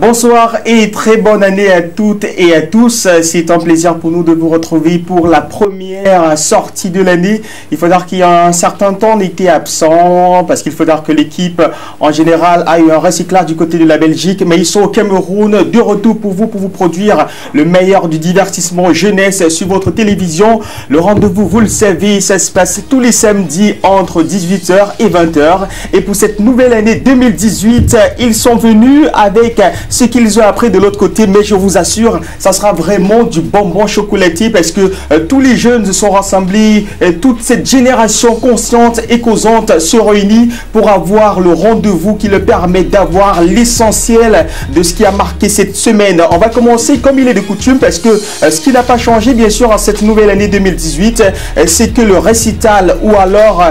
Bonsoir et très bonne année à toutes et à tous. C'est un plaisir pour nous de vous retrouver pour la première sortie de l'année. Il faut dire qu'il y a un certain temps on était absent parce qu'il faut dire que l'équipe en général a eu un recyclage du côté de la Belgique, mais ils sont au Cameroun de retour pour vous produire le meilleur du divertissement jeunesse sur votre télévision. Le rendez-vous, vous le savez, ça se passe tous les samedis entre 18 h et 20 h. Et pour cette nouvelle année 2018, ils sont venus avec ce qu'ils ont appris de l'autre côté, mais je vous assure, ça sera vraiment du bonbon chocolatier parce que tous les jeunes se sont rassemblés, toute cette génération consciente et causante se réunit pour avoir le rendez-vous qui leur permet d'avoir l'essentiel de ce qui a marqué cette semaine. On va commencer comme il est de coutume parce que ce qui n'a pas changé bien sûr en cette nouvelle année 2018, c'est que le récital ou alors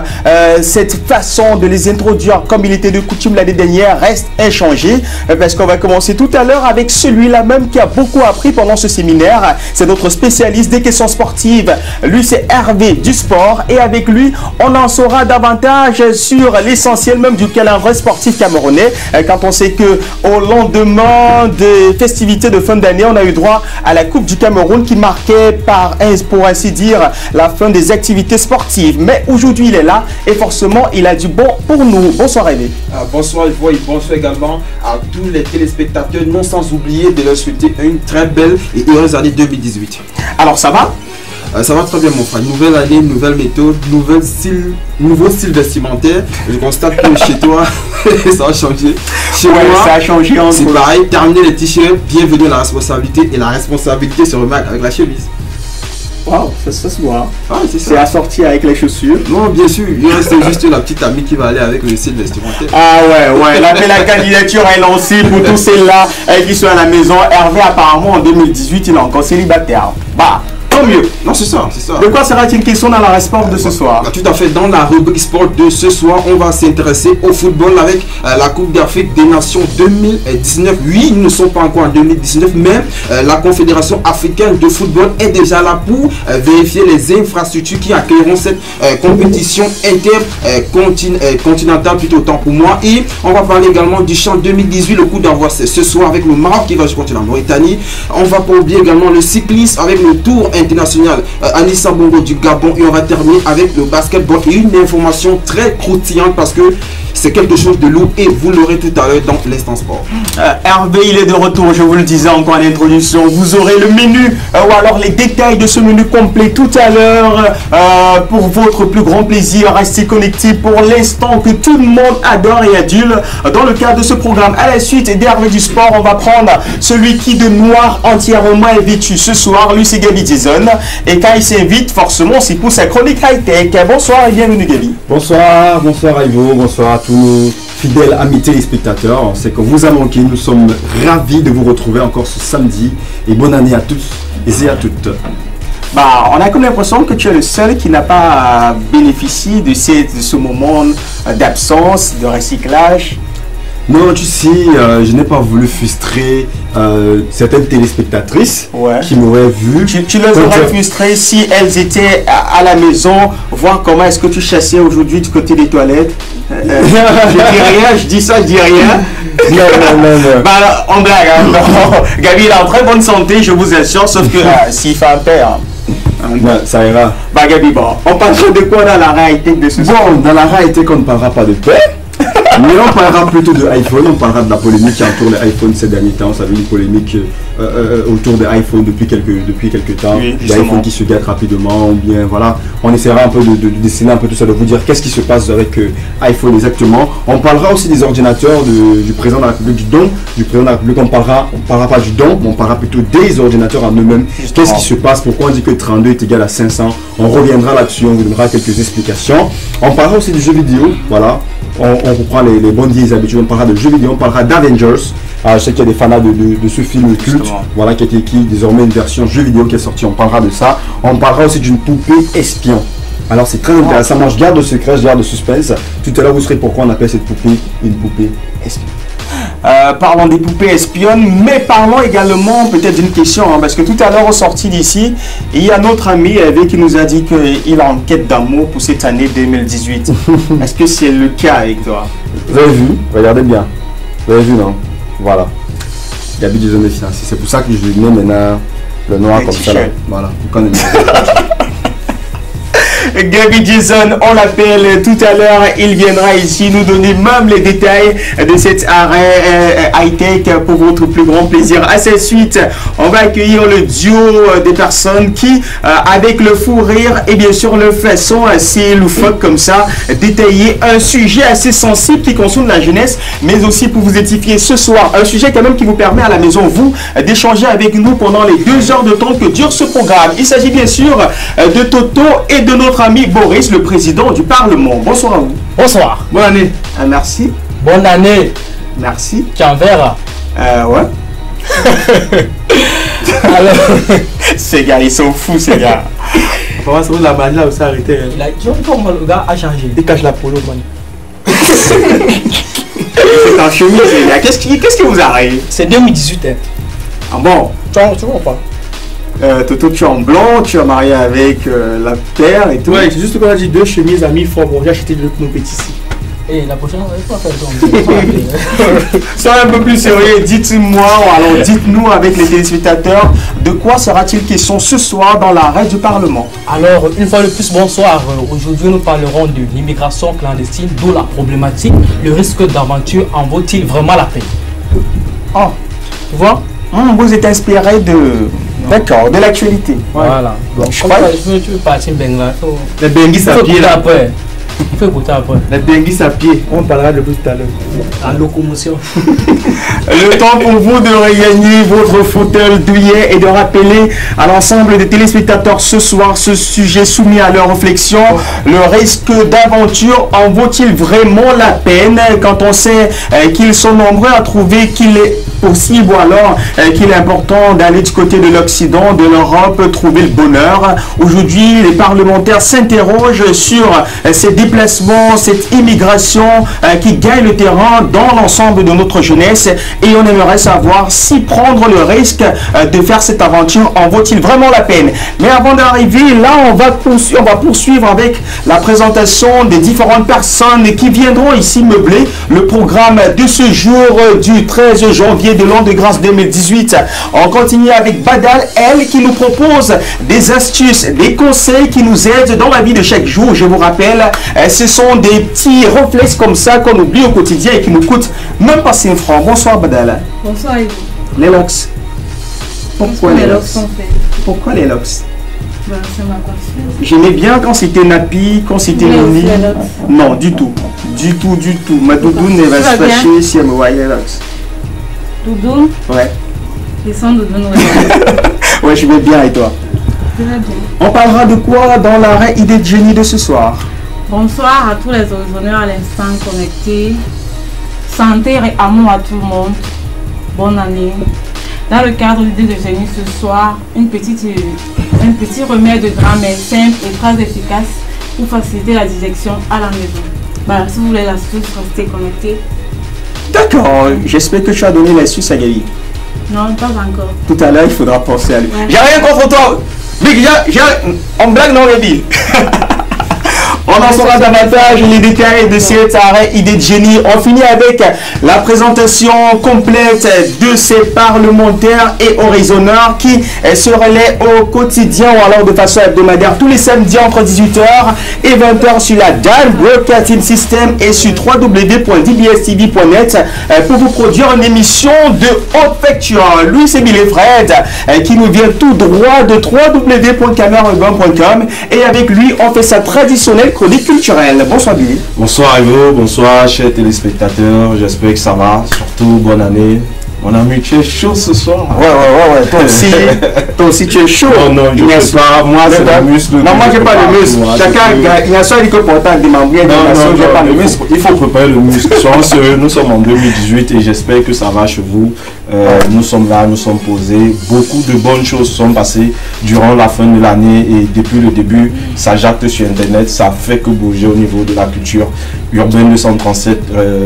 cette façon de les introduire comme il était de coutume l'année dernière reste inchangé parce qu'on va commencer tout à l'heure avec celui-là même qui a beaucoup appris pendant ce séminaire. C'est notre spécialiste des questions sportives. Lui, c'est Hervé du sport. Et avec lui, on en saura davantage sur l'essentiel même du calendrier sportif camerounais. Quand on sait que au lendemain des festivités de fin d'année, on a eu droit à la Coupe du Cameroun qui marquait pour ainsi dire la fin des activités sportives. Mais aujourd'hui, il est là et forcément, il a du bon pour nous. Bonsoir Hervé. Bonsoir Yvo et bonsoir également à tous les téléspectateurs, non sans oublier de leur souhaiter une très belle et heureuse année 2018. Alors ça va? Ça va très bien mon frère, nouvelle année, nouvelle méthode, nouveau style vestimentaire. Je constate que chez toi, ça a changé. Chez moi, ça a changé. C'est pareil, terminer les t-shirts, bienvenue à la responsabilité et la responsabilité se remet avec la chemise. Wow, ça se voit. Ah, c'est assorti avec les chaussures. Non, bien sûr, il reste juste la petite amie qui va aller avec le style vestimentaire. Ah ouais, la candidature est lancée pour tous ceux-là qui sont à la maison. Hervé, apparemment, en 2018, il est encore célibataire. Bah, tant mieux. Non, c'est ça, c'est ça. De quoi sera-t-il question dans la sport de ce soir? Tout à fait, dans la rubrique sport de ce soir, on va s'intéresser au football avec la Coupe d'Afrique des Nations 2019. Oui, nous ne sommes pas encore en 2019, mais la Confédération africaine de football est déjà là pour vérifier les infrastructures qui accueilleront cette compétition intercontinentale, plutôt autant pour moi. Et on va parler également du champ 2018, le coup d'envoi c'est ce soir avec le Maroc qui va jouer contre la Mauritanie. On va pas oublier également le cyclisme avec le Tour international Anissa Bongo du Gabon, et on va terminer avec le basketball et une information très croustillante parce que c'est quelque chose de lourd et vous l'aurez tout à l'heure dans l'instant sport. Hervé, il est de retour, je vous le disais encore en introduction. Vous aurez le menu ou alors les détails de ce menu complet tout à l'heure pour votre plus grand plaisir. Restez connectés pour l'instant que tout le monde adore et adule dans le cadre de ce programme. À la suite d'Hervé du sport, on va prendre celui qui de noir entièrement est vêtu ce soir. Lui, c'est Gabi Jason. Et quand il s'invite, forcément, c'est pour sa chronique high-tech. Bonsoir et bienvenue Gabi. Bonsoir, bonsoir Ivo, bonsoir à tous nos fidèles amis téléspectateurs. On sait qu'on vous a manqué, nous sommes ravis de vous retrouver encore ce samedi. Et bonne année à tous et à toutes. Bah, on a comme l'impression que tu es le seul qui n'a pas bénéficié de ce moment d'absence, de recyclage. Non, tu sais, je n'ai pas voulu frustrer certaines téléspectatrices qui m'auraient vu. Tu les aurais frustrées si elles étaient à la maison, voir comment est-ce que tu chassais aujourd'hui du côté des toilettes. Je dis rien, je dis ça, je dis rien. Non. Bah, on blague, hein, non. Gabi, il est en très bonne santé, je vous assure, sauf que s'il fait un père. Ça ira. Bah, Gabi, bon, on parlera de quoi dans la réalité de ce soir? Bon, dans la réalité, on ne parlera pas de paix. Mais on parlera plutôt de iPhone, on parlera de la polémique qui entoure les iPhones ces derniers temps. Ça a eu une polémique autour des iPhones depuis quelques temps. Oui, des iPhones qui se gâtent rapidement, ou bien voilà. On essaiera un peu de dessiner un peu tout ça, de vous dire qu'est-ce qui se passe avec iPhone exactement. On parlera aussi des ordinateurs du président de la République, du don du président de la République. On parlera pas du don, mais on parlera plutôt des ordinateurs en eux-mêmes. Qu'est-ce qui se passe? Pourquoi on dit que 32 est égal à 500? On reviendra là-dessus, on vous donnera quelques explications. On parlera aussi du jeu vidéo, voilà. On reprend les bonnes vieilles habitudes, on parlera de jeux vidéo, on parlera d'Avengers. Je sais qu'il y a des fanats de ce film culte, voilà, qui est désormais une version jeu vidéo qui est sortie. On parlera de ça. On parlera aussi d'une poupée espion. Alors c'est très intéressant. Moi je garde le secret, je garde le suspense. Tout à l'heure vous saurez pourquoi on appelle cette poupée une poupée espion. Parlons des poupées espionnes, mais parlons également peut-être d'une question, hein, parce que tout à l'heure, au sorti d'ici, il y a notre ami Hervé qui nous a dit qu'il est en quête d'amour pour cette année 2018. Est-ce que c'est le cas avec toi? Vous avez vu? Regardez bien. Vous avez vu, non? Voilà. Gaby Jason est financier. C'est pour ça que je lui mets maintenant le noir comme ça là. Voilà. Gaby Jason, on l'appelle tout à l'heure, il viendra ici nous donner même les détails de cet arrêt high-tech pour votre plus grand plaisir. À cette suite, on va accueillir le duo des personnes qui, avec le fou rire et bien sûr le façon assez loufoque comme ça, détailler un sujet assez sensible qui concerne la jeunesse, mais aussi pour vous édifier ce soir. Un sujet quand même qui vous permet à la maison, vous, d'échanger avec nous pendant les 2 heures de temps que dure ce programme. Il s'agit bien sûr de Toto et de notre ami Boris, le président du Parlement. Bonsoir à vous. Bonsoir. Bonne année. Merci. Bonne année. Merci. Tu en verras. Ouais. Alors, ces gars, ils sont fous, ces gars. Comment ça, la magie là aussi arrêté. tu vois comment le gars a changé. Il cache la polo, man. C'est en chemise, les gars. Qu'est-ce qui vous arrive? C'est 2018. Hein. Ah bon? Tu vois pas? Toto, tu es en blanc, tu es marié avec la terre et tout. Ouais, c'est juste qu'on a dit 2 chemises à 1000 francs. Bon, j'ai acheté 2 petits ici. Et la prochaine, il faut faire ça. Soyez un peu plus sérieux, dites-moi, ou alors dites-nous avec les téléspectateurs, de quoi sera-t-il question ce soir dans l'arrêt du Parlement? Alors, une fois de plus, bonsoir. Aujourd'hui, nous parlerons de l'immigration clandestine, d'où la problématique. Le risque d'aventure en vaut-il vraiment la peine? Oh, tu vois? Vous êtes inspiré de... D'accord, de l'actualité. Ouais. Voilà. Donc, je crois que tu veux partir Bengla. Les benguis à pied là. Après. Il faut écouter après. Les benguis à pied. On parlera de plus tout à l'heure. La locomotion. Le temps pour vous de regagner votre fauteuil douillet et de rappeler à l'ensemble des téléspectateurs ce soir ce sujet soumis à leur réflexion. Le risque d'aventure en vaut-il vraiment la peine quand on sait qu'ils sont nombreux à trouver qu'il est possible ou alors qu'il est important d'aller du côté de l'Occident, de l'Europe, trouver le bonheur. Aujourd'hui, les parlementaires s'interrogent sur ces déplacements, cette immigration qui gagne le terrain dans l'ensemble de notre jeunesse et on aimerait savoir si prendre le risque de faire cette aventure en vaut-il vraiment la peine. Mais avant d'arriver là, on va poursuivre avec la présentation des différentes personnes qui viendront ici meubler le programme de ce jour du 13 janvier de l'an de grâce 2018. On continue avec Badal, elle, qui nous propose des astuces, des conseils qui nous aident dans la vie de chaque jour. Je vous rappelle, ce sont des petits réflexes comme ça qu'on oublie au quotidien et qui nous coûtent même pas 5 francs. Bonsoir Badal. Bonsoir Yves. Les locks. Pourquoi les locks? Pourquoi les locks? Ben, c'est ma coiffure. J'aimais bien quand c'était Napi, quand c'était Moni. Non, du tout. Du tout, du tout. Ma doudoune ne va se fâcher si elle me voyait les locks. Doudoune? Ouais. Et sans doudoune, ouais. Ouais, je vais bien et toi? Je vais bien. On parlera de quoi dans l'arrêt idée de génie de ce soir? Bonsoir à tous les honneurs à l'instant connectés. Santé et amour à tout le monde. Bonne année. Dans le cadre d'idée de génie ce soir, un petit remède de grammaire simple et très efficace pour faciliter la digestion à la maison. Voilà, si vous voulez l'astuce, restez connectés. D'accord, j'espère que tu as donné l'astuce à Gaby. Non, pas encore. Tout à l'heure, il faudra penser à lui. Ouais. J'ai rien contre toi. Big, on blague non, Gaby. On en saura davantage les détails de cet arrêt idée de génie. On finit avec la présentation complète de ces parlementaires et horizonneurs qui se relaient au quotidien ou alors de façon hebdomadaire tous les samedis entre 18h et 20h sur la DAN Broadcasting System et sur www.dbstv.net pour vous produire une émission de haute facture. Louis Emile Fred qui nous vient tout droit de www.camerurbain.com et avec lui on fait sa traditionnelle chronique culturelle. Bonsoir Billy. Bonsoir Ivo, bonsoir chers téléspectateurs, j'espère que ça va, surtout bonne année. Mon ami, tu es chaud ce soir. Ouais, toi aussi tu es chaud. Oh non, je ne sais pas, moi c'est le muscle. Non, moi j'ai pas le muscle. Chacun, il y a ça qui est important de démembrer. Non, j'ai pas le muscle. Il faut préparer le muscle. Soyons sérieux, nous sommes en 2018 et j'espère que ça va chez vous. Nous sommes là, nous sommes posés. Beaucoup de bonnes choses sont passées durant la fin de l'année et depuis le début, ça jacte sur Internet. Ça fait que bouger au niveau de la culture urbaine 237.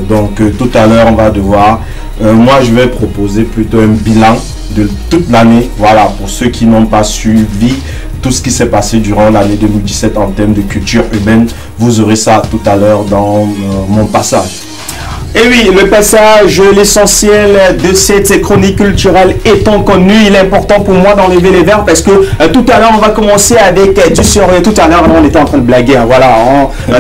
Donc tout à l'heure, on va devoir... moi, je vais proposer plutôt un bilan de toute l'année. Voilà, pour ceux qui n'ont pas suivi tout ce qui s'est passé durant l'année 2017 en termes de culture urbaine. Vous aurez ça tout à l'heure dans mon passage. Et oui, le passage, l'essentiel de cette chronique culturelle étant connu, il est important pour moi d'enlever les verres parce que tout à l'heure, on va commencer avec du sérieux. Tout à l'heure, on était en train de blaguer. Hein, voilà,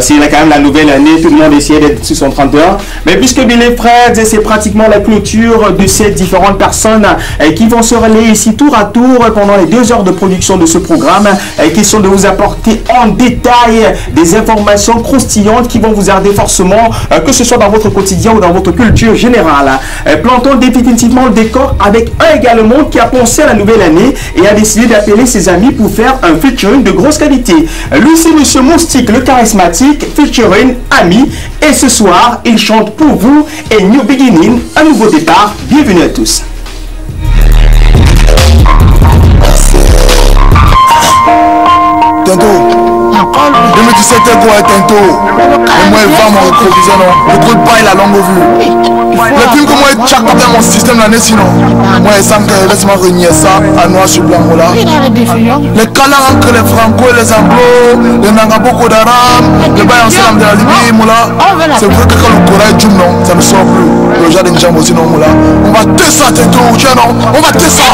c'est quand même la nouvelle année, tout le monde essayait d'être sur son 31. Mais puisque Billy Fred, c'est pratiquement la clôture de ces différentes personnes qui vont se relayer ici tour à tour pendant les 2 heures de production de ce programme, question de vous apporter en détail des informations croustillantes qui vont vous aider forcément, que ce soit dans votre quotidien ou dans votre culture générale. Plantons définitivement le décor avec un également qui a pensé à la nouvelle année et a décidé d'appeler ses amis pour faire un featuring de grosse qualité. Lui, c'est Monsieur Moustique, le charismatique, featuring Ami. Et ce soir, il chante pour vous et New Beginning, un nouveau départ. Bienvenue à tous. Tantôt 2017 est quoi tantôt? Et moi, il va mon provision, le coup de paille, la longue vue. Le film que moi, chaque dans mon système l'année, sinon. Moi, il semble que laisse-moi renier ça à noir sur blanc, là. Les calars entre les franco et les anglo, les nangaboko d'Aram, les bails ensemble de la Libye, moula. C'est vrai que quand le courage du non, ça ne sort plus. Le jardin de jambe aussi, non, moula. On va te ça, tantôt, tu non? On va te ça.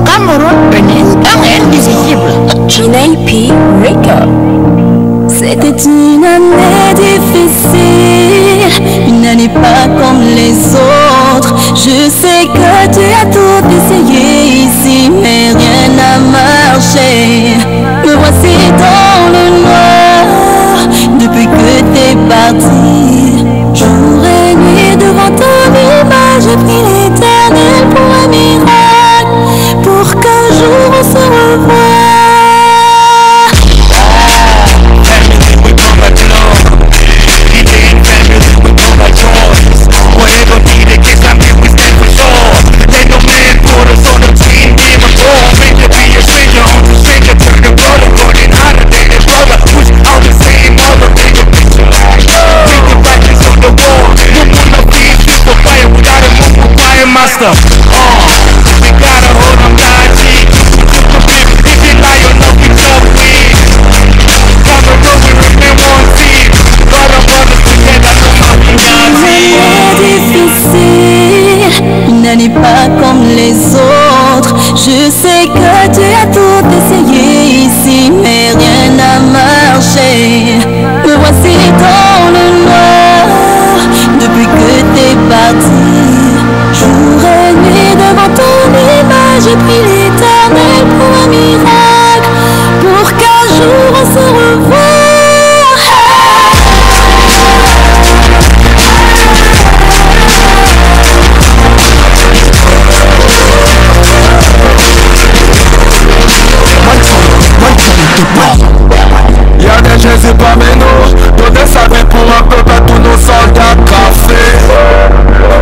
Cameroun, un indivisible. J.P. Record. C'était une année difficile, une année pas comme les autres. Je sais que tu as tout essayé ici, mais rien n'a marché. Me voici dans le noir, depuis que t'es parti. Jour et nuit devant ton image, j'ai pris l'éternel pour un miracle, pour qu'un jour on se revoie. Master, we gotta hold on tight. If you lie or not, we talk weed. Cameroon, we remain one team. Brother, together, difficile, une année pas comme les autres. Je sais que tu as tout essayé ici, mais rien n'a marché. Me voici dans le noir, depuis que t'es parti. Jour et nuit devant ton image, j'ai pris l'éternel pour un miracle, pour qu'un jour on se revoie. Y'a des Jésus parmi nous, donner sa vie pour un peuple à tous nos soldats cafés.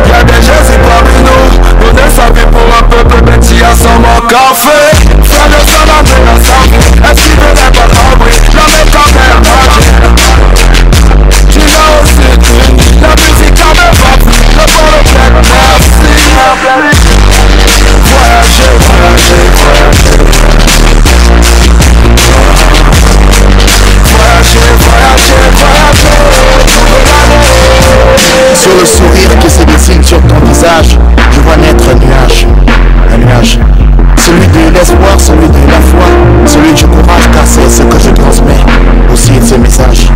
Y'a des Jésus parmi nous, donner sa vie pour un peuple bêti à son mon café. Faire le sang dans la sang, est-ce qu'il veut les pas abri, la mec en mer magique. Tu l'as aussi dit, la musique en mer va plus, le bon le plein, merci. Voyager, voyager, voyager. Sur le sourire qui se dessine sur ton visage, je vois naître un nuage, celui de l'espoir, celui de la foi, celui du courage, car c'est ce que je transmets aussi de ce message.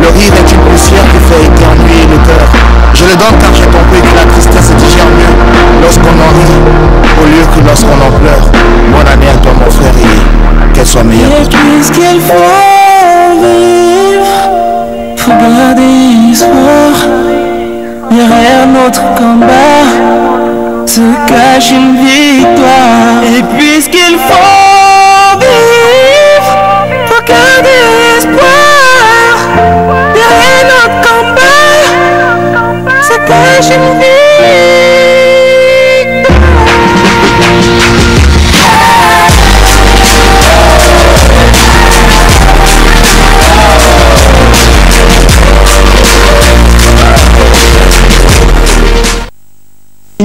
Le rire est une poussière qui fait éternuer le cœur. Je le donne car j'ai compris que la tristesse se digère mieux lorsqu'on en rit, au lieu que lorsqu'on en pleure. Bonne année à toi mon frère et qu'elle soit meilleure. Et puisqu'il faut vivre, faut garder espoir. Derrière notre combat se cache une victoire. Et puisqu'il faut vivre, faut garder espoir. Derrière notre combat se cache une victoire.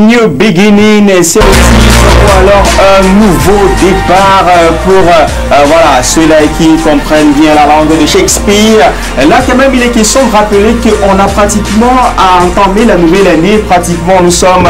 New Beginning, c'est aussi ou alors un nouveau départ pour voilà, ceux-là qui comprennent bien la langue de Shakespeare. Là quand même il est question de rappeler qu'on a pratiquement entamé la nouvelle année, pratiquement nous sommes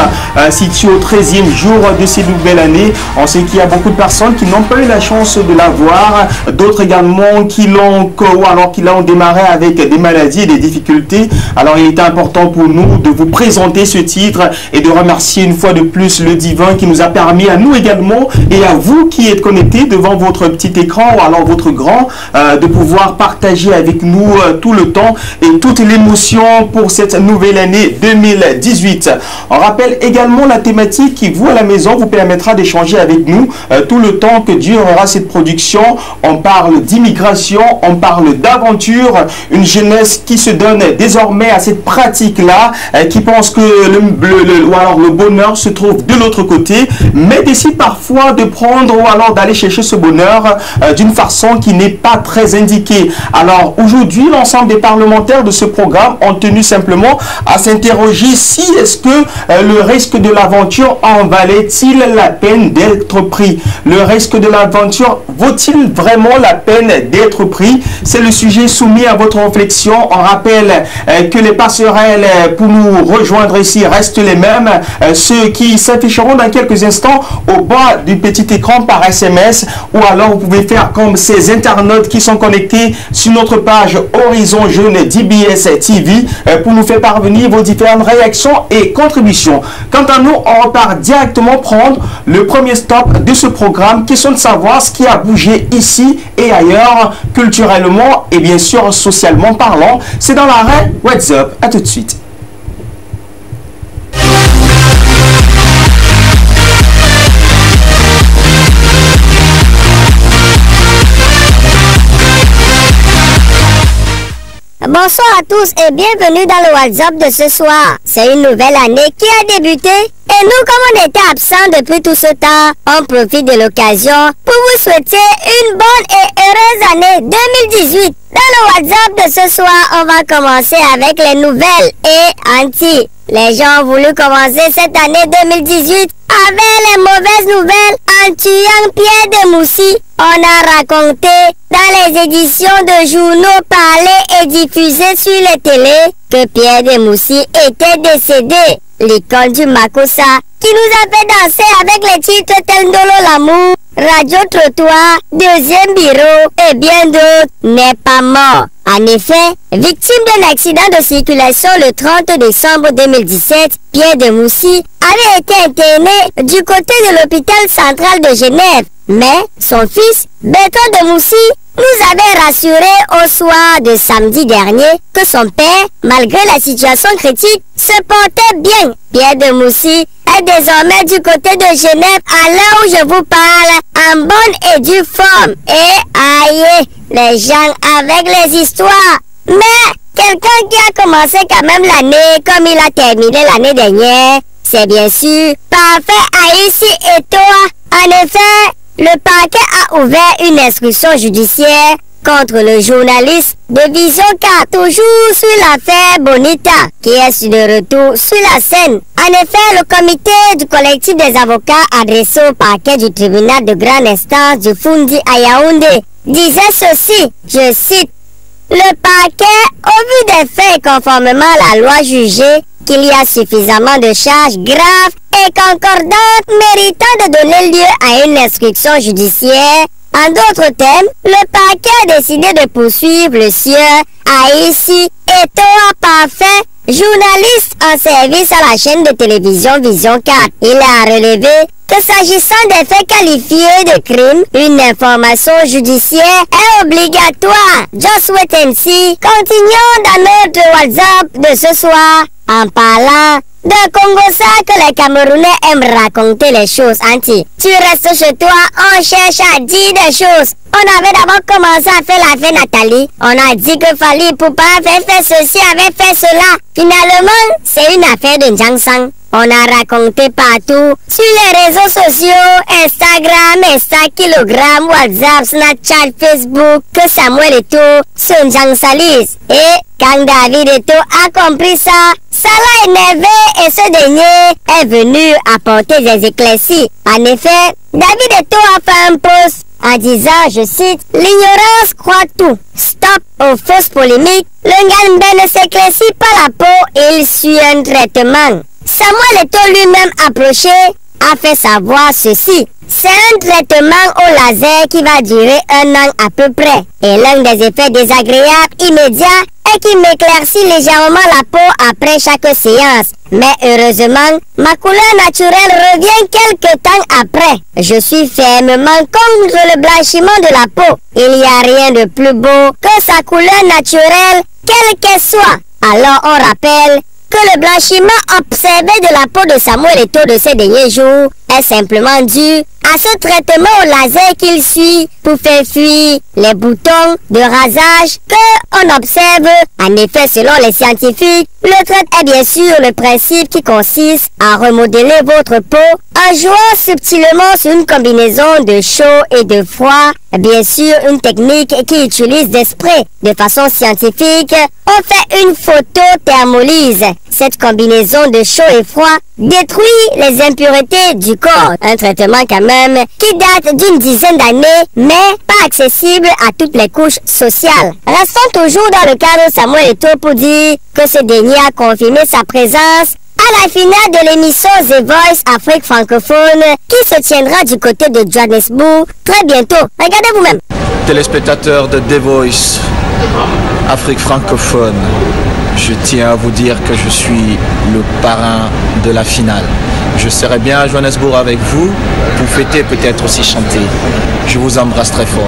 situés au 13e jour de cette nouvelle année. On sait qu'il y a beaucoup de personnes qui n'ont pas eu la chance de la voir, d'autres également qui l'ont ou alors qui l'ont démarré avec des maladies et des difficultés. Alors il est important pour nous de vous présenter ce titre et de remercier une fois de plus le divin qui nous a permis à nous également et à vous qui êtes connectés devant votre petit écran ou alors votre grand de pouvoir partager avec nous tout le temps et toute l'émotion pour cette nouvelle année 2018. On rappelle également la thématique qui vous à la maison vous permettra d'échanger avec nous tout le temps que durera cette production. On parle d'immigration, on parle d'aventure, une jeunesse qui se donne désormais à cette pratique-là, qui pense que le bonheur se trouve de l'autre côté, mais décide parfois de prendre ou alors d'aller chercher ce bonheur d'une façon qui n'est pas très indiquée. Alors aujourd'hui, l'ensemble des parlementaires de ce programme ont tenu simplement à s'interroger si est-ce que le risque de l'aventure en valait-il la peine d'être pris? Le risque de l'aventure vaut-il vraiment la peine d'être pris? C'est le sujet soumis à votre réflexion. On rappelle que les passerelles pour nous rejoindre ici restent les mêmes, ceux qui s'afficheront dans quelques instants au bas du petit écran par SMS, ou alors vous pouvez faire comme ces internautes qui sont connectés sur notre page Horizon Jeune d'IBS TV pour nous faire parvenir vos différentes réactions et contributions. Quant à nous, on repart directement prendre le premier stop de ce programme, question de savoir ce qui a bougé ici et ailleurs, culturellement et bien sûr socialement parlant. C'est dans l'arrêt What's Up, à tout de suite. Bonsoir à tous et bienvenue dans le WhatsApp de ce soir. C'est une nouvelle année qui a débuté et nous, comme on était absents depuis tout ce temps, on profite de l'occasion pour vous souhaiter une bonne et heureuse année 2018. Dans le WhatsApp de ce soir, on va commencer avec les nouvelles et anti. Les gens ont voulu commencer cette année 2018 avec les mauvaises nouvelles en tuant Pierre de Moussi. On a raconté dans les éditions de journaux parlés et diffusés sur les télés que Pierre de Moussi était décédé. L'icône du Makossa qui nous a fait danser avec les titres Tendolo l'amour, Radio Trottoir, Deuxième Bureau et bien d'autres n'est pas mort. En effet, victime d'un accident de circulation le 30 décembre 2017, Pierre de Moussi avait été interné du côté de l'hôpital central de Genève. Mais son fils, Bertrand de Moussi, nous avait rassuré au soir de samedi dernier que son père, malgré la situation critique, se portait bien. Pierre de Moussi est désormais du côté de Genève à l'heure où je vous parle, en bonne et due forme. Et aïe, les gens avec les histoires. Mais quelqu'un qui a commencé quand même l'année comme il a terminé l'année dernière, c'est bien sûr Parfait Aïssi et toi. En effet, le parquet a ouvert une instruction judiciaire contre le journaliste de Vision 4, toujours sur l'affaire Bonita, qui est de retour sur la scène. En effet, le comité du collectif des avocats adressé au parquet du tribunal de grande instance du Fundi à Yaoundé disait ceci, je cite, « Le parquet, au vu des faits conformément à la loi jugée, qu'il y a suffisamment de charges graves et concordantes méritant de donner lieu à une instruction judiciaire. En d'autres termes, le parquet a décidé de poursuivre le sieur Aïssi Etoa Parfait, journaliste en service à la chaîne de télévision Vision 4. Il a relevé que s'agissant des faits qualifiés de crime, une information judiciaire est obligatoire. Just wait and see. Continuons dans notre WhatsApp de ce soir en parlant d'un Congossa que les Camerounais aiment raconter les choses anti. Tu restes chez toi, on cherche à dire des choses. On avait d'abord commencé à faire la fête Nathalie. On a dit que Fali Poupa avait fait ceci, avait fait cela. Finalement, c'est une affaire de Njangsang. On a raconté partout, sur les réseaux sociaux, Instagram, Kilogramme, WhatsApp, Snapchat, Facebook, que Samuel Eto'o se Njangsalise. Et quand David Eto'o a compris ça, ça l'a énervé et ce ce dernier est venu apporter des éclaircies. En effet, David Eto'o a fait un post en disant, je cite, « L'ignorance croit tout. Stop aux fausses polémiques. Le Nganben ne s'éclaircit pas la peau, il suit un traitement. » Samuel Eto'o lui-même approché a fait savoir ceci. C'est un traitement au laser qui va durer 1 an à peu près. Et l'un des effets désagréables immédiats est qu'il m'éclaircit légèrement la peau après chaque séance. Mais heureusement, ma couleur naturelle revient quelques temps après. Je suis fermement contre le blanchiment de la peau. Il n'y a rien de plus beau que sa couleur naturelle, quelle qu'elle soit. Alors on rappelle que le blanchiment observé de la peau de Samuel Eto'o de ces derniers jours est simplement dû à ce traitement au laser qu'il suit pour faire fuir les boutons de rasage que on observe. En effet, selon les scientifiques, le traitement est bien sûr le principe qui consiste à remodeler votre peau en jouant subtilement sur une combinaison de chaud et de froid. Bien sûr, une technique qui utilise des sprays. De façon scientifique, on fait une photothermolyse. Cette combinaison de chaud et froid détruit les impuretés du corps. Un traitement quand même qui date d'une dizaine d'années, mais pas accessible à toutes les couches sociales. Restons toujours dans le cas de Samuel Eto'o pour dire que ce dernier a confirmé sa présence à la finale de l'émission The Voice Afrique francophone qui se tiendra du côté de Johannesburg très bientôt. Regardez vous-même. Téléspectateurs de The Voice Afrique francophone, je tiens à vous dire que je suis le parrain de la finale. Je serai bien à Johannesburg avec vous pour fêter, peut-être aussi chanter. Je vous embrasse très fort.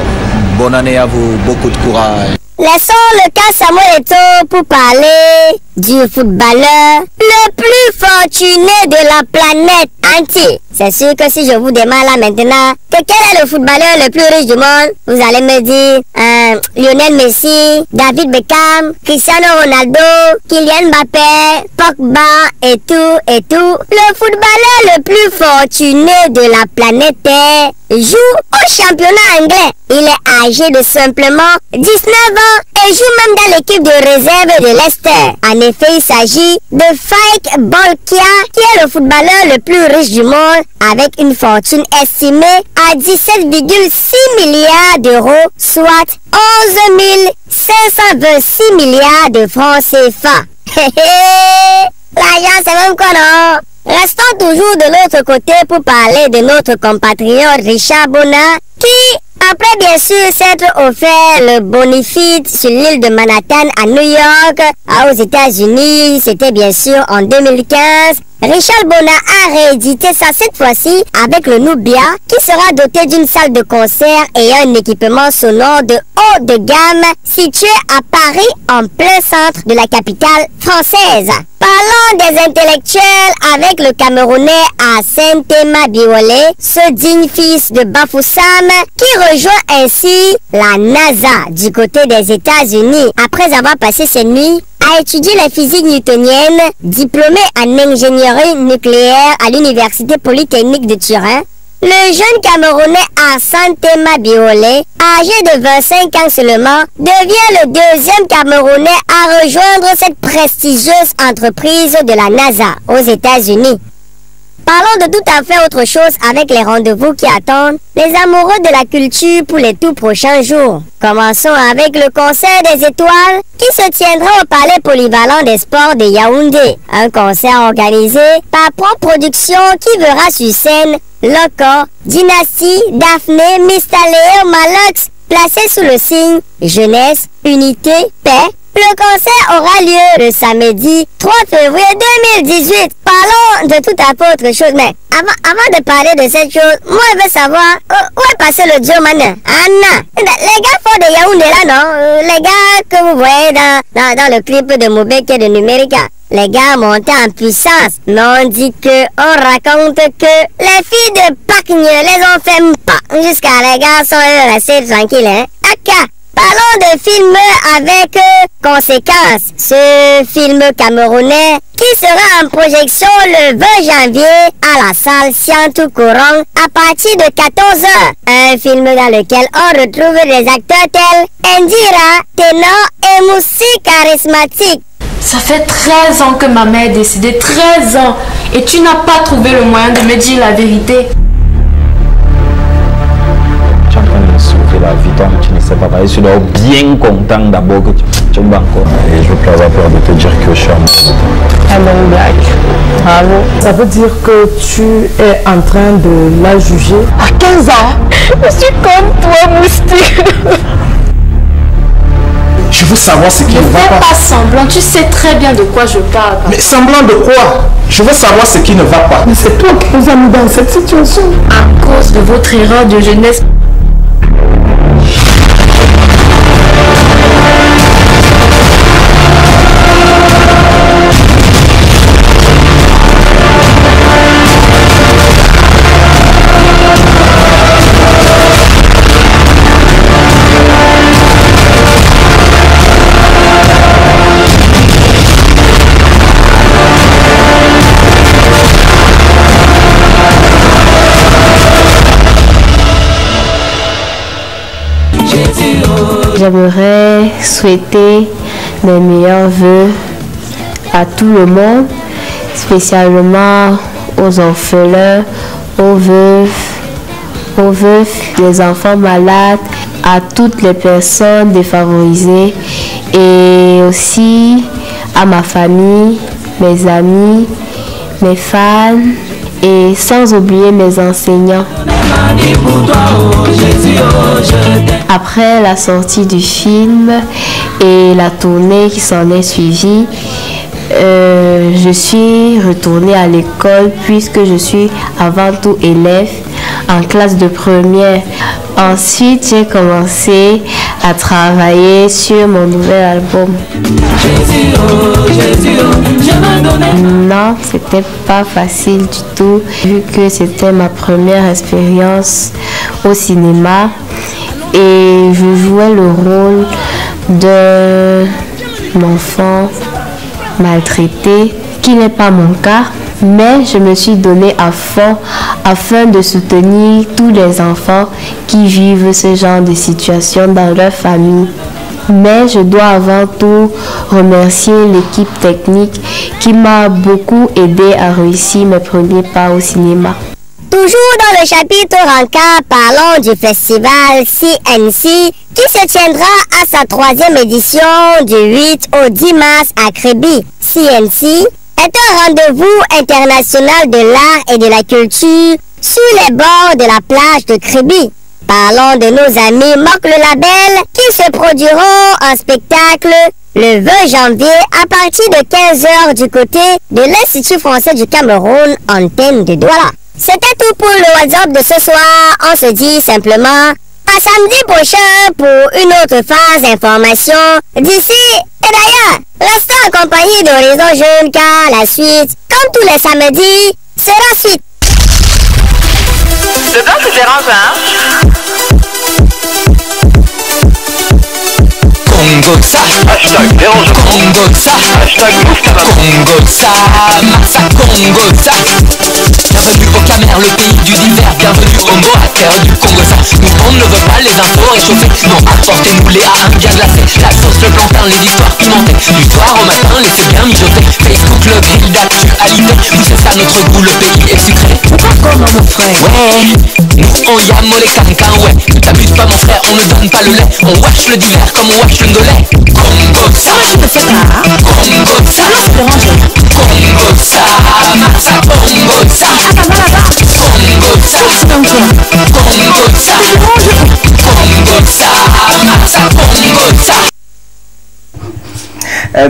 Bonne année à vous, beaucoup de courage. Laissons le cas Samuel Eto'o pour parler du footballeur le plus fortuné de la planète entière. C'est sûr que si je vous demande là maintenant que quel est le footballeur le plus riche du monde, vous allez me dire Lionel Messi, David Beckham, Cristiano Ronaldo, Kylian Mbappé, Pogba et tout et tout. Le footballeur le plus fortuné de la planète Terre joue au championnat anglais. Il est âgé de simplement 19 ans et joue même dans l'équipe de réserve de Leicester. En effet, il s'agit de Faik Bolkia, qui est le footballeur le plus riche du monde avec une fortune estimée à 17,6 milliards d'euros, soit 11 526 milliards de francs CFA. L'argent, c'est même quoi, non? Restons toujours de l'autre côté pour parler de notre compatriote Richard Bona, qui, après bien sûr s'être offert le bonifite sur l'île de Manhattan à New York, aux États-Unis, c'était bien sûr en 2015, Richard Bona a réédité ça cette fois-ci avec le Nubia, qui sera doté d'une salle de concert et un équipement sonore de haut de gamme situé à Paris en plein centre de la capitale française. Parlons des intellectuels avec le Camerounais Asantema Biolé, ce digne fils de Bafoussam qui rejoint ainsi la NASA du côté des États-Unis après avoir passé ses nuits à étudier la physique newtonienne, diplômé en ingénierie nucléaire à l'Université Polytechnique de Turin. Le jeune Camerounais Asantema Biolé, âgé de 25 ans seulement, devient le deuxième Camerounais à rejoindre cette prestigieuse entreprise de la NASA aux États-Unis. Parlons de tout à fait autre chose avec les rendez-vous qui attendent les amoureux de la culture pour les tout prochains jours. Commençons avec le concert des étoiles qui se tiendra au Palais Polyvalent des Sports de Yaoundé. Un concert organisé par Pro Production qui verra sur scène Loco, Dynasty, Daphné, Mistaleo, Malox, placés sous le signe Jeunesse, Unité, Paix. Le concert aura lieu le samedi 3 février 2018. Parlons de tout à fait autre chose, mais avant de parler de cette chose, moi je veux savoir où est passé le duo maintenant. Anna, les gars forts de Yaoundé là, non? Les gars que vous voyez dans le clip de Moubé qui est de Numérica. Les gars montés en puissance, mais on dit que, on raconte que les filles de Pâques ne les ont fait pas. Jusqu'à les gars sont restés tranquilles, hein. Aka. Parlons de film avec conséquences. Ce film camerounais qui sera en projection le 20 janvier à la salle Siantou Courant à partir de 14h. Un film dans lequel on retrouve des acteurs tels Indira, Ténor et Moussi charismatique. Ça fait 13 ans que ma mère est décédée, 13 ans. Et tu n'as pas trouvé le moyen de me dire la vérité. Tu es en train de me sauver la vie, toi, mais tu ne sais pas. Je suis bien content d'abord que tu me banques. Et je ne veux pas avoir peur de te dire que je suis amoureux. Alors, blague. Bravo. Ça veut dire que tu es en train de la juger à 15 ans. Je suis comme toi, moustique. Je veux savoir ce qui ne va pas. Ne fais pas semblant, tu sais très bien de quoi je parle. Mais semblant de quoi? Je veux savoir ce qui ne va pas. Mais c'est toi qui nous as mis dans cette situation. À cause de votre erreur de jeunesse. J'aimerais souhaiter mes meilleurs vœux à tout le monde, spécialement aux orphelins, aux veufs, les enfants malades, à toutes les personnes défavorisées et aussi à ma famille, mes amis, mes fans et sans oublier mes enseignants. Après la sortie du film et la tournée qui s'en est suivie, je suis retournée à l'école puisque je suis avant tout élève en classe de première. Ensuite, j'ai commencé à travailler sur mon nouvel album. Non, c'était pas facile du tout, vu que c'était ma première expérience au cinéma et je jouais le rôle d'un enfant maltraité, qui n'est pas mon cas. Mais je me suis donné à fond afin de soutenir tous les enfants qui vivent ce genre de situation dans leur famille. Mais je dois avant tout remercier l'équipe technique qui m'a beaucoup aidé à réussir mes premiers pas au cinéma. Toujours dans le chapitre Ranka, parlons du festival CNC qui se tiendra à sa 3e édition du 8 au 10 mars à Kribi. CNC est un rendez-vous international de l'art et de la culture sur les bords de la plage de Kribi. Parlons de nos amis Mock le Label qui se produiront en spectacle le 20 janvier à partir de 15h du côté de l'Institut français du Cameroun, antenne de Douala. C'était tout pour le WhatsApp de ce soir. On se dit simplement à samedi prochain pour une autre phase d'information. D'ici et d'ailleurs, restez en compagnie d'Horizon Jeune car la suite, comme tous les samedis, c'est la suite. Le blanc se dérange, hein? Congosa, hashtag dérange. Congosa, hashtag Congosa, Massa Congosa. Bienvenue au Camer, le pays du divers. Bienvenue au Moater du Congosa. Nous on ne veut pas les infos réchauffées. Non, apportez-nous-les à un bien glacé. La sauce, le plantain, les histoires pimentées. Du soir au matin, laissez bien mijoter. Facebook, le grill d'actualité. Oui, c'est ça notre goût, le pays est sucré. Comment mon frère? Ouais, nous on yam les cancan, ouais. Ne t'amuse pas mon frère, on ne donne pas le lait. On wash le divers comme on wash le ngolet. Congosa, je te fais pas. Congosa, c'est dérange. Congosa, Massa Congosa. Congosa, Congosa, Congosa, Massa Congosa.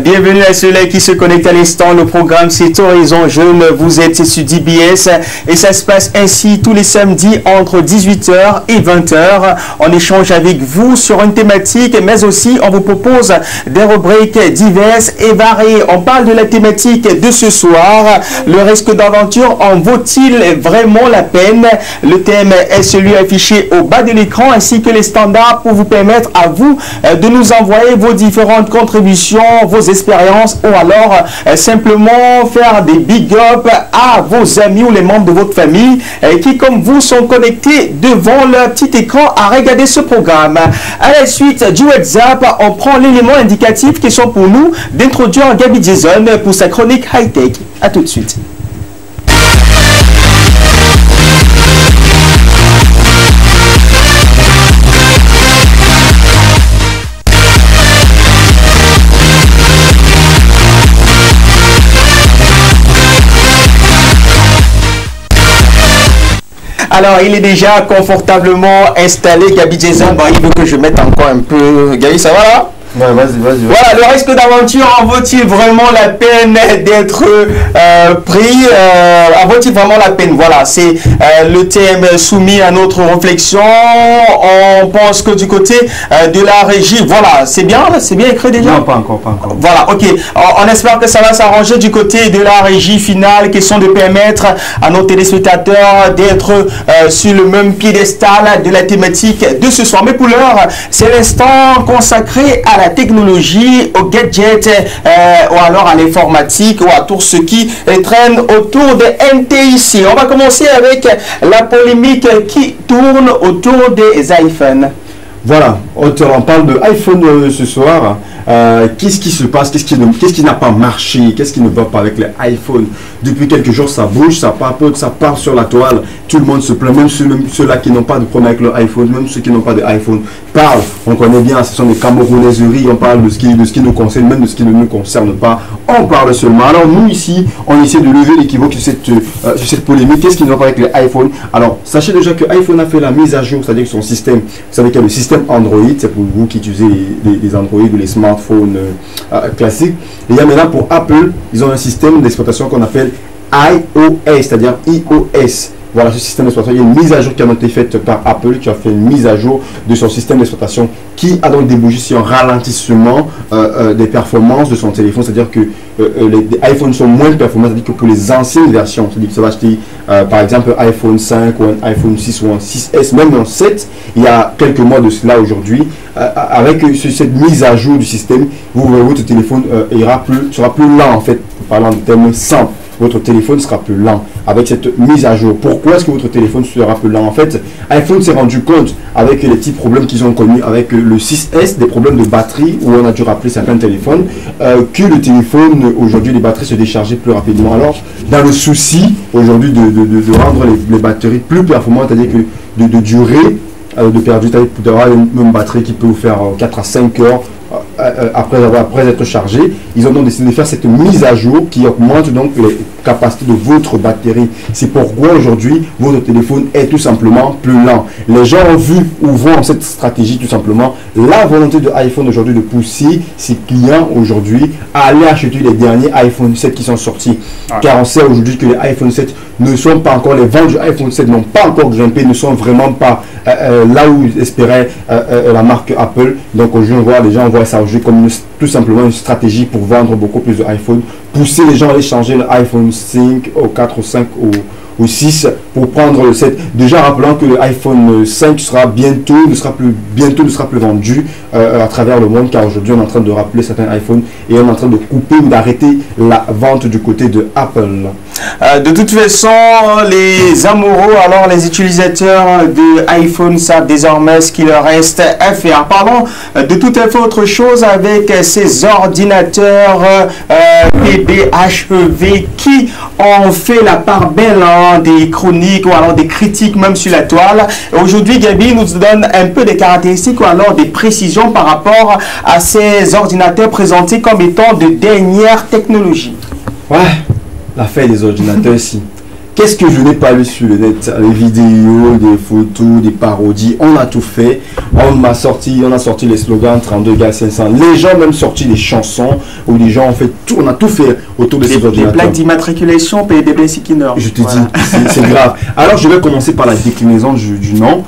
Bienvenue à ceux-là qui se connectent à l'instant. Le programme c'est Horizon Jeune. Vous êtes sur DBS et ça se passe ainsi tous les samedis entre 18h et 20h. On échange avec vous sur une thématique, mais aussi on vous propose des rubriques diverses et variées. On parle de la thématique de ce soir. Le risque d'aventure en vaut-il vraiment la peine? Le thème est celui affiché au bas de l'écran ainsi que les standards pour vous permettre à vous de nous envoyer vos différentes contributions, vos expériences ou alors simplement faire des big up à vos amis ou les membres de votre famille qui, comme vous, sont connectés devant leur petit écran à regarder ce programme. À la suite du WhatsApp, on prend l'élément indicatif qui sont pour nous d'introduire Gaby Jason pour sa chronique high-tech. A tout de suite. Alors, il est déjà confortablement installé, Gaby Jason. Bon, il veut que je mette encore un peu. Gaby, ça va là? Ouais, vas-y. Voilà, le risque d'aventure en vaut-il vraiment la peine d'être pris en vaut-il vraiment la peine? Voilà, c'est le thème soumis à notre réflexion. On pense que du côté de la régie, voilà, c'est bien écrit déjà? Non, pas encore. Voilà, ok. On espère que ça va s'arranger du côté de la régie finale, question de permettre à nos téléspectateurs d'être sur le même piédestal de la thématique de ce soir. Mais pour l'heure, c'est l'instant consacré à la technologie, aux gadgets ou alors à l'informatique ou à tout ce qui traîne autour de NTIC. On va commencer avec la polémique qui tourne autour des iPhones. Voilà, on parle de iPhone ce soir. Qu'est-ce qui se passe? Qu'est-ce qui n'a pas marché? Qu'est-ce qui ne va pas avec les iPhones? Depuis quelques jours, ça bouge, ça papote, ça part sur la toile. Tout le monde se plaint, même ceux-là qui n'ont pas de problème avec leur iPhone, même ceux qui n'ont pas d'iPhone parlent. On connaît bien, ce sont des camerounaiseries, on parle de ce qui nous concerne, même de ce qui ne nous concerne pas. On parle seulement. Alors nous ici, on essaie de lever l'équivoque sur cette polémique. Qu'est-ce qui ne va pas avec les iPhones? Alors, sachez déjà que iPhone a fait la mise à jour, c'est-à-dire que son système, vous savez qu'il y a le système Android, c'est pour vous qui utilisez les Android ou les smartphones classiques. Et il y a maintenant pour Apple, ils ont un système d'exploitation qu'on appelle iOS, c'est-à-dire iOS. Voilà ce système d'exploitation. Il y a une mise à jour qui a été faite par Apple, qui a fait une mise à jour de son système d'exploitation qui a donc débouché sur un ralentissement des performances de son téléphone. C'est-à-dire que les iPhones sont moins performants que pour les anciennes versions. C'est-à-dire que ça va acheter par exemple un iPhone 5 ou un iPhone 6 ou un 6S, même un 7, il y a quelques mois de cela aujourd'hui. Avec cette mise à jour du système, votre téléphone sera plus lent en fait, parlant de termes simples. Votre téléphone sera plus lent avec cette mise à jour. Pourquoi est-ce que votre téléphone sera plus lent? En fait, iPhone s'est rendu compte avec les petits problèmes qu'ils ont connus avec le 6S, des problèmes de batterie où on a dû rappeler certains téléphones, que le téléphone, aujourd'hui, les batteries se déchargeaient plus rapidement. Alors, dans le souci aujourd'hui de rendre les batteries plus performantes, c'est-à-dire que de durée de perdu, c'est-à-dire d'avoir une batterie qui peut vous faire 4 à 5 heures après être chargé, ils ont donc décidé de faire cette mise à jour qui augmente donc les capacités de votre batterie. C'est pourquoi aujourd'hui votre téléphone est tout simplement plus lent. Les gens ont vu ou voient cette stratégie tout simplement la volonté de iPhone aujourd'hui de pousser ses clients aujourd'hui à aller acheter les derniers iPhone 7 qui sont sortis. Car on sait aujourd'hui que les iPhone 7 ne sont pas encore, les ventes du iPhone 7 n'ont pas encore grimpé, ne sont vraiment pas là où espérait la marque Apple. Donc aujourd'hui les gens voient ça aujourd'hui comme tout simplement une stratégie pour vendre beaucoup plus de iPhone, pousser les gens à aller changer l'iPhone 5 au 4 ou 5 ou 6 pour prendre le 7. Déjà rappelant que l'iPhone 5 ne sera plus vendu à travers le monde, car aujourd'hui on est en train de rappeler certains iPhones et on est en train de couper ou d'arrêter la vente du côté de Apple. De toute façon, les amoureux, alors les utilisateurs de iPhone savent désormais ce qu'il leur reste à faire. Parlons de tout à fait autre chose avec ces ordinateurs PBHEV qui ont fait la part belle des chroniques ou alors des critiques même sur la toile. Aujourd'hui, Gaby nous donne un peu des caractéristiques ou alors des précisions par rapport à ces ordinateurs présentés comme étant de dernière technologie. Ouais, l'affaire des ordinateurs ici. Qu'est-ce que je n'ai pas lu sur le net? Les vidéos, des photos, des parodies, on a tout fait. On a sorti les slogans 32 gars 500. Les gens même sorti des chansons où les gens ont fait tout, on a tout fait autour de ces ordinateurs. Les plaques d'immatriculation, PDB Sikiner. Je te dis, c'est grave. Alors je vais commencer par la déclinaison du nom.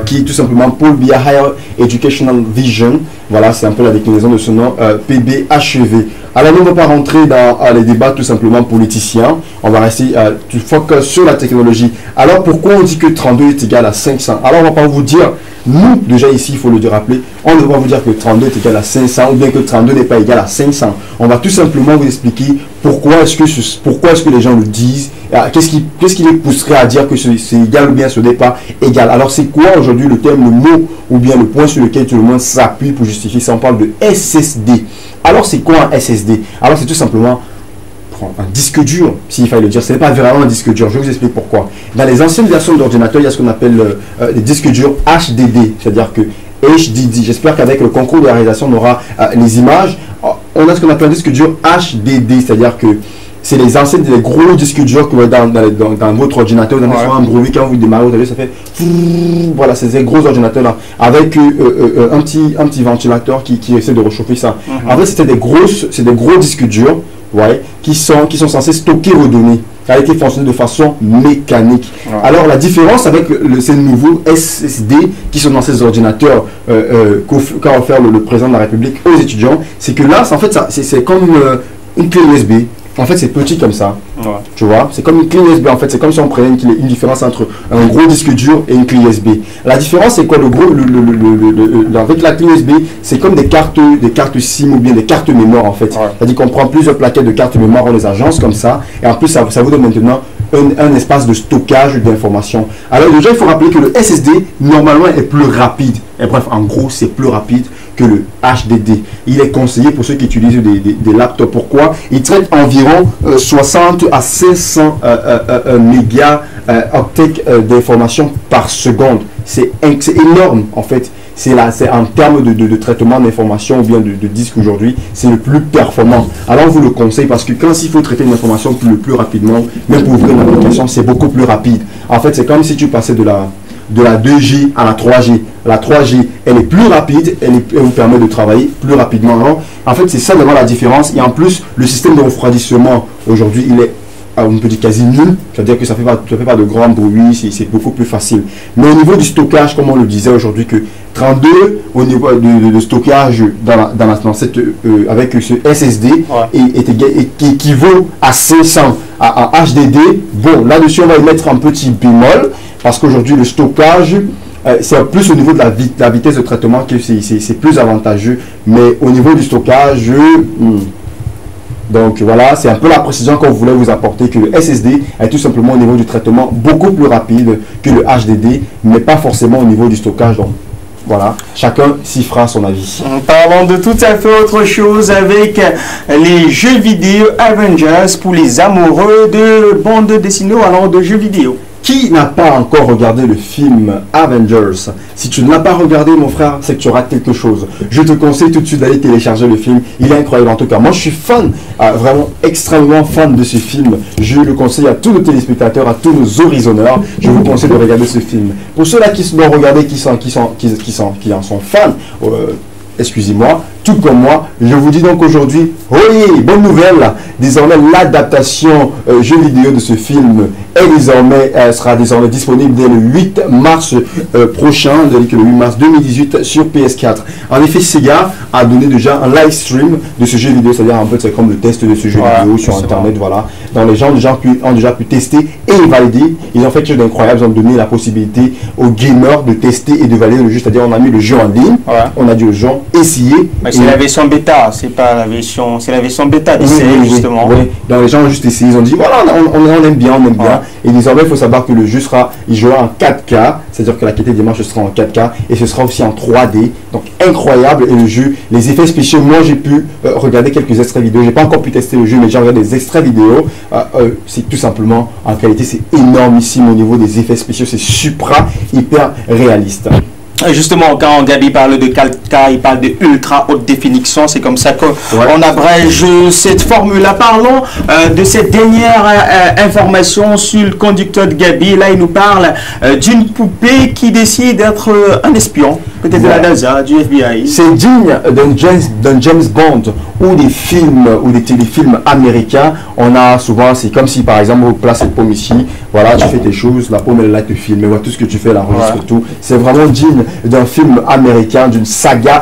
qui est tout simplement Paul-Biya Higher Educational Vision. Voilà, c'est un peu la déclinaison de ce nom, PBHEV. Alors, nous ne allons pas rentrer dans les débats tout simplement politiciens. On va rester du focus sur la technologie. Alors, pourquoi on dit que 32 est égal à 500? Alors, on ne va pas vous dire, nous, déjà ici, il faut le rappeler, on ne va pas vous dire que 32 est égal à 500 ou bien que 32 n'est pas égal à 500. On va tout simplement vous expliquer pourquoi est-ce que les gens le disent, qu'est-ce qui les pousserait à dire que c'est égal ou bien ce n'est pas égal. Alors, c'est quoi aujourd'hui le terme, le mot ou bien le point sur lequel tout le monde s'appuie pour justifier ça? On parle de SSD. Alors, c'est quoi un SSD? Alors, c'est tout simplement un disque dur, s'il fallait le dire. Ce n'est pas vraiment un disque dur. Je vous explique pourquoi. Dans les anciennes versions d'ordinateur, il y a ce qu'on appelle les disques durs HDD, c'est-à-dire que HDD. J'espère qu'avec le concours de la réalisation, on aura les images. On a ce qu'on appelle un disque dur HDD, c'est-à-dire que c'est les anciens, les gros disques durs que vous avez dans votre ordinateur. Vous avez souvent un bruit quand vous démarrez, vous avez, ça fait voilà, c'est ces gros ordinateurs là avec un petit ventilateur qui essaie de réchauffer ça. En fait, c'est des gros disques durs, ouais, qui sont censés stocker vos données. Ça a été fonctionné de façon mécanique. Alors la différence avec ces nouveaux SSD qui sont dans ces ordinateurs qu'a offert le président de la République aux étudiants, c'est que là, en fait, c'est comme une clé USB. En fait, c'est petit comme ça. Tu vois, c'est comme une clé USB. En fait, c'est comme si on prenait une différence entre un gros disque dur et une clé USB. La différence, c'est quoi? Avec la clé USB, c'est comme des cartes SIM ou bien des cartes mémoire en fait. C'est-à-dire qu'on prend plusieurs plaquettes de cartes mémoire, on les agence comme ça, et en plus, ça vous donne maintenant un espace de stockage d'informations. Alors déjà, il faut rappeler que le SSD, normalement, est plus rapide. Et bref, en gros, c'est plus rapide que le HDD. Il est conseillé pour ceux qui utilisent des laptops. Pourquoi? Il traite environ 60 à 500 mégaoctets d'informations par seconde. C'est énorme, en fait. C'est en termes de traitement d'information ou bien de disque aujourd'hui, c'est le plus performant. Alors on vous le conseille parce que quand il faut traiter une information le plus rapidement, même pour ouvrir une application, c'est beaucoup plus rapide. En fait, c'est comme si tu passais de la 2G à la 3G. La 3G, elle est plus rapide, elle vous permet de travailler plus rapidement. Alors, en fait, c'est ça vraiment la différence. Et en plus, le système de refroidissement, aujourd'hui, il est, on peut dire, quasi nul. C'est-à-dire que ça fait pas de grand bruit, c'est beaucoup plus facile. Mais au niveau du stockage, comme on le disait aujourd'hui, que 32 au niveau de stockage avec ce SSD qui équivaut à 500 à HDD. Bon, là-dessus, on va y mettre un petit bémol parce qu'aujourd'hui, le stockage, c'est plus au niveau de la vitesse de traitement que c'est plus avantageux. Mais au niveau du stockage, donc voilà, c'est un peu la précision qu'on voulait vous apporter, que le SSD est tout simplement au niveau du traitement beaucoup plus rapide que le HDD, mais pas forcément au niveau du stockage. Donc voilà, chacun s'y fera son avis. Parlons de tout à fait autre chose avec les jeux vidéo Avengers pour les amoureux de bandes dessinées allant de jeux vidéo. Qui n'a pas encore regardé le film Avengers? Si tu ne l'as pas regardé, mon frère, c'est que tu rates quelque chose. Je te conseille tout de suite d'aller télécharger le film. Il est incroyable en tout cas. Moi, je suis fan, vraiment extrêmement fan de ce film. Je le conseille à tous nos téléspectateurs, à tous nos horizonneurs. Je vous conseille de regarder ce film. Pour ceux-là qui l'ont regardé, qui en sont fans, excusez-moi, tout comme moi, je vous dis donc aujourd'hui, oui, bonne nouvelle, désormais l'adaptation jeu vidéo de ce film sera désormais disponible dès le 8 mars prochain, le 8 mars 2018 sur PS4. En effet, Sega a donné déjà un live stream de ce jeu vidéo, c'est-à-dire en fait c'est comme le test de ce jeu vidéo sur internet, voilà. Donc les gens ont déjà pu tester et valider. Ils ont fait quelque chose d'incroyable, ils ont donné la possibilité aux gamers de tester et de valider le jeu, c'est-à-dire on a mis le jeu en ligne, on a dit aux gens essayer. C'est la version bêta, c'est pas la version, c'est la version bêta d'essai justement. Oui. Donc les gens ont juste essayé, ils ont dit voilà, on aime bien, Et désormais il faut savoir que le jeu il jouera en 4K, c'est-à-dire que la qualité d'image sera en 4K et ce sera aussi en 3D. Donc incroyable, et le jeu, les effets spéciaux, moi j'ai pu regarder quelques extraits vidéo, j'ai pas encore pu tester le jeu, mais j'ai regardé des extraits vidéo. C'est tout simplement en qualité, c'est énormissime au niveau des effets spéciaux, c'est hyper réaliste. Justement, quand Gabi parle de 4K, il parle de ultra haute définition. C'est comme ça qu'on abrège cette formule-là. Parlons de cette dernière information sur le conducteur de Gabi. Là, il nous parle d'une poupée qui décide d'être un espion. peut-être de la NASA, du FBI. C'est digne d'un James Bond ou des films ou des téléfilms américains. On a souvent, c'est comme si par exemple on place cette pomme ici, voilà, tu fais tes choses, la pomme elle est là, te filme, elle voit tout ce que tu fais, elle enregistre tout. C'est vraiment digne d'un film américain, d'une saga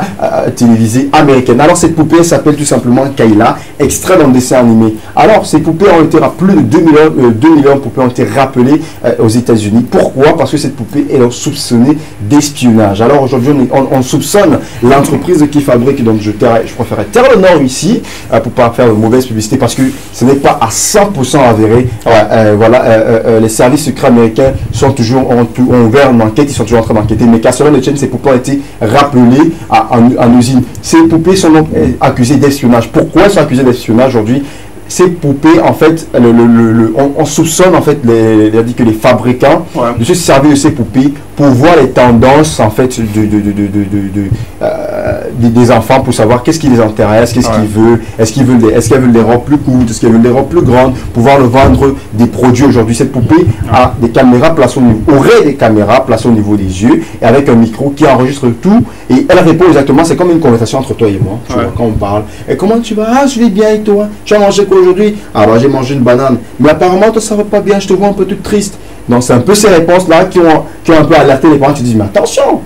télévisée américaine. Alors cette poupée s'appelle tout simplement Kayla, extrait d'un dessin animé. Alors ces poupées ont été, plus de 2 millions de poupées ont été rappelées aux États-Unis. Pourquoi? Parce que cette poupée est soupçonnée d'espionnage. Alors aujourd'hui on soupçonne l'entreprise qui fabrique, donc je préférerais taire le nom ici pour pas faire de mauvaise publicité parce que ce n'est pas à 100% avéré. Les services secrets américains ont ouvert une enquête, ils sont toujours en train d'enquêter, mais qu'à cela ne tienne, ces poupées ont été rappelées en usine. Ces poupées sont donc accusées d'espionnage. Pourquoi elles sont accusées d'espionnage aujourd'hui? Ces poupées, en fait, on soupçonne en fait les fabricants de se servir de ces poupées pour voir les tendances en fait des enfants, pour savoir qu'est-ce qui les intéresse, qu'est-ce qu'ils veulent, est-ce qu'elles veulent des robes plus courtes, est-ce qu'elles veulent des robes plus grandes, pouvoir le vendre des produits. Aujourd'hui, cette poupée a des caméras placées aurait des caméras placées au niveau des yeux et avec un micro qui enregistre tout et elle répond exactement. C'est comme une conversation entre toi et moi, tu vois, quand on parle. Et comment tu vas? Ah, je vais bien, et toi? Tu as mangé quoi aujourd'hui? Ah bah j'ai mangé une banane. Mais apparemment toi ça va pas bien, je te vois un peu toute triste. Donc c'est un peu ces réponses-là qui ont un peu alerté les parents qui disent mais attention,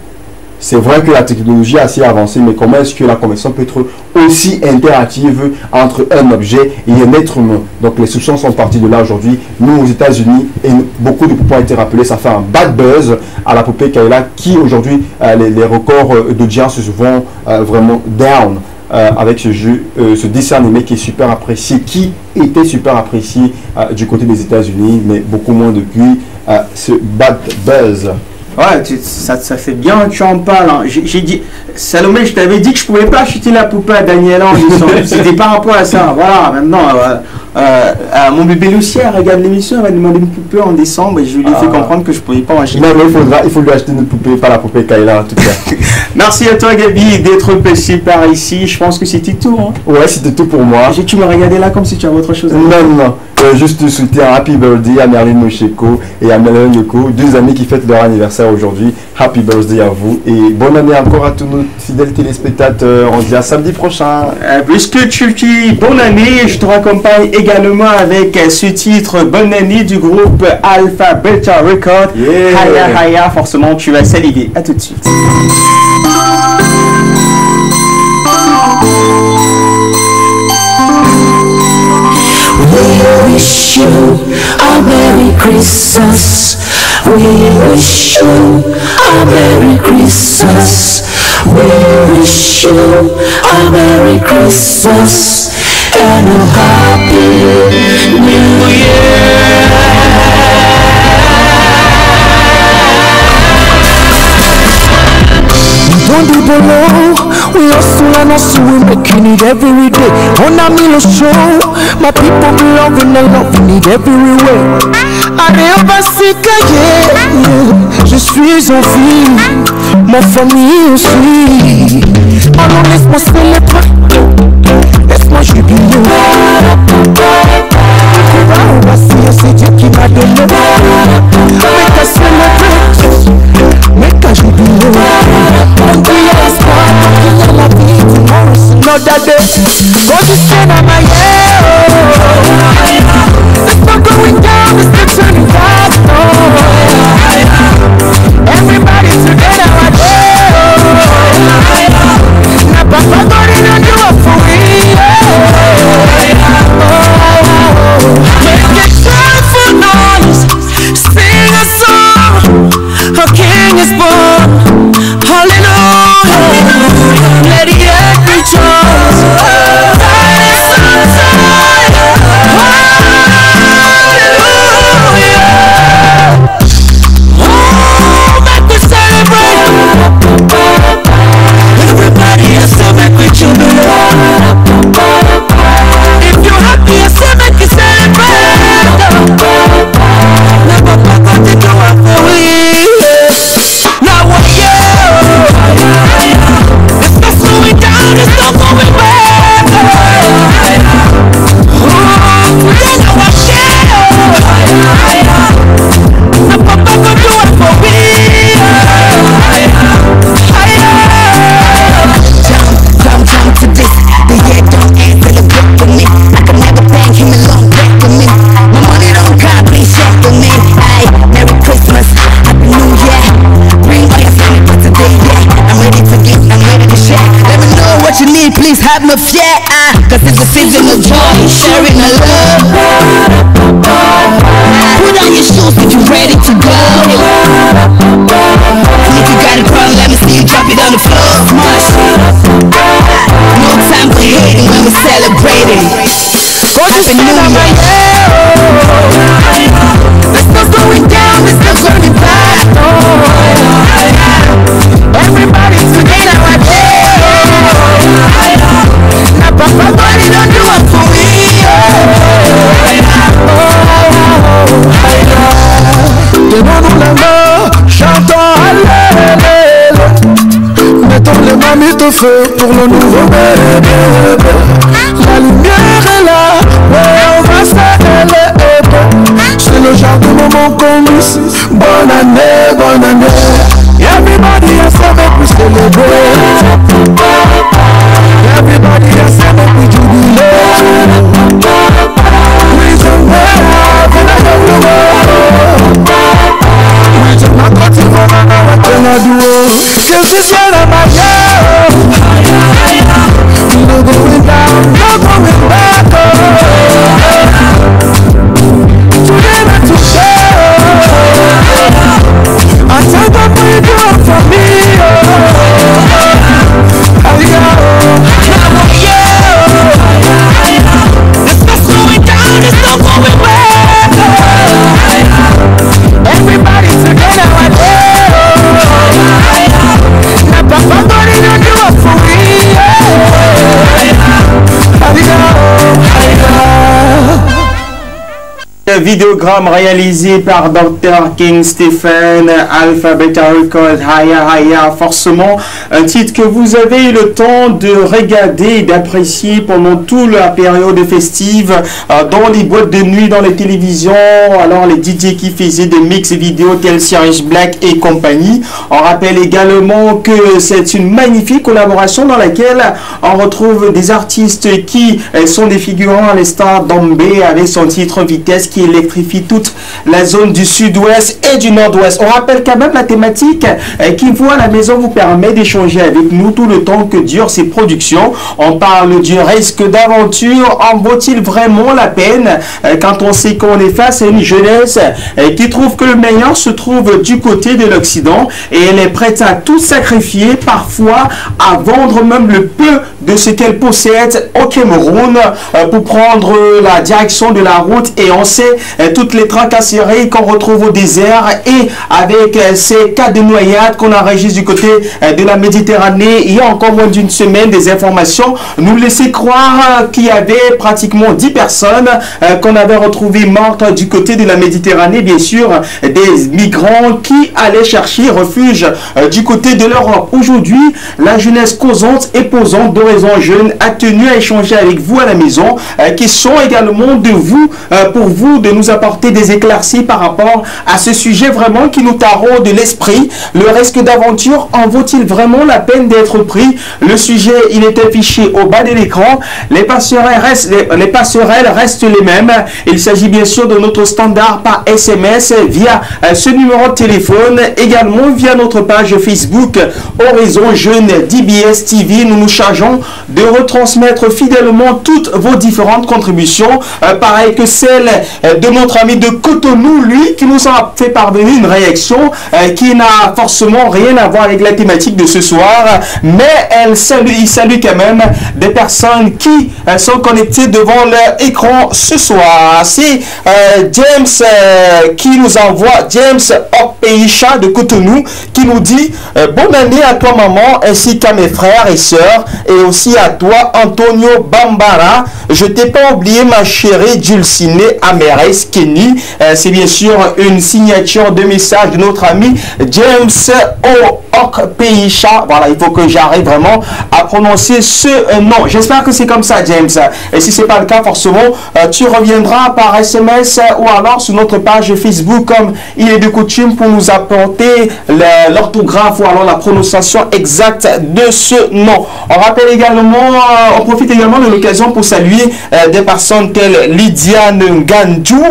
c'est vrai que la technologie est assez avancée, mais comment est-ce que la conversation peut être aussi interactive entre un objet et un être humain? Donc les soupçons sont partis de là aujourd'hui. Nous aux États-Unis, et beaucoup de poupées ont été rappelées, ça fait un bad buzz à la poupée Kayla qui aujourd'hui les records d'audience se vont vraiment down. Avec ce jeu, ce dessin animé qui est super apprécié, qui était super apprécié du côté des États-Unis, mais beaucoup moins depuis ce bad buzz. Ouais, ça fait bien que tu en parles. Hein. J'ai dit, Salomé, je t'avais dit que je pouvais pas acheter la poupée à Daniela en disant, c'était par rapport à ça. Voilà, maintenant, mon bébé Lucia regarde l'émission, elle va demander une poupée en décembre et je lui ai fait comprendre que je pouvais pas en acheter. Non, mais il faut lui acheter une poupée, pas la poupée Kayla en tout cas. Merci à toi Gabi d'être passé par ici. Je pense que c'était tout. Hein. Ouais, c'était tout pour moi. Tu me regardais là comme si tu avais autre chose à dire. Non. Juste souhaiter un happy birthday à Merlin Mosheko et à Melanie Yoko, deux amis qui fêtent leur anniversaire aujourd'hui. Happy birthday à vous et bonne année encore à tous nos fidèles téléspectateurs. On se dit à samedi prochain. Puisque tu dis bonne année, je te raccompagne également avec ce titre bonne année du groupe Alpha Beta Record. Haya Haya, forcément tu vas saliver. À tout de suite. We wish you a Merry Christmas. We wish you a Merry Christmas. We wish you a Merry Christmas and a Happy New Year. Don't be below. We hustle and hustle, we making it every day. On a meal show, my people be loving and loving it everywhere. Allez, on va s'y cailler. Je suis en vie, ma famille aussi. Alors laisse-moi célébrer, laisse-moi jubiler. On va s'y, c'est Dieu qui m'a donné. Mais qu'à célébrer, mais qu'à jubiler. On dit l'espoir, on dit la vie, tomorrow is another day. God is saying I'm a it's not going down, it's not turning fast, no. Everybody together, I know. Now Papa God is not do it for me. Make a joyful noise. have no fear, cause it's a season of joy, sharing the love. Put on your shoes if you're ready to go. And if you got a problem, let me see you drop it on the floor. No time for hating when we're celebrating. Happy New Year. It's not going down, it's not going back. Everybody together right there. Now Papa God, he don't do it for me. Levons-nous la main, chantons Alléluia. Mettons les mains au feu pour le nouveau bébé. La lumière est là, ouais, on va célébrer. C'est le genre de moment qu'on nous. Bonne année, bonne année. Everybody has to make we celebrate. Everybody has to make we jubilate. We don't have another world. We don't have to go on a duo. Cause this year I'm a yo. No going down, no going back. Together to share. I tell them what you do for me. It's not slowing down, it's not going back. Everybody together right there. Now Papa God, he don't do it for me. Vidéogramme réalisé par Dr. King Stephen, Alpha Beta Record, Haya Haya, forcément un titre que vous avez eu le temps de regarder et d'apprécier pendant toute la période festive dans les boîtes de nuit, dans les télévisions, alors les DJ qui faisaient des mix vidéo tels Sirius Black et compagnie. On rappelle également que c'est une magnifique collaboration dans laquelle on retrouve des artistes qui sont des figurants à l'instar d'Ambé avec son titre Vitesse qui électrifie toute la zone du sud-ouest et du nord-ouest. On rappelle quand même la thématique qui vous à la maison vous permet d'échanger avec nous tout le temps que durent ces productions. On parle du risque d'aventure. En vaut-il vraiment la peine quand on sait qu'on est face à une jeunesse qui trouve que le meilleur se trouve du côté de l'Occident et elle est prête à tout sacrifier, parfois à vendre même le peu de ce qu'elle possède au Cameroun pour prendre la direction de la route, et on sait toutes les tracasseries qu'on retrouve au désert et avec ces cas de noyade qu'on enregistre du côté de la Méditerranée. Il y a encore moins d'une semaine, des informations nous laissaient croire qu'il y avait pratiquement 10 personnes qu'on avait retrouvées mortes du côté de la Méditerranée, bien sûr des migrants qui allaient chercher refuge du côté de l'Europe. Aujourd'hui, la jeunesse causante et posante d'horizon jeune a tenu à échanger avec vous à la maison, question également de vous, pour vous de nous apporter des éclaircies par rapport à ce sujet vraiment qui nous taraude de l'esprit. Le risque d'aventure, en vaut-il vraiment la peine d'être pris? Le sujet, il est affiché au bas de l'écran. Les passerelles restent les mêmes. Il s'agit bien sûr de notre standard par SMS via ce numéro de téléphone, également via notre page Facebook Horizon Jeune DBS TV. Nous nous chargeons de retransmettre fidèlement toutes vos différentes contributions, pareil que celle de notre ami de Cotonou, lui, qui nous a fait parvenir une réaction qui n'a forcément rien à voir avec la thématique de ce soir, mais il salue quand même des personnes qui sont connectées devant leur écran ce soir. C'est James qui nous envoie, James Okpeisha de Cotonou, qui nous dit bonne année à toi maman, ainsi qu'à mes frères et sœurs, et aussi à toi Antonio Bambara. Je t'ai pas oublié ma chérie Dulcinée Ameres Kenny. C'est bien sûr une signature de message de notre ami James Okpeisha. Voilà, il faut que j'arrive vraiment à prononcer ce nom. J'espère que c'est comme ça, James. Et si c'est pas le cas, forcément, tu reviendras par SMS ou alors sur notre page Facebook, comme il est de coutume, pour nous apporter l'orthographe ou alors la prononciation exacte de ce nom. On rappelle également, on profite également de l'occasion pour saluer des personnes telles Lydiane Ganju, Jou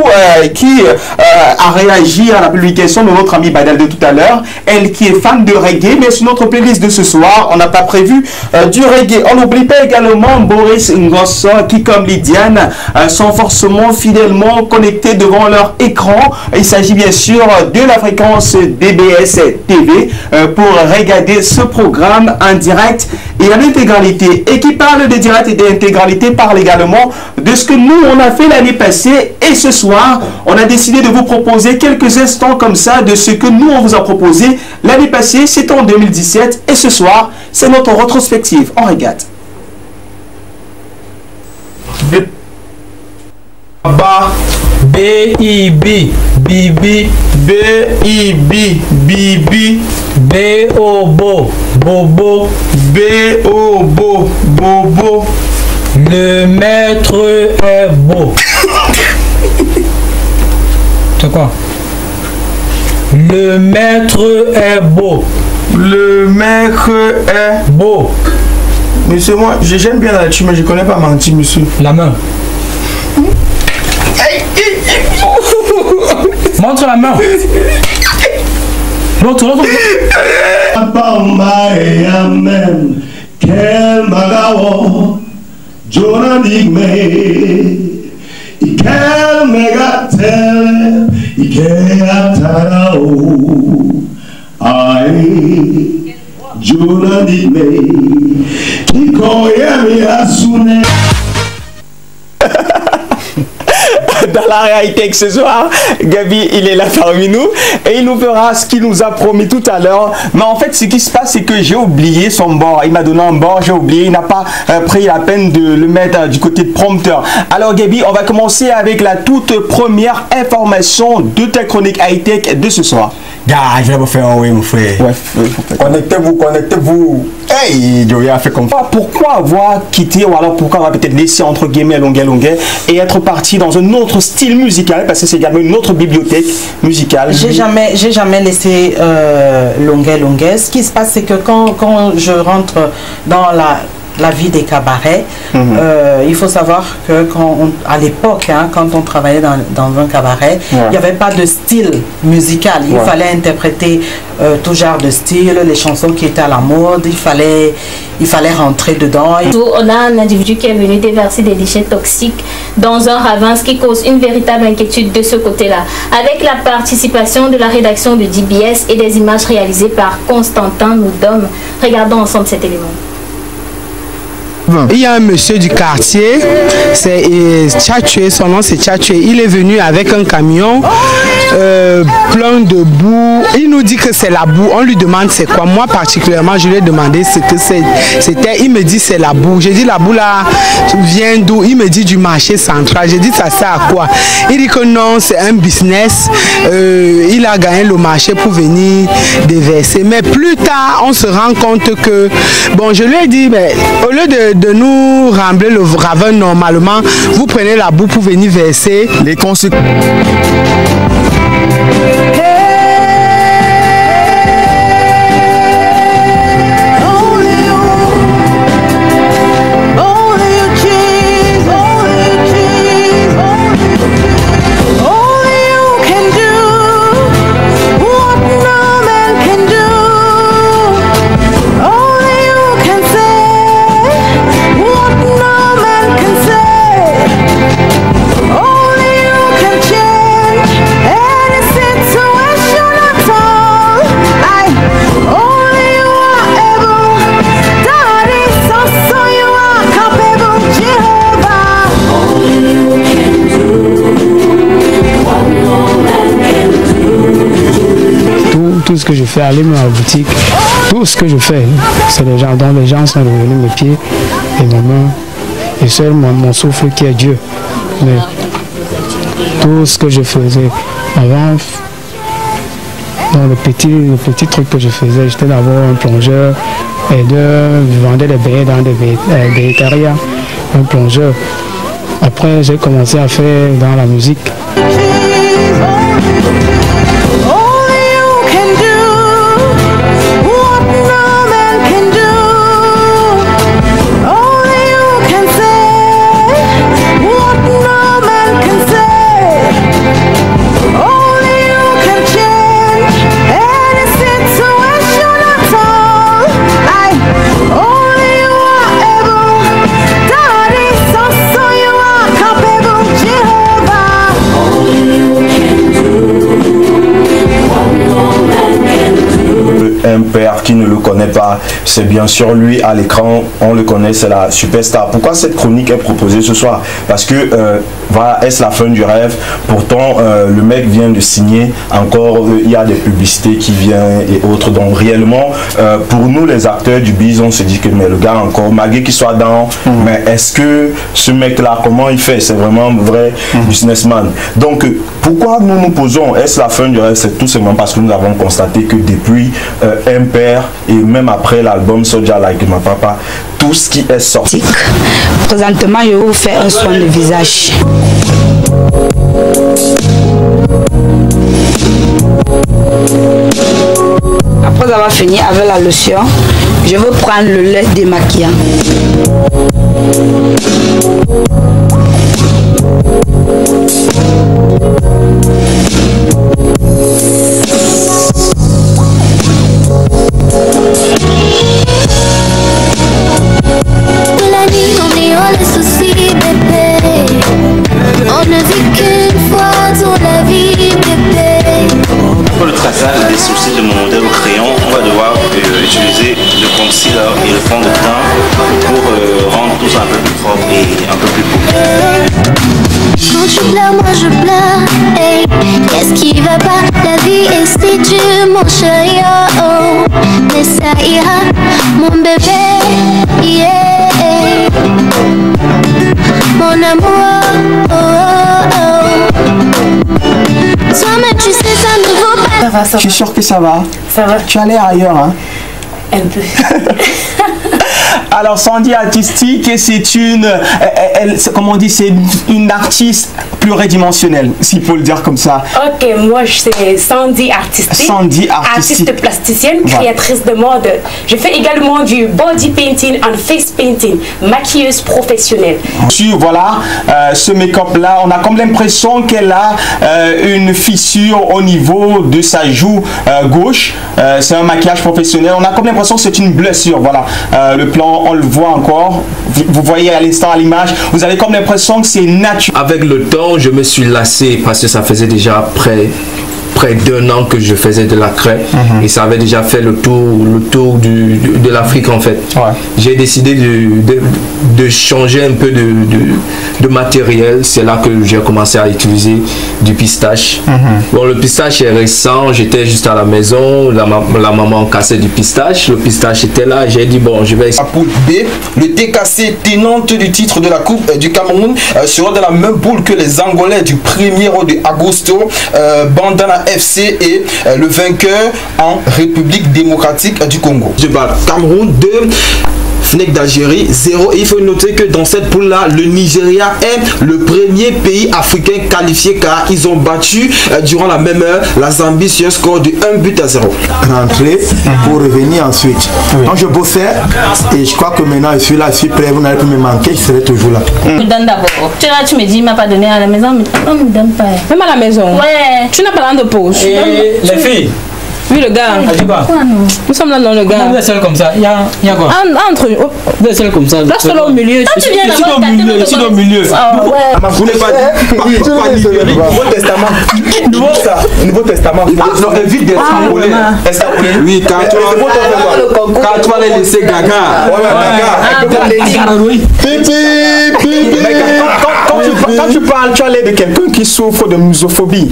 qui a réagi à la publication de notre ami Badal de tout à l'heure. Elle qui est fan de reggae, mais sur notre playlist de ce soir, on n'a pas prévu du reggae. On n'oublie pas également Boris Ngosso qui, comme Lydiane, sont forcément fidèlement connectés devant leur écran. Il s'agit bien sûr de la fréquence DBS TV pour regarder ce programme en direct et en intégralité. Et qui parle de direct et d'intégralité parle également de ce que nous on a fait l'année passée, et ce soir on a décidé de vous proposer quelques instants comme ça de ce que nous on vous a proposé l'année passée. C'était en 2017 et ce soir c'est notre rétrospective. On regarde. B-I-B Bibi B-I-B Bibi B-O-Bo Bobo B-O-Bo Bobo. Le maître est beau. C'est quoi? Le maître est beau. Le maître est beau. Monsieur, moi, j'aime bien la lecture, mais je connais pas mentir, monsieur. La main. Montre la main. Montre. Pamba e amen. Quel magawo. Jonadigme. Ikel megatele. Ikel atarao. Ai. Jonadigme. Kikoyemi asune. Dans la réalité que ce soir, Gabi, il est là parmi nous et il nous fera ce qu'il nous a promis tout à l'heure. Mais en fait, ce qui se passe, c'est que j'ai oublié son bord. Il m'a donné un bord, j'ai oublié. Il n'a pas pris la peine de le mettre du côté de prompteur. Alors, Gabi, on va commencer avec la toute première information de ta chronique high-tech de ce soir. Gars, je vais vous faire un oui, mon frère. Ouais, connectez-vous. Hey, je vais faire comme ça. Pourquoi avoir quitté, ou alors pourquoi avoir peut-être laissé entre guillemets longuet et être parti dans un autre style musical, parce que c'est également une autre bibliothèque musicale. J'ai jamais laissé longuet. Ce qui se passe, c'est que quand je rentre dans la vie des cabarets, il faut savoir que à l'époque, quand on travaillait dans un cabaret, il n'y avait pas de style musical. Il fallait interpréter tout genre de style, les chansons qui étaient à la mode, il fallait rentrer dedans. On a un individu qui est venu déverser des déchets toxiques dans un ravin, ce qui cause une véritable inquiétude de ce côté-là. Avec la participation de la rédaction de DBS et des images réalisées par Constantin Noudom, regardons ensemble cet élément. Il y a un monsieur du quartier, c'est Tchatchoué, son nom c'est Tchatchoué. Il est venu avec un camion plein de boue. Il nous dit que c'est la boue. On lui demande c'est quoi. Moi particulièrement, je lui ai demandé ce que c'était. Il me dit c'est la boue. J'ai dit la boue là vient d'où? Il me dit du marché central. J'ai dit ça sert à quoi? Il dit que non, c'est un business. Il a gagné le marché pour venir déverser. Mais plus tard, on se rend compte que, bon, je lui ai dit, mais au lieu de nous rembler le ravin normalement, vous prenez la boue pour venir verser les conséquences. Tout ce que je fais, aller à la boutique, tout ce que je fais, c'est les gens dont les gens sont revenus mes pieds et mes mains, et seul mon souffle qui est Dieu. Mais tout ce que je faisais avant, dans le petit truc que je faisais, j'étais d'abord un plongeur et je vendais des billets dans des bénétariats, un plongeur. Après, j'ai commencé à faire dans la musique. père qui ne le connaît pas, c'est bien sûr lui à l'écran, on le connaît, c'est la superstar. Pourquoi cette chronique est proposée ce soir? Parce que voilà, est-ce la fin du rêve? Pourtant le mec vient de signer, encore il y a des publicités qui viennent et autres, donc réellement pour nous les acteurs du biz, on se dit que mais le gars encore, malgré qu'il soit dans, mais est-ce que ce mec là, comment il fait? C'est vraiment un vrai businessman. Donc pourquoi nous nous posons, est-ce la fin du rêve? C'est tout simplement parce que nous avons constaté que depuis un père et même après l'album Soja Like My Papa, tout ce qui est sorti. Présentement, je vais vous faire un soin de visage. Après avoir fini avec la lotion, je vais prendre le lait démaquillant. La nuit, oublions les soucis, bébé. On ne vit qu'une fois dans la vie, bébé. Pour le traçage des soucis de mon modèle au crayon, on va devoir utiliser le concealer et le fond de teint pour rendre tout ça un peu plus propre et un peu plus beau. Quand tu pleures, moi je pleure. Hey, qu'est-ce qui va pas? La vie est si dure, mon chéri. Oh, oh. Mais ça ira, mon bébé. Yeah. Mon amour. Oh, oh, oh. Toi-même, tu sais, ça ne vaut pas. Ça va, ça va. Je suis sûr que ça va. Ça va. Tu as l'air ailleurs, hein? Un peu. Alors Sandy artistique, c'est une, comment on dit, c'est une artiste pluridimensionnelle, s'il faut le dire comme ça. Ok, moi c'est Sandy artistique. Sandy artistique. Artiste plasticienne, créatrice de mode. Je fais également du body painting and face painting, maquilleuse professionnelle. Voilà, ce make-up là, on a comme l'impression qu'elle a une fissure au niveau de sa joue gauche. C'est un maquillage professionnel. On a comme l'impression que c'est une blessure. Voilà, le plan, on le voit encore. Vous voyez à l'instant à l'image, vous avez comme l'impression que c'est naturel. Avec le temps, je me suis lassé parce que ça faisait déjà près d'1 an que je faisais de la craie et ça avait déjà fait le tour de l'Afrique en fait. J'ai décidé de changer un peu de matériel. C'est là que j'ai commencé à utiliser du pistache. Bon, le pistache est récent, j'étais juste à la maison, la maman cassait du pistache, le pistache était là, j'ai dit bon, je vais... La poule B, le TKC tenante du titre de la Coupe du Cameroun sera dans la même poule que les Angolais du 1er de Agosto, Bandana FC et le vainqueur en République démocratique du Congo. Je bats Cameroun 2, FNEC d'Algérie 0. Et il faut noter que dans cette poule-là, le Nigeria est le premier pays africain qualifié car ils ont battu durant la même heure la Zambie sur un score de 1-0. Rentrer pour revenir ensuite. Donc je bossais et je crois que maintenant je suis là, je suis prêt, vous n'allez plus me manquer, je serai toujours là. Me donne d'abord. Tu là, tu me dis, il m'a pas donné à la maison, mais on me donne pas. Même à la maison. Ouais. Tu n'as pas l'air de pause. Les filles. Oui, le gars. Nous sommes là dans le gars. Vous êtes seul comme ça. Il y a quoi? Entre. Vous êtes seul comme ça. Là, seul au milieu. Je suis au milieu. Vous n'êtes pas libéré. Nouveau Testament. Non, évite d'être appelé. Oui, quand tu vas les laisser gaga. Quand tu parles, tu as l'air de quelqu'un qui souffre de musophobie.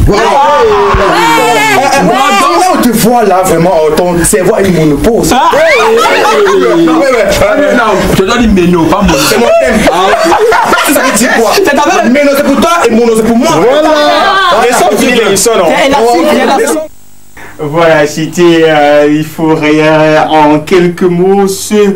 On te voit là vraiment, ton cerveau a une monopause. Je dois dire méno, pas mono. C'est mon thème. Ça veut dire quoi? Méno c'est pour toi et mono c'est pour moi. Voilà, c'était, il faudrait en quelques mots ce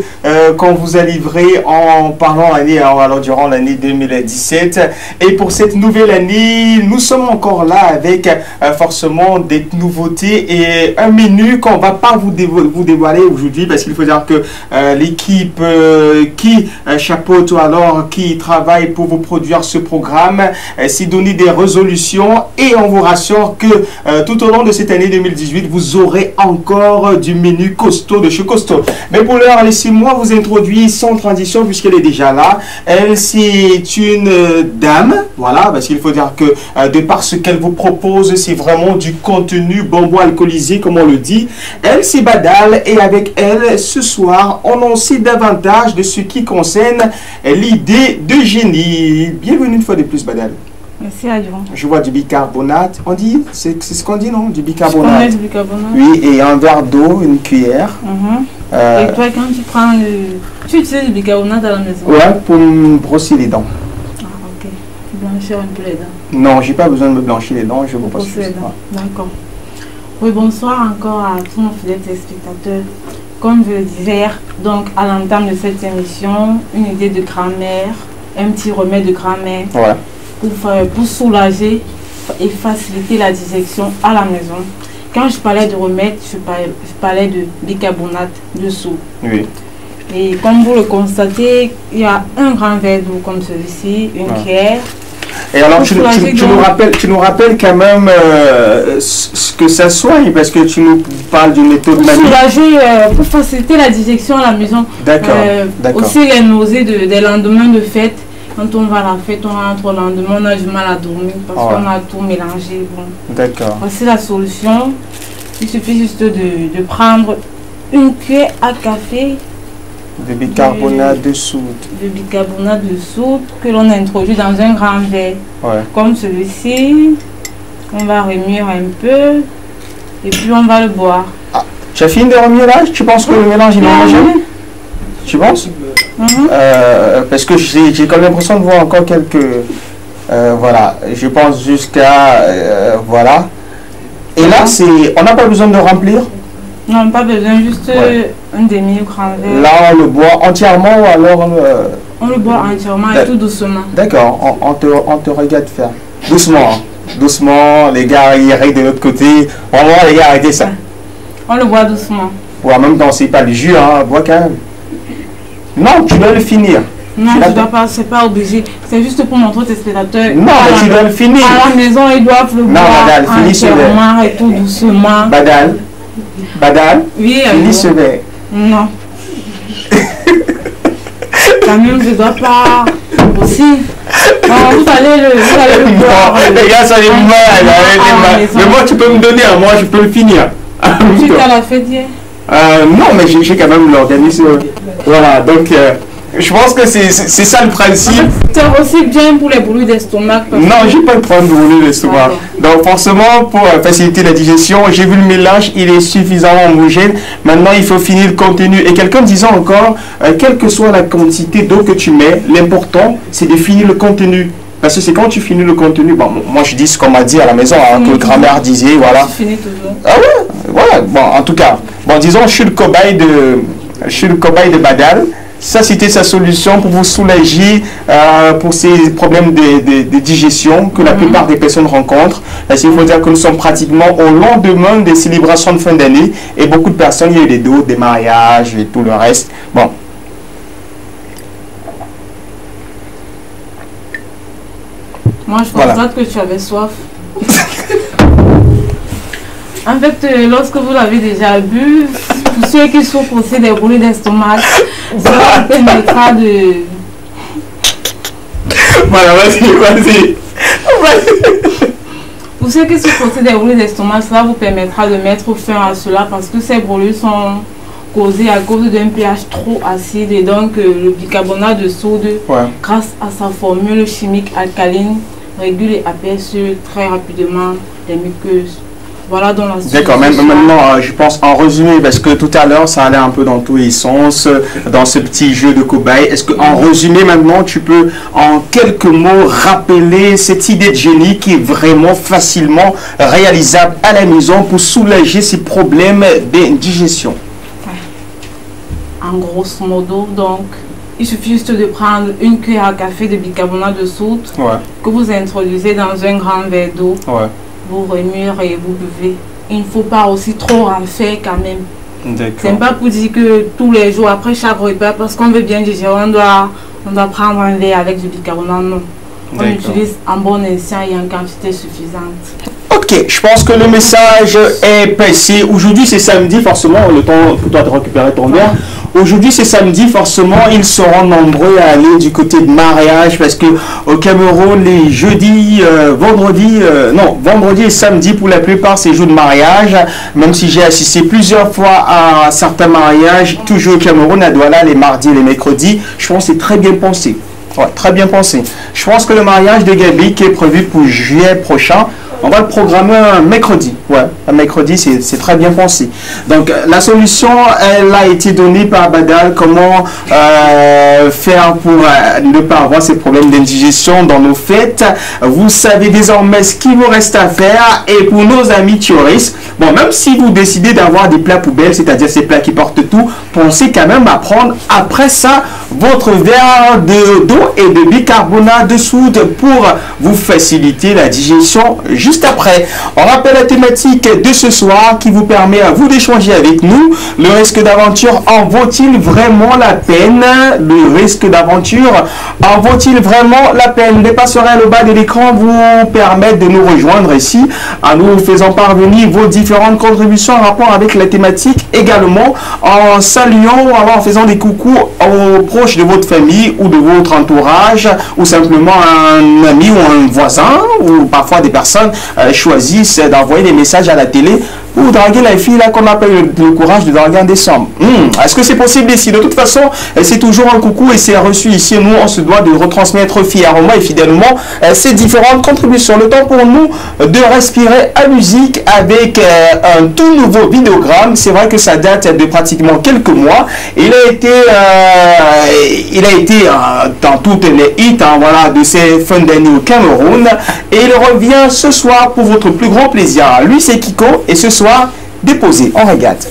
qu'on vous a livré en parlant alors durant l'année 2017. Et pour cette nouvelle année, nous sommes encore là avec forcément des nouveautés et un menu qu'on va pas vous dévoiler aujourd'hui parce qu'il faut dire que l'équipe qui chapeaute ou alors qui travaille pour vous produire ce programme s'est donné des résolutions et on vous rassure que tout au long de cette année 2018, 18, vous aurez encore du menu costaud de chez Costaud. Mais pour l'heure, laissez-moi vous introduire sans transition puisqu'elle est déjà là. Elle, c'est une dame, voilà, parce qu'il faut dire que de par ce qu'elle vous propose, c'est vraiment du contenu bonbon alcoolisé, comme on le dit. Elle, c'est Badal, et avec elle, ce soir, on en sait davantage de ce qui concerne l'idée de génie. Bienvenue une fois de plus, Badal. Merci à Dieu. Je vois du bicarbonate. On dit, c'est ce qu'on dit, non? Du bicarbonate. Du bicarbonate. Oui, et un verre d'eau, une cuillère. Et toi, quand tu prends tu utilises du bicarbonate à la maison? Ouais, pour me brosser les dents. Ah, ok. Blanchir un peu les dents. Non, j'ai pas besoin de me blanchir les dents, je vous passe les dents. D'accord. Oui, bonsoir encore à tous nos fidèles téléspectateurs. Comme je le disais, donc à l'entame de cette émission, une idée de grand-mère, un petit remède de grand-mère. Ouais. Pour soulager et faciliter la digestion à la maison. Quand je parlais de remède, je parlais de bicarbonate de soude. Oui. Et comme vous le constatez, il y a un grand verre d'eau comme celui-ci, une cuillère. Et alors, tu nous rappelles quand même ce que ça soigne, parce que tu nous parles d'une méthode magique. Pour soulager, pour faciliter la digestion à la maison. D'accord. Aussi les nausées des lendemains de fête. Quand on va à la fête, on rentre au lendemain, on a du mal à dormir parce qu'on a tout mélangé. Bon. D'accord. Voici la solution. Il suffit juste de prendre une cuillère à café de bicarbonate de soude. De bicarbonate de soude que l'on introduit dans un grand verre. Ouais. Comme celui-ci. On va remuer un peu et puis on va le boire. Ah, tu as fini de remuer là? Tu penses que le mélange est mélangé? Tu penses? Parce que j'ai quand même l'impression de voir encore quelques... voilà, je pense jusqu'à... voilà. Et là, on n'a pas besoin de remplir? Non, pas besoin, juste un demi-grand verre. Là, on le boit entièrement ou alors... on le boit entièrement et tout doucement. D'accord, on te regarde faire. Doucement, doucement, les gars, ils arrivent de l'autre côté. Vraiment, les gars, arrêtez ça. On le boit doucement. Ouais, même dans c'est pas le jus, hein, bois quand même. Non, tu dois le finir. Non, tu dois pas, c'est pas obligé. C'est juste pour montrer aux téléspectateurs. Non, mais tu dois le finir. À la maison, ils doivent le boire entièrement et tout doucement. Badal, oui, finis ce verre. Non. Quand même, je dois pas aussi. Non, vous allez le boire. Les gars, ça est mal. Mais moi, tu peux me donner, moi, je peux le finir. Tu t'as la fête hier? Non, mais j'ai quand même l'organisme. Voilà, donc je pense que c'est ça le principe. C'est aussi bien pour les brûlures d'estomac. Non, je n'ai pas de problème de brûlures d'estomac. Donc forcément, pour faciliter la digestion, j'ai vu le mélange, il est suffisamment homogène. Maintenant, il faut finir le contenu. Et quelqu'un disant encore, quelle que soit la quantité d'eau que tu mets, l'important, c'est de finir le contenu. Parce que c'est quand tu finis le contenu, bon, moi je dis ce qu'on m'a dit à la maison, hein, que le grand-mère disait, voilà. Tu finis toujours. Ah ouais, voilà, bon, en tout cas, bon, disons, je suis le cobaye de Badal. Ça, c'était sa solution pour vous soulager pour ces problèmes de digestion que la plupart des personnes rencontrent. Parce qu'il faut dire que nous sommes pratiquement au lendemain des célébrations de fin d'année et beaucoup de personnes, il y a eu des dôles, des mariages et tout le reste. Bon. Moi, je constate que tu avais soif. En fait, lorsque vous l'avez déjà bu, pour ceux qui souffrent aussi des brûlures d'estomac, ça vous permettra de... Voilà, vas-y. Pour ceux qui souffrent aussi des brûlures d'estomac, cela vous permettra de mettre fin à cela parce que ces brûlures sont causées à cause d'un pH trop acide et donc le bicarbonate de soude, grâce à sa formule chimique alcaline, régule et apaise très rapidement les muqueuses. Voilà dans la solution. D'accord, maintenant je pense en résumé, parce que tout à l'heure ça allait un peu dans tous les sens, dans ce petit jeu de cobaye. Est-ce qu'en résumé maintenant tu peux en quelques mots rappeler cette idée de génie qui est vraiment facilement réalisable à la maison pour soulager ces problèmes d'indigestion? En grosso modo, donc, il suffit juste de prendre une cuillère à café de bicarbonate de soude que vous introduisez dans un grand verre d'eau. Vous remuez et vous buvez. Il ne faut pas aussi trop en faire quand même. C'est pas pour dire que tous les jours, après chaque repas, parce qu'on veut bien digérer, on doit prendre un verre avec du bicarbonate, non. On utilise en bon escient et en quantité suffisante. Ok, Ok, je pense que le message est passé. Aujourd'hui, c'est samedi, forcément, le temps pour toi de récupérer ton verre. Aujourd'hui, c'est samedi, forcément, ils seront nombreux à aller du côté de mariage parce que au Cameroun, les jeudis, vendredi et samedi, pour la plupart, c'est jour de mariage. Même si j'ai assisté plusieurs fois à certains mariages, toujours au Cameroun, à Douala, les mardis et les mercredis, je pense que c'est très bien pensé. Ouais, très bien pensé. Je pense que le mariage de Gabi qui est prévu pour juillet prochain, on va le programmer un mercredi. Ouais, un mercredi, c'est très bien pensé. Donc, la solution, elle a été donnée par Badal. Comment faire pour ne pas avoir ces problèmes d'indigestion dans nos fêtes. Vous savez désormais ce qu'il vous reste à faire. Et pour nos amis touristes, bon, même si vous décidez d'avoir des plats poubelles, c'est-à-dire ces plats qui portent tout, pensez quand même à prendre après ça votre verre d'eau et de bicarbonate de soude pour vous faciliter la digestion juste après. On rappelle la thématique de ce soir qui vous permet à vous d'échanger avec nous. Le risque d'aventure en vaut-il vraiment la peine? Le risque d'aventure en vaut-il vraiment la peine? Les passerelles au bas de l'écran vous permettent de nous rejoindre ici en nous faisant parvenir vos différentes contributions en rapport avec la thématique, également en saluant ou en faisant des coucous aux proches de votre famille ou de votre entourage, ou simplement un ami ou un voisin, ou parfois des personnes choisissent d'envoyer des messages à la télé pour draguer la fille là qu'on n'a pas eu le courage de draguer en décembre. Est-ce que c'est possible ici? De toute façon, c'est toujours un coucou et c'est reçu ici. Nous, on se doit de retransmettre fièrement et fidèlement ces différentes contributions. Le temps pour nous de respirer à musique avec un tout nouveau vidéogramme. C'est vrai que ça date de pratiquement quelques mois. Il a été dans toutes les hits voilà, de ces fins d'année au Cameroun. Et il revient ce soir pour votre plus grand plaisir. Lui, c'est Kiko et ce soir, déposé. On regarde.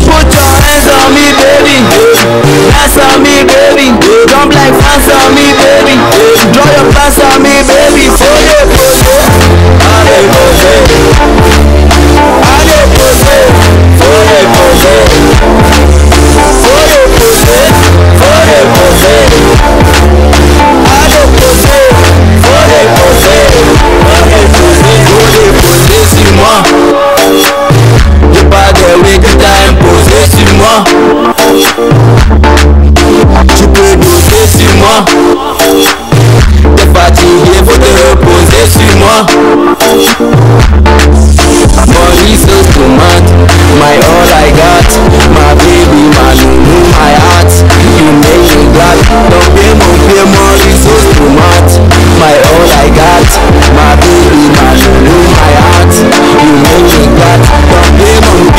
Put your hands on me, baby. Dance on me, baby. Jump like fans on me, baby. Draw your plans on me, baby. Allez, posé. Allez, posé. Allez, posé. Allez, posé. Allez, posé. Allez, posé. Allez, posé. Allez, posé. Allez, posé. Allez, posé sur moi. J'ai pas de way que t'as imposé sur moi. Tu peux doser sur moi. T'es fatigué, faut te reposer sur moi. Money so smart, my all I got. My baby, my lulu, my heart. You make me glad. Don't pay money so smart. My all I got. My baby, my lulu, my heart. You make me glad. Don't pay money.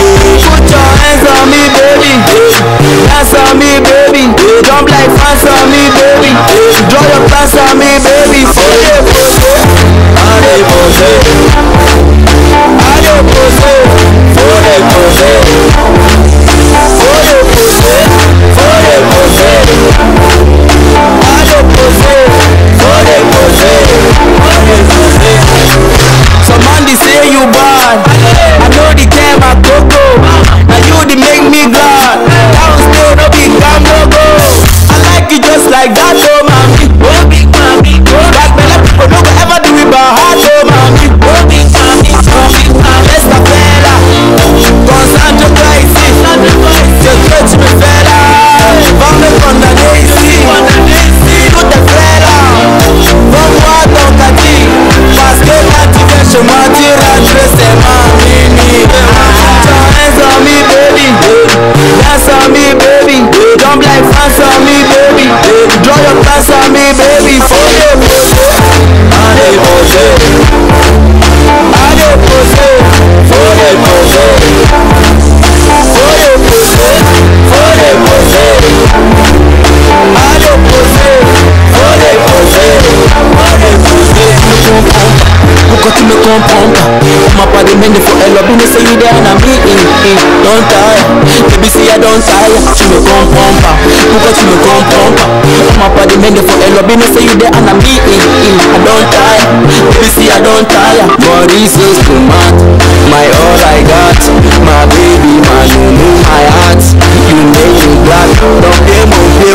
Put your hands on me, baby. Dance on me, baby. Jump like fans on me, baby. Draw your plans on me, baby. Allez, posé. Allez, posé. Allez, posé. Allez, posé. Allez, posé. Allez, posé. Allez, posé. Allez, posé. Allez, posé. Some man they say you bad. I know the time I go. Now you they make me glad. Downstairs no big damn no go. I like you just like that, oh mommy. Oh big mommy. That bella people don't ever do it by heart, oh mommy. Oh big mommy. Oh big mommy. Let's not fella. Concentrate crisis. Just touch me fella. From the condemnation. Tout est fella. From what on a dit. Parce que là tu viens chez moi, tu rentres c'est ma mini. Hands on me, baby. Dance on me, baby. Jump like fans on me, baby. Draw your plans on me, baby. Allez, posé. Allez, posé. Allez, posé. Allez, posé. Allez, posé. Allez, posé. Allez, posé. Allez, posé. Allez, posé. Pourquoi tu me comprends pas? On m'a pas demandé for a love, mais c'est idée à me. Don't tire, baby see I don't tire. Tu me comprends pas? Pourquoi tu me comprends pas? On m'a pas demandé for a love, mais c'est idée à me. I don't tire, baby see I don't tire. Body so smart, my all I got. My baby, my lulu, my heart. You make me glad. Don't pay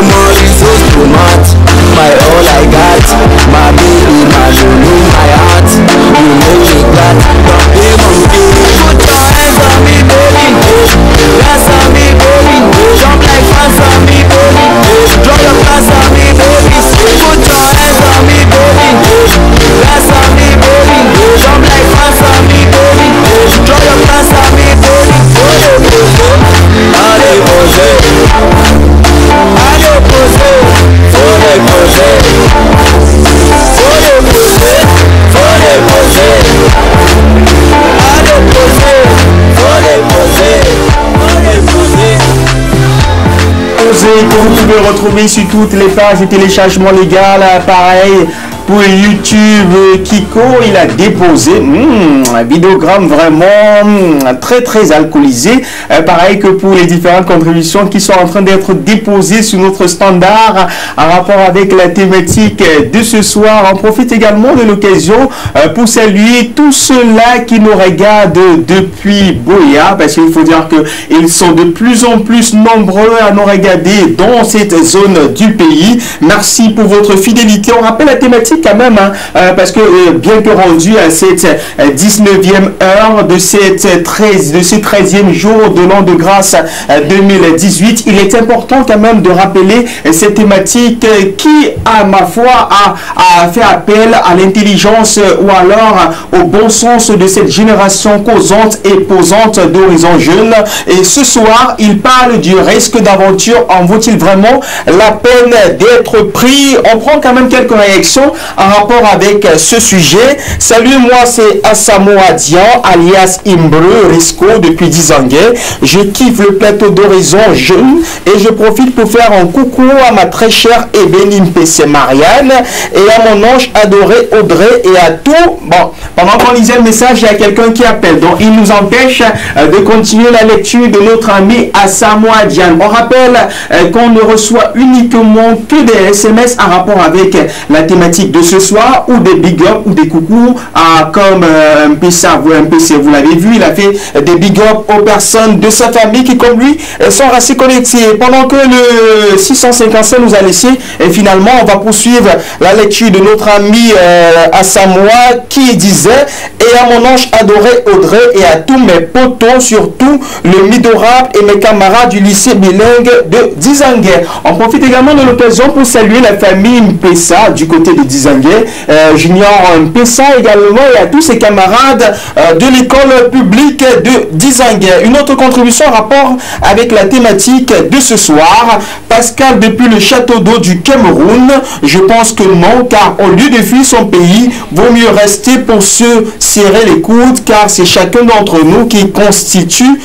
too much. My all I got, my baby, my lulu, my heart. You make me glad. Don't be monkey. Put your hands on me, baby. Dance on me, baby. Jump like fans on me, baby. Draw your plans on me, baby. Put your hands on me, baby. Dance on me, baby. Jump like fans on me, baby. Draw your plans on me, baby. Allez, posez. Allez, posez. Faut les poser. Faut les poser. Faut les poser. Allez, posez. Faut les poser. Faut les poser. Que vous pouvez retrouver sur toutes les pages de téléchargement légal, pareil pour YouTube. Kiko, il a déposé un vidéogramme vraiment très alcoolisé, pareil que pour les différentes contributions qui sont en train d'être déposées sur notre standard en rapport avec la thématique de ce soir. On profite également de l'occasion pour saluer tous ceux-là qui nous regardent depuis Boya, parce qu'il faut dire qu'ils sont de plus en plus nombreux à nous regarder dans cette zone du pays. Merci pour votre fidélité. On rappelle la thématique quand même, parce que bien que rendu à cette 19e heure de ce 13e jour de l'an de grâce 2018, il est important quand même de rappeler cette thématique qui, à ma foi, a fait appel à l'intelligence ou alors au bon sens de cette génération causante et posante d'horizon jeune. Et ce soir, il parle du risque d'aventure. En vaut-il vraiment la peine d'être pris? On prend quand même quelques réactions en rapport avec ce sujet. Salut, moi c'est Asamoah Dian, alias Imbreux Risco depuis 10 ans. Je kiffe le plateau d'horizon jeune et je profite pour faire un coucou à ma très chère Ebéline PC Marianne et à mon ange adoré Audrey et à tout. Bon, pendant qu'on lisait le message, il y a quelqu'un qui appelle, donc il nous empêche de continuer la lecture de notre ami Asamoah Dian. On rappelle qu'on ne reçoit uniquement que des SMS en rapport avec la thématique de ce soir, ou des big up ou des coucous, comme MPC, vous l'avez vu, il a fait des big up aux personnes de sa famille qui, comme lui, sont restés connectés. Pendant que le 655 nous a laissé, et finalement, on va poursuivre la lecture de notre ami Asamoah qui disait: et à mon ange adoré Audrey et à tous mes potos, surtout le midorable et mes camarades du lycée bilingue de Dizangué. On profite également de l'occasion pour saluer la famille Mpessa du côté de Dizangué, Junior Mpessa également, et à tous ses camarades de l'école publique de Dizangué. Une autre contribution en rapport avec la thématique de ce soir. Pascal depuis le château d'eau du Cameroun: je pense que non, car au lieu de fuir son pays, vaut mieux rester pour se serrer les coudes, car c'est chacun d'entre nous qui constitue,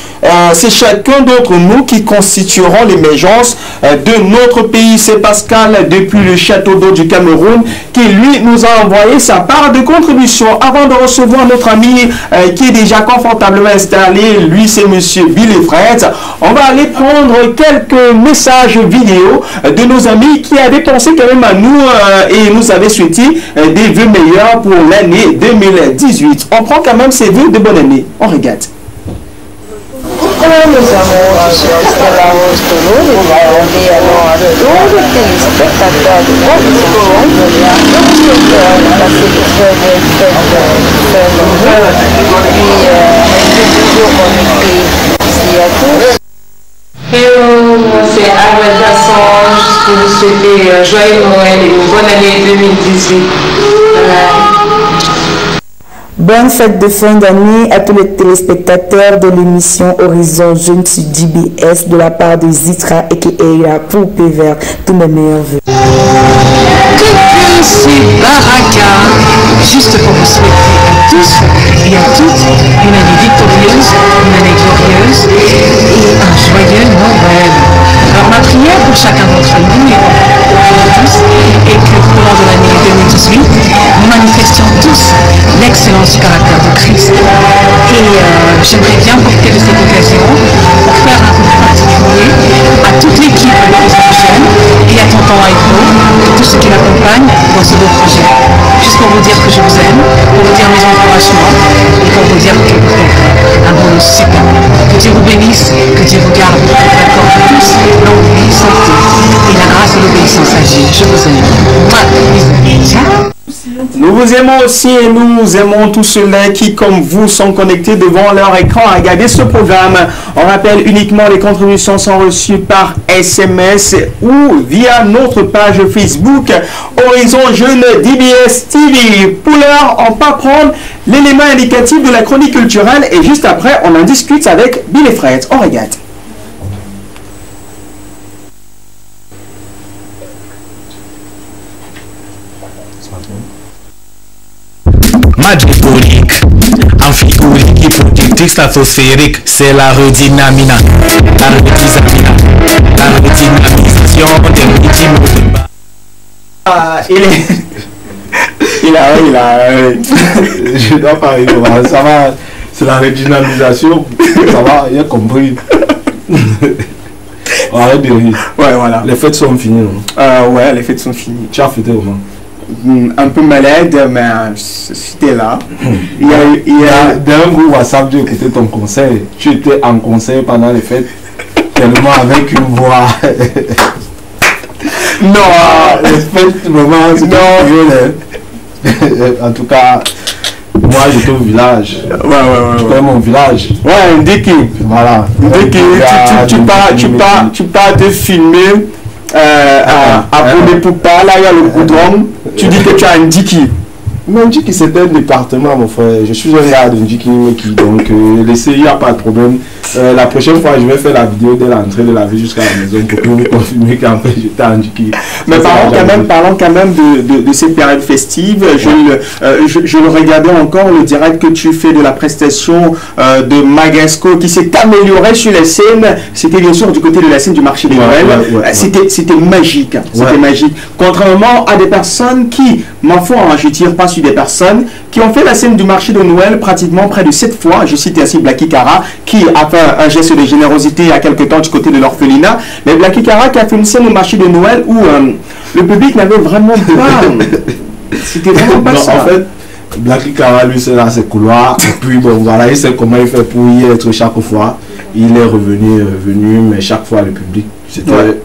constitueront l'émergence de notre pays. C'est Pascal depuis le château d'eau du Cameroun qui lui nous a envoyé sa part de contribution. Avant de recevoir notre ami qui est déjà confortablement installé, lui c'est monsieur Billy Fred, on va aller prendre quelques messages vidéo de nos amis qui avaient pensé quand même à nous et nous avaient souhaité des vœux meilleurs pour l'année 2018. On prend quand même ces vœux de bonne année. On regarde. Nous avons assisté à la hausse de l'eau et demander alors à tous les téléspectateurs de votre émission de passer de très belles fêtes nombreuses et toujours connectés. Merci à tous. Hello, c'est Ahmed Assange pour vous souhaiter joyeux Noël et une bonne année 2018. Bonne fête de fin d'année à tous les téléspectateurs de l'émission Horizon Jeune sur DBS de la part de Zitra et qui est la poupée verte. Tous mes meilleurs vœux. C'est Baraka, juste pour vous souhaiter à tous et à toutes une année victorieuse, une année glorieuse et un joyeux Noël. Alors ma prière pour chacun d'entre nous et pour tous est que au cours de l'année 2018, nous manifestions tous l'excellence du caractère de Christ. Et j'aimerais bien profiter de cette occasion pour faire un coucou particulier à toute l'équipe de l'Horizon Jeune et à Tonton Aïko et tous ceux qui l'accompagnent dans ce beau projet. Juste pour vous dire que je vous aime pour vous dire mes encouragements et pour vous dire que vous faites un boulot super. Que Dieu vous bénisse, que Dieu vous garde, que vous accorde tous longue vie, santé et la grâce de l'obéissance à Dieu. Je vous aime. Ciao. Nous vous aimons aussi et nous aimons tous ceux-là qui, comme vous, sont connectés devant leur écran à regarder ce programme. On rappelle uniquement les contributions sont reçues par SMS ou via notre page Facebook Horizon Jeune DBS TV. Pour l'heure, on va prendre l'élément indicatif de la chronique culturelle et juste après, on en discute avec Bill et Fred. On regarde. Madriponique, amphigourique, productrice stratosphérique, c'est la redynamisation des multimodaux. Ah, Je dois pas rire, ça va, c'est la redynamisation, ça va, il a compris. Arrête de rire. Ouais, voilà. Les fêtes sont finies, non? Ouais, les fêtes sont finies. Tu as fêté comment? Un peu malade, mais c'était là. D'un groupe WhatsApp, j'ai écouté ton conseil. Tu étais en conseil pendant les fêtes, tellement avec une voix. Non, les fêtes, vraiment, c'est non. En tout cas, moi j'étais au village. Ouais. Je connais mon village. Ouais, dès que. Voilà. Dès que tu pars te filmer. À Boudé-Poupa, là il y a le goudron, tu dis que tu as un Ndiki. Mais Ndiki c'est un département mon frère, je suis un gars de Ndiki, donc il n'y a pas de problème. La prochaine fois je vais faire la vidéo dès l'entrée de la ville jusqu'à la maison pour vous confirmer qu'en fait j'étais à Ndiki. Mais parlons quand même de ces périodes festives. Je le regardais encore, le direct que tu fais de la prestation de Magasco qui s'est amélioré sur les scènes. C'était bien sûr du côté de la scène du marché de Noël. C'était magique. C'était magique. Contrairement à des personnes qui, ma foi, je tire pas sur des personnes qui ont fait la scène du marché de Noël pratiquement près de 7 fois. Je cite ainsi Blacky Kara qui a fait un geste de générosité il y a quelques temps du côté de l'orphelinat. Mais Blacky Kara qui a fait une scène au marché de Noël où le public n'avait vraiment pas... C'était vraiment pas ça. En fait, Blacky Kara, lui, c'est dans ses couloirs. Et puis, bon, voilà, il sait comment il fait pour y être chaque fois. Il est revenu, mais chaque fois, le public, c'était... Ouais.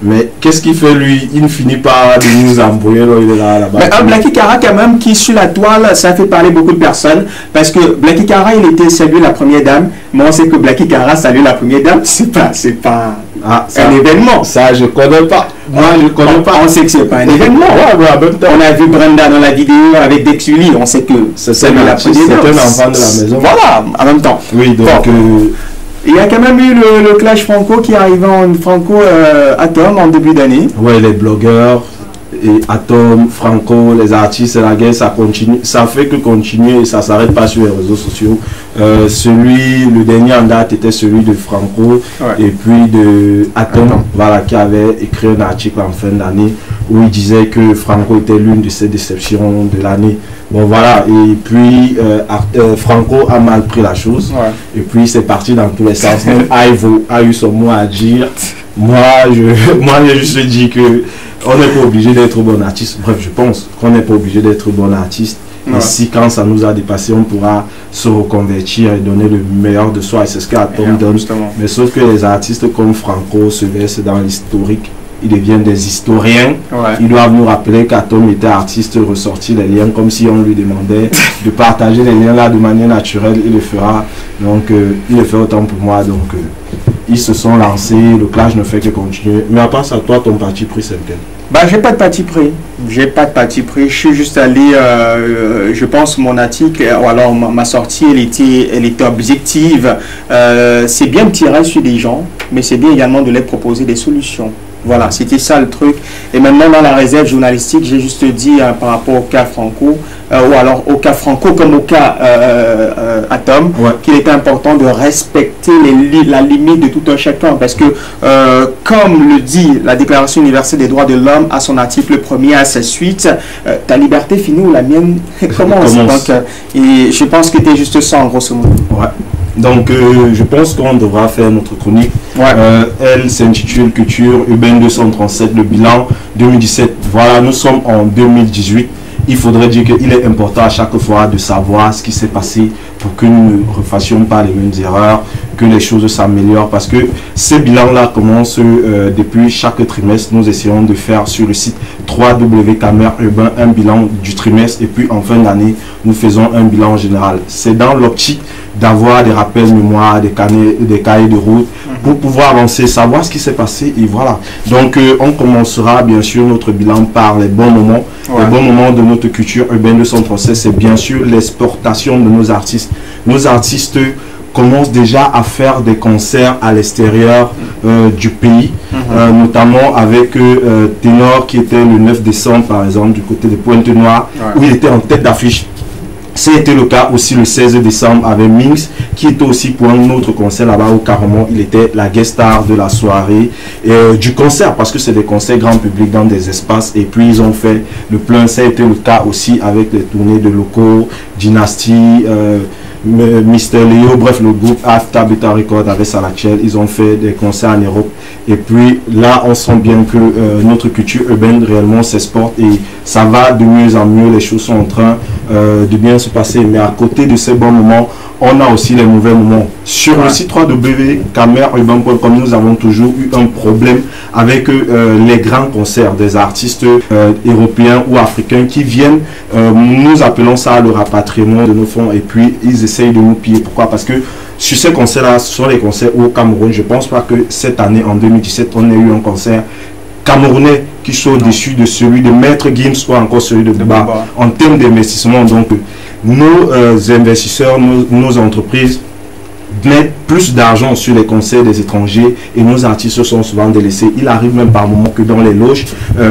Mais qu'est-ce qu'il fait lui? Il ne finit pas de nous embrouiller, il est là-bas. Mais un Blacky Kara quand même qui sur la toile, ça fait parler beaucoup de personnes. Parce que Blacky Kara, il était salué la première dame. Mais on sait que Blacky Kara salue la première dame. C'est pas un événement. Ça, je connais pas. Moi, je connais pas. On sait que c'est pas un événement. On a vu Brenda dans la vidéo avec Dexuli. On sait que c'est la première dame. C'est un enfant de la maison. Voilà, en même temps. Oui, donc... Il y a quand même eu le clash franco qui est arrivé en franco Atom en début d'année. Oui, les blogueurs, et Atom, Franco, les artistes, la guerre, ça continue. Ça fait que continuer et ça ne s'arrête pas sur les réseaux sociaux. Le dernier en date était celui de Franco et puis de Atom, voilà, qui avait écrit un article en fin d'année où il disait que Franco était l'une de ses déceptions de l'année. Bon voilà, et puis Franco a mal pris la chose, et puis c'est parti dans tous les sens. Même Ivo a eu son mot à dire. Moi, j'ai juste dit que on n'est pas obligé d'être bon artiste. Bref, je pense qu'on n'est pas obligé d'être bon artiste. Et si quand ça nous a dépassé, on pourra se reconvertir et donner le meilleur de soi. Et c'est ce qu'Atom donne. Mais sauf que les artistes comme Franco se versent dans l'historique. Ils deviennent des historiens. Ils doivent nous rappeler qu'Atom était artiste, ressortir les liens comme si on lui demandait de partager les liens là de manière naturelle. Il le fera. Donc, il le fait autant pour moi. Donc, ils se sont lancés. Le clash ne fait que continuer. Mais à part ça, toi, ton parti pris, c'est lequel? Bah, j'ai pas de parti pris. J'ai pas de parti pris. Je suis juste allé, je pense, mon article, ou alors ma sortie, elle était objective. C'est bien de tirer sur des gens, mais c'est bien également de leur proposer des solutions. Voilà, c'était ça le truc. Et maintenant, dans la réserve journalistique, j'ai juste dit par rapport au cas Franco, ou alors au cas Franco comme au cas Atom, qu'il était important de respecter la limite de tout un chacun. Parce que, comme le dit la Déclaration universelle des droits de l'homme à son article 1er à sa suite, ta liberté finit où la mienne commence. Donc, et je pense que c'était juste ça en grosso modo. Donc, je pense qu'on devra faire notre chronique. Elle s'intitule Culture Urbaine 237, le bilan 2017. Voilà, nous sommes en 2018 il faudrait dire qu'il est important à chaque fois de savoir ce qui s'est passé pour que nous ne refassions pas les mêmes erreurs, que les choses s'améliorent, parce que ces bilans-là commencent depuis chaque trimestre. Nous essayons de faire sur le site www.camer-urbain un bilan du trimestre, et puis en fin d'année, nous faisons un bilan général. C'est dans l'optique d'avoir des rappels mémoire, des cahiers de route, pour pouvoir avancer, savoir ce qui s'est passé, et voilà. Donc on commencera bien sûr notre bilan par les bons moments. Les bons moments de notre culture urbaine de Centre Français, c'est bien sûr l'exportation de nos artistes. Nos artistes commencent déjà à faire des concerts à l'extérieur du pays, notamment avec Ténor qui était le 9 décembre par exemple du côté de Pointe-Noire, où il était en tête d'affiche. C'était le cas aussi le 16 décembre avec Minx, qui était aussi pour un autre concert là-bas au Caromont. Il était la guest star de la soirée, du concert, parce que c'est des concerts grand public dans des espaces, et puis ils ont fait le plein. Ça a été le cas aussi avec les tournées de locaux, Dynasty, Mr. Léo, bref, le groupe After Beta Record avec Salachel, ils ont fait des concerts en Europe. Et puis là, on sent bien que notre culture urbaine réellement s'exporte, et ça va de mieux en mieux. Les choses sont en train de bien se passer. Mais à côté de ces bons moments, on a aussi les mauvais moments. Sur le site www.camer-urbain.com, nous avons toujours eu un problème avec les grands concerts des artistes européens ou africains qui viennent. Nous appelons ça le rapatriement de nos fonds, et puis ils essayent de nous piller. Pourquoi? Parce que sur ces concerts-là, ce sont les concerts au Cameroun. Je ne pense pas que cette année, en 2017, on ait eu un concert camerounais qui soit au-dessus de celui de Maître Gims ou encore celui de Baba en termes d'investissement. Donc, nos investisseurs, nos entreprises mettent plus d'argent sur les concerts des étrangers, et nos artistes sont souvent délaissés. Il arrive même par moment que dans les loges,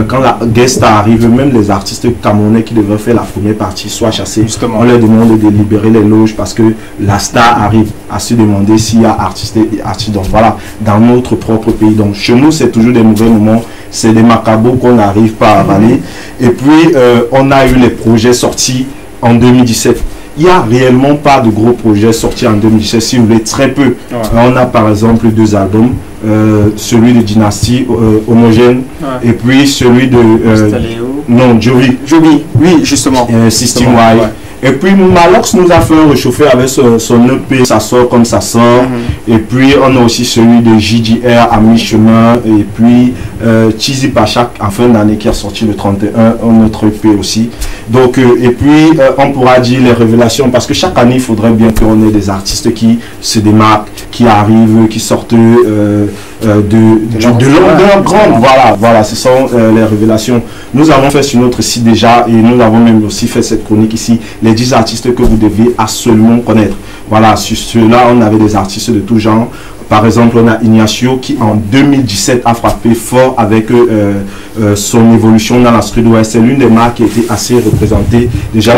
quand la guest arrive, même les artistes camerounais qui devraient faire la première partie soient chassés. Justement. On leur demande de libérer les loges parce que la star arrive à se demander s'il y a artistes et artistes. Donc voilà, dans notre propre pays. Donc chez nous, c'est toujours des mauvais moments, c'est des macabres qu'on n'arrive pas à avaler. Et puis, on a eu les projets sortis en 2017. Il n'y a réellement pas de gros projets sortis en 2017, si vous voulez, très peu. On a par exemple 2 albums, celui de Dynasty, Homogène, et puis celui de... non, Jovi, oui, justement. System Y. Et puis Malox nous a fait réchauffer avec son EP, ça sort comme ça sort. Et puis on a aussi celui de JDR à mi-chemin. Et puis Cheesy Pachak en fin d'année qui a sorti le 31, notre EP aussi. Donc, et puis on pourra dire les révélations, parce que chaque année il faudrait bien qu'on ait des artistes qui se démarquent, qui arrivent, qui sortent de longueur grande. Voilà, ce sont les révélations. Nous avons fait sur notre site déjà, et nous avons même aussi fait cette chronique ici, les 10 artistes que vous devez absolument connaître. Voilà, sur ceux-là, on avait des artistes de tout genre. Par exemple, on a Ignacio qui en 2017 a frappé fort avec son évolution dans la streetwear. C'est l'une des marques qui a été assez représentée. Déjà,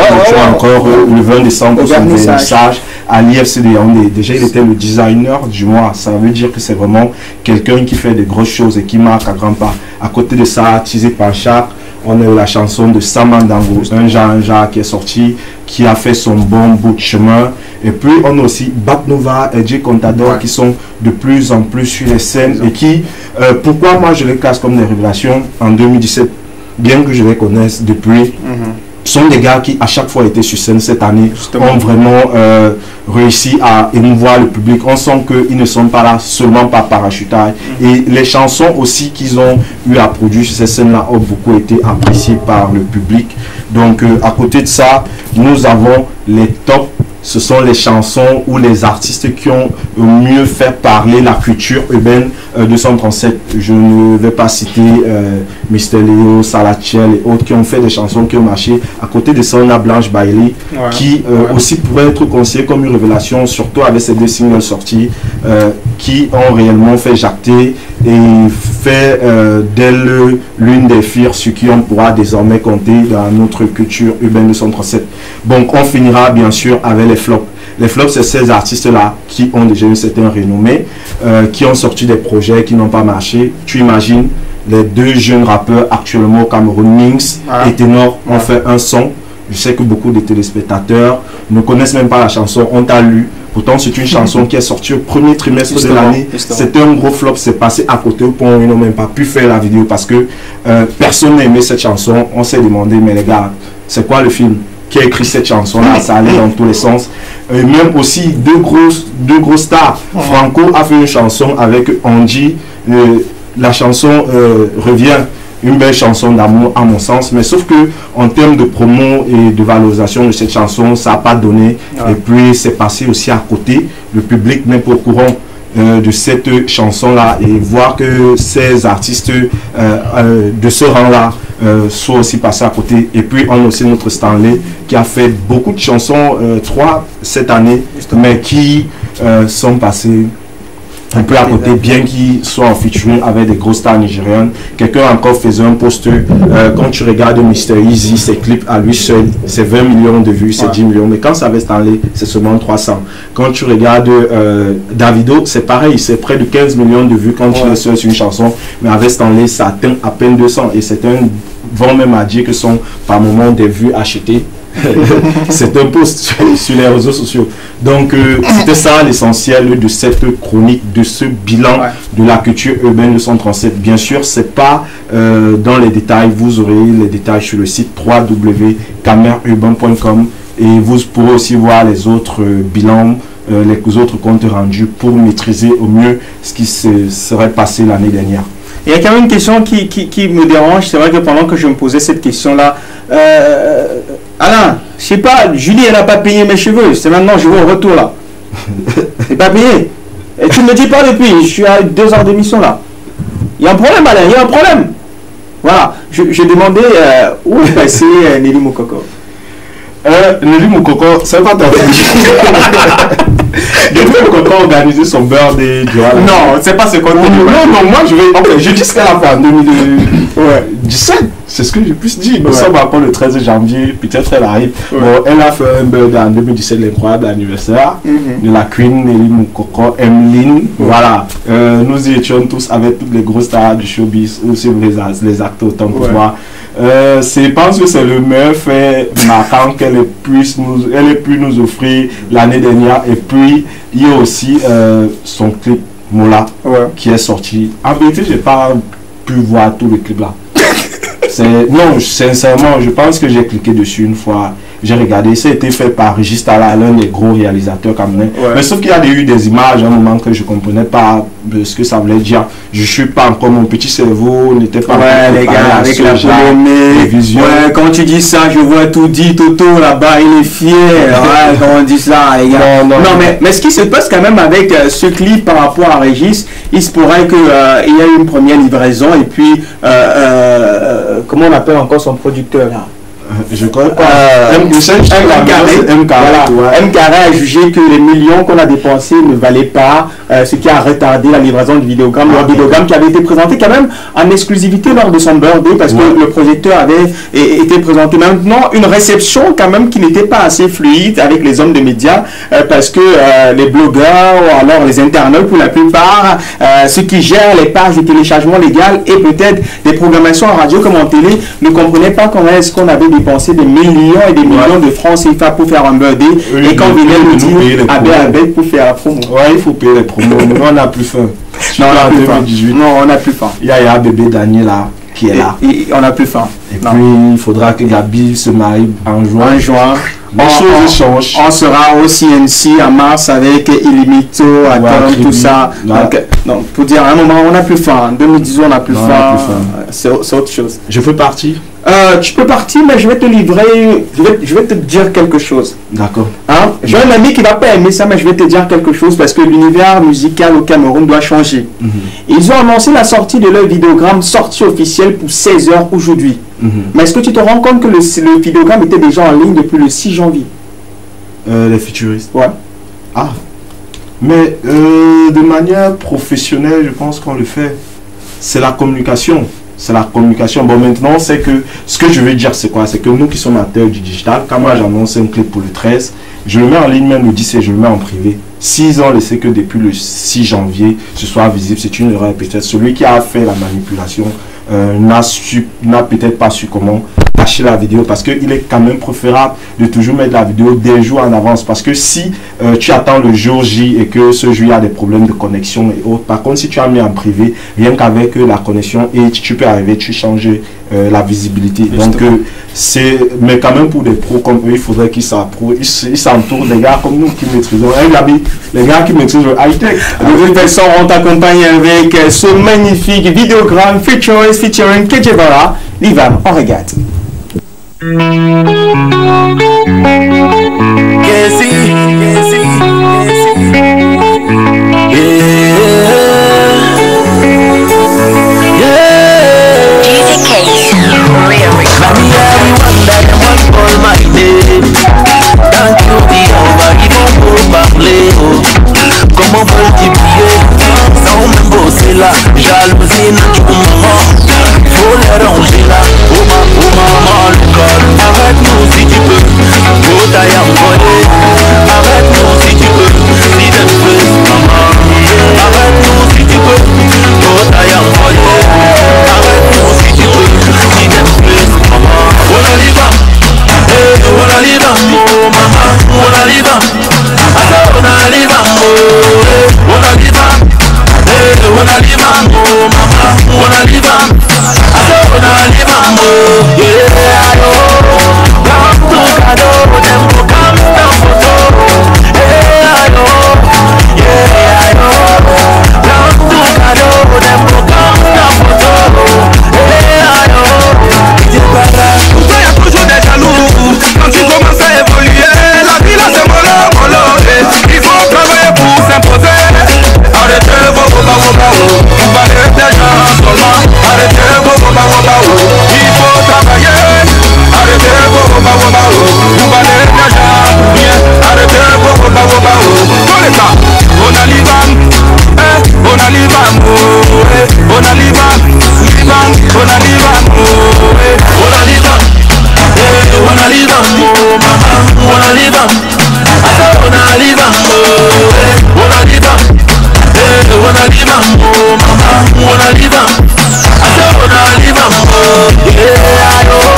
encore le 20 décembre pour son vernissage à l'IFCD. Déjà, il était le designer du mois. Ça veut dire que c'est vraiment quelqu'un qui fait des grosses choses et qui marque à grands pas. À côté de ça, Tizé Panchak, on a eu la chanson de Samandango, un genre qui est sorti, qui a fait son bon bout de chemin. Et puis on a aussi Batnova et J Contador qui sont de plus en plus sur les scènes, et qui, pourquoi moi je les classe comme des révélations en 2017, bien que je les connaisse depuis, sont des gars qui à chaque fois étaient sur scène cette année, ont vraiment réussi à émouvoir le public. On sent qu'ils ne sont pas là seulement par parachutage. Et les chansons aussi qu'ils ont eu à produire sur ces scènes-là ont beaucoup été appréciées par le public. Donc à côté de ça, nous avons les tops. Ce sont les chansons ou les artistes qui ont mieux fait parler la culture urbaine de Centre Français. Je ne vais pas citer Mr. Léo, Salachel et autres qui ont fait des chansons qui ont marché. À côté de ça, on a Blanche Bailey qui aussi pourrait être considérée comme une révélation, surtout avec ces 2 singles sortis qui ont réellement fait jacter et fait d'elle l'une des filles sur qui on pourra désormais compter dans notre culture urbaine de Centre 7. Donc on finira bien sûr avec les flops. Les flops, c'est ces artistes-là qui ont déjà une certaine renommée, qui ont sorti des projets qui n'ont pas marché. Tu imagines, les 2 jeunes rappeurs actuellement au Cameroun, Minx et Ténor, ont fait un son. Je sais que beaucoup de téléspectateurs ne connaissent même pas la chanson, on t'a lu Pourtant, c'est une chanson qui est sortie au premier trimestre de l'année. C'était un gros flop, c'est passé à côté au point où ils n'ont même pas pu faire la vidéo parce que personne n'a aimé cette chanson. On s'est demandé, mais les gars, c'est quoi le film qui a écrit cette chanson-là? Ça allait dans tous les sens. Et même aussi deux gros stars. Franco a fait une chanson avec Angie. La chanson revient. Une belle chanson d'amour à mon sens, mais sauf que en termes de promo et de valorisation de cette chanson, ça n'a pas donné. Et puis c'est passé aussi à côté. Le public n'est pas au courant de cette chanson là, et voir que ces artistes de ce rang là sont aussi passés à côté. Et puis on a aussi notre Stanley qui a fait beaucoup de chansons, 3 cette année, mais qui sont passées un peu à côté, bien qu'il soit en featuring avec des grosses stars nigériennes. Quelqu'un encore faisait un post, quand tu regardes Mr. Easy, ses clips à lui seul, c'est 20 millions de vues, c'est 10 millions, mais quand ça va Stanley, c'est seulement 300. Quand tu regardes Davido, c'est pareil, c'est près de 15 millions de vues quand tu es seul sur une chanson, mais avec Stanley, ça atteint à peine 200, et c'est un vent même à dire que sont par moment des vues achetées. C'est un post sur les réseaux sociaux. Donc c'était ça l'essentiel de cette chronique, de ce bilan de la culture urbaine de 137. Bien sûr, c'est pas dans les détails. Vous aurez les détails sur le site www.camerurbain.com et vous pourrez aussi voir les autres bilans, les autres comptes rendus pour maîtriser au mieux ce qui se serait passé l'année dernière. Il y a quand même une question qui me dérange. C'est vrai que pendant que je me posais cette question-là, Alain, je sais pas, Julie, elle n'a pas payé mes cheveux. C'est maintenant, je vais au retour là. Elle n'a pas payé. Et tu ne me dis pas depuis, je suis à 2 heures d'émission là. Il y a un problème, Alain, il y a un problème. Voilà, je demandais où est passé Nelly Moukoko. Nelly Moukoko, c'est pas ton Nelly Moukoko a organisé son birthday durant la... Non, c'est pas ce qu'on dit. Non, moi je vais... Okay, je dis ce qu'elle a fait en 2017. C'est ce que je puisse dire. Nous sommes après le 13 janvier, peut-être elle arrive. Bon, elle a fait un birthday en 2017, l'incroyable anniversaire de la Queen Nelly Moukoko, Emeline. Voilà. Nous y étions tous avec toutes les grosses stars du showbiz, aussi les acteurs autant que moi. Je pense que c'est le meilleur fait marquant qu'elle ait pu nous offrir l'année dernière. Et puis, il y a aussi son clip Mola qui est sorti. En vérité, je n'ai pas pu voir tout le clip là. Non, sincèrement, je pense que j'ai cliqué dessus une fois. J'ai regardé, ça a été fait par Régis Tala, l'un des gros réalisateurs camerounais. Mais sauf qu'il y a eu des images à un moment que je ne comprenais pas ce que ça voulait dire. Je ne suis pas encore, mon petit cerveau n'était pas... les gars, avec la vision. Quand tu dis ça, je vois tout dit, Toto là-bas, il est fier. Quand on dit ça, les gars. Non, mais ce qui se passe quand même avec ce clip par rapport à Régis, il se pourrait qu'il y ait une première livraison et puis, comment on appelle encore son producteur là? Je crois pas. M Carré a jugé que les millions qu'on a dépensés ne valaient pas, ce qui a retardé la livraison du vidéogramme. Le vidéogramme qui avait été présenté quand même en exclusivité lors de son birthday parce que le projecteur avait été présenté. Maintenant, une réception quand même qui n'était pas assez fluide avec les hommes de médias parce que les blogueurs ou alors les internautes pour la plupart, ceux qui gèrent les pages de téléchargement légal et peut-être des programmations en radio comme en télé ne comprenaient pas comment est-ce qu'on avait dépenser des millions et des millions de francs CFA pour faire un birthday et quand on venait nous dire avec pour faire la promo. Il faut payer les promos. Nous on n'a plus faim. Non, on n'a plus faim. Il y a bébé Daniel là qui est là. Et on n'a plus faim. Et puis il faudra que Gabi se marie en juin. On sera au CNC en mars avec Illimito, tout ça. Donc, pour dire à un moment, on n'a plus faim. En 2018, on n'a plus faim. C'est autre chose. Je peux partir? Tu peux partir, mais je vais te livrer, je vais te dire quelque chose. D'accord. Hein? J'ai un ami qui ne va pas aimer ça, mais je vais te dire quelque chose parce que l'univers musical au Cameroun doit changer. Ils ont annoncé la sortie de leur vidéogramme, sortie officielle pour 16 h aujourd'hui. Mais est-ce que tu te rends compte que le vidéogramme était déjà en ligne depuis le 6 janvier? Les futuristes. Ouais. Ah. Mais de manière professionnelle, je pense qu'on le fait. C'est la communication. C'est la communication. Bon, maintenant, c'est que ce que je veux dire, c'est quoi? C'est que nous qui sommes acteurs du digital, quand moi j'annonce un clip pour le 13, je le mets en ligne même le 10 et je le mets en privé. S'ils ont laissé que depuis le 6 janvier, ce soit visible, c'est une erreur peut-être. Celui qui a fait la manipulation n'a peut-être pas su comment lâcher la vidéo parce qu'il est quand même préférable de toujours mettre la vidéo des jours en avance parce que si tu attends le jour J et que ce jour il y a des problèmes de connexion et autres, par contre si tu as mis en privé, rien qu'avec la connexion et tu peux arriver, tu changes la visibilité. Donc c'est, mais quand même pour des pros comme eux, il faudrait qu'ils s'entourent des gars comme nous qui maîtrisons. Les gars qui maîtrisent le high-tech. De toute façon, on t'accompagne avec ce magnifique vidéogramme featuring Kejebara. Livam, on regarde. Comment multiplier sans même bosser là, jalousie n'a du moment. Faut les ranger là, oh maman, le corps. Arrête-nous si tu peux, faut tailler en voler. Arrête-nous si tu peux, si t'aimes plus maman. Arrête-nous si tu peux, faut tailler en voler. Arrête-nous si tu peux, si t'aimes plus maman. On a l'hiver, on a l'hiver, oh maman, on a l'hiver. On a l'hiver, oh, on a l'hiver, on a l'hiver, oh maman, on a l'hiver, on a l'hiver, oh, yeah, oh, come to cadeau, them go come down photo, yeah, oh, yeah, oh, come to cadeau, them go come down photo, yeah, oh, c'est pas grave, toi y'a toujours des jaloux, quand tu commences à évoluer, la vie là c'est mollo, il faut travailler pour s'imposer. Arrêtez vos boba, vous parlez des gens seulement. Arrêtez vos boba, il faut travailler. Arrêtez vos boba, vous parlez des gens bien. Arrêtez vos boba, dans les cas, on a l'Ivan, on a l'Ivan, on a l'Ivan, on a l'Ivan, on a l'Ivan, on a l'Ivan, oh maman, on a l'Ivan. On a l'Ivan, oh, on a l'Ivan, on a l'Ivan, oh maman, on a l'Ivan, on a l'Ivan, oh, yeah, oh,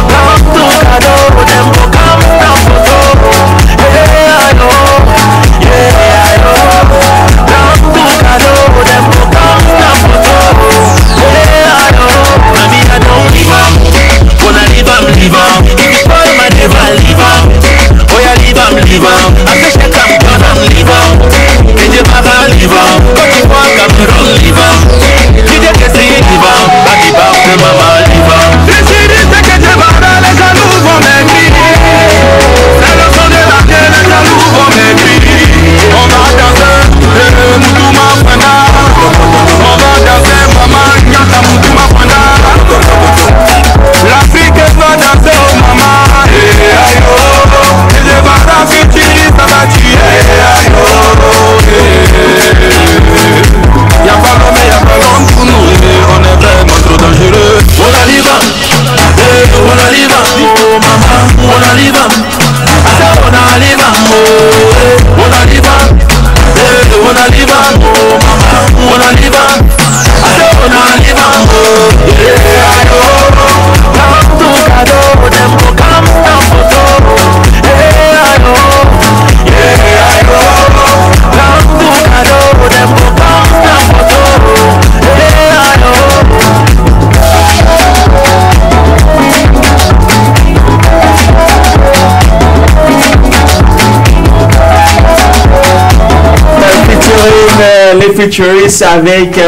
come to cadeau, them go come down photo, yeah, oh, yeah, oh, come to cadeau, them go come down photo, yeah, oh, mami, I don't leave am, on a leave am, if you call my neighbor, leave am. Oh yeah, leave am, I say check am, God am leave am. Kejebara leave am, Côte d'Ivoire, Cameroun leave am. DJ Kessi leave am, Akiba de maman leave am. Décidez de Kejebara, les jaloux vont m'écrire. C'est le son de la terre, les jaloux vont m'écrire. On va danser, Moutouma Fana. On va danser, maman, Nyata Moutouma Fana. L'Afrique va danser, oh maman, eh aïe. Kejebara fitiri ça va tuer, y'a pas l'homme, y'a pas l'homme pour nous aimer, on est vraiment trop dangereux. On a l'Ivan, on a l'Ivan, oh maman, on a l'Ivan, on a l'Ivan, oh, on a l'Ivan, on a l'Ivan, oh maman, on a l'Ivan, on a l'Ivan, oh, yeah, oh, come to cadeau, them go come down photo. Les featuristes avec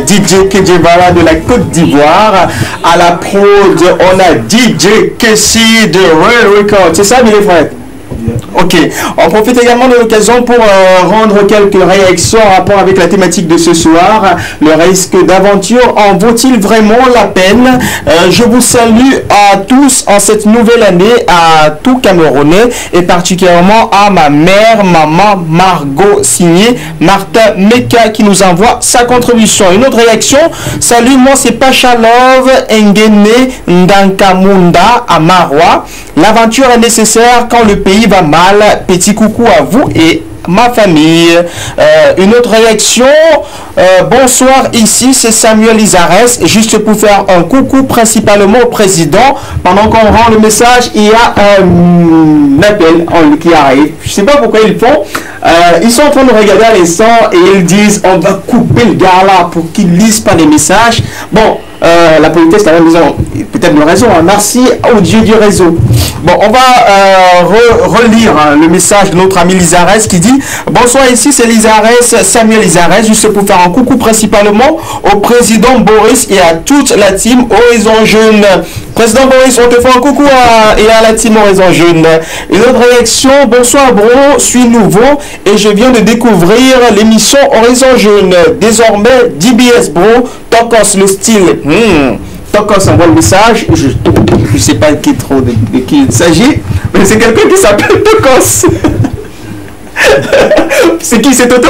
DJ Kejebara de la Côte d'Ivoire. À la prod, on a DJ Kessi de Royal Records. C'est ça, mes frères? Ok, on profite également de l'occasion pour rendre quelques réactions en rapport avec la thématique de ce soir. Le risque d'aventure en vaut-il vraiment la peine? Je vous salue à tous en cette nouvelle année, à tout Camerounais et particulièrement à ma mère, maman Margot, signée Martin Meka qui nous envoie sa contribution. Une autre réaction, salut, moi c'est Pachalov Ngene Ndankamunda à Marois. L'aventure est nécessaire quand le pays va mal. Petit coucou à vous et ma famille. Une autre réaction. Bonsoir, ici c'est Samuel Lizares, juste pour faire un coucou principalement au président. Pendant qu'on rend le message, il y a un appel qui arrive. Je ne sais pas pourquoi ils font. Ils sont en train de regarder à l'instant et ils disent on va couper le gars là pour qu'il ne lise pas les messages. Bon, la politesse, ils ont peut-être le raison. Hein. Merci au Dieu du réseau. Bon, on va relire le message de notre ami Lizares qui dit bonsoir, ici c'est Lizares, Samuel Lizares, juste pour faire un coucou principalement au président Boris et à toute la team Horizon Jeune. Président Boris, on te fait un coucou et à la team Horizon Jeune. Une autre réaction, bonsoir bro, je suis nouveau et je viens de découvrir l'émission Horizon Jeune. Désormais, DBS bro, Tokos le style. Tokos envoie le message, je ne sais pas de qui il s'agit, mais c'est quelqu'un qui s'appelle Tokos. C'est qui, c'est Toto?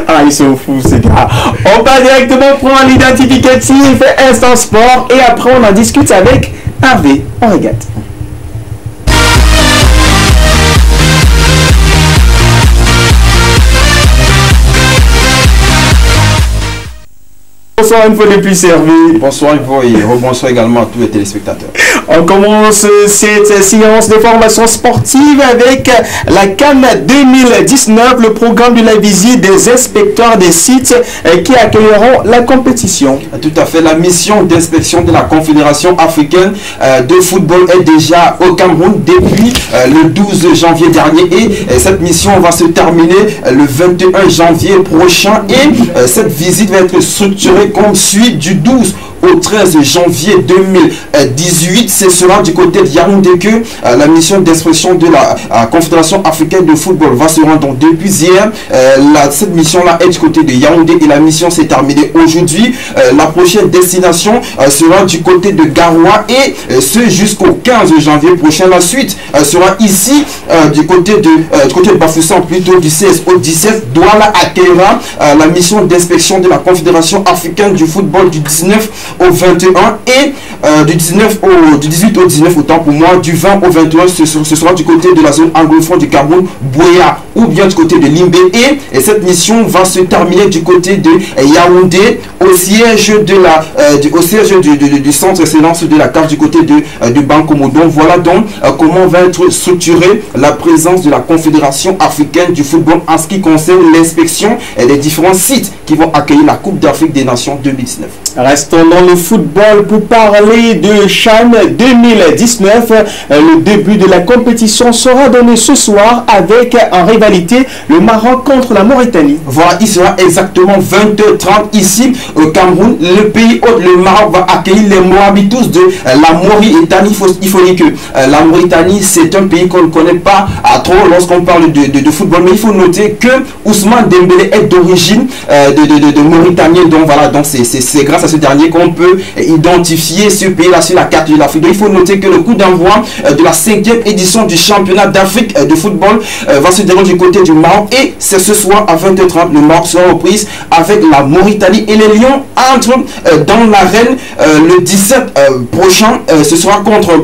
Ah, ils sont fous ces gars. On va directement prendre l'identificatif Instant Sport et après on en discute avec Hervé. On regarde. Bonsoir une fois de plus servi. Bonsoir Ivo et rebonsoir également à tous les téléspectateurs. On commence cette séance de formation sportive avec la CAN 2019, le programme de la visite des inspecteurs des sites qui accueilleront la compétition. Tout à fait, la mission d'inspection de la Confédération africaine de football est déjà au Cameroun depuis le 12 janvier dernier et cette mission va se terminer le 21 janvier prochain et cette visite va être structurée comme suit du 12 au 13 janvier 2018. Ce sera du côté de Yaoundé que la mission d'expression de la Confédération africaine de football va se rendre. Donc depuis hier, cette mission-là est du côté de Yaoundé et la mission s'est terminée aujourd'hui. La prochaine destination sera du côté de Garoua et ce jusqu'au 15 janvier prochain. La suite sera ici du côté de Bafoussam, plutôt du 16 au 17. Douala accueillera la mission d'inspection de la Confédération africaine du football du 19 au 21 et du 18 au 19 autant pour moi, du 20 au 21 ce sera du côté de la zone anglophone du Cameroun, Boya ou bien du côté de Limbé et cette mission va se terminer du côté de Yaoundé au siège du centre excellence de la CAF du côté de Bankomo. Donc voilà donc comment va être structurée la présence de la Confédération africaine du football en ce qui concerne l'inspection des différents sites qui vont accueillir la Coupe d'Afrique des Nations 2019. Restons dans le football pour parler de CHAN 2019. Le début de la compétition sera donné ce soir avec en rivalité le Maroc contre la Mauritanie. Voilà, il sera exactement 20h30 ici au Cameroun. Le pays hôte, le Maroc, va accueillir les Moabitous de la Mauritanie. Il faut dire que la Mauritanie, c'est un pays qu'on ne connaît pas trop lorsqu'on parle de football. Mais il faut noter que Ousmane Dembélé est d'origine de Mauritanien. Donc voilà, donc c'est grâce à ce dernier qu'on peut identifier ce pays-là sur la carte de l'Afrique. Il faut noter que le coup d'envoi de la 5e édition du championnat d'Afrique de football va se dérouler du côté du Maroc et c'est ce soir à 20h30. Le Maroc sera aux prises avec la Mauritanie et les Lions entrent dans l'arène le 17 prochain. Ce sera contre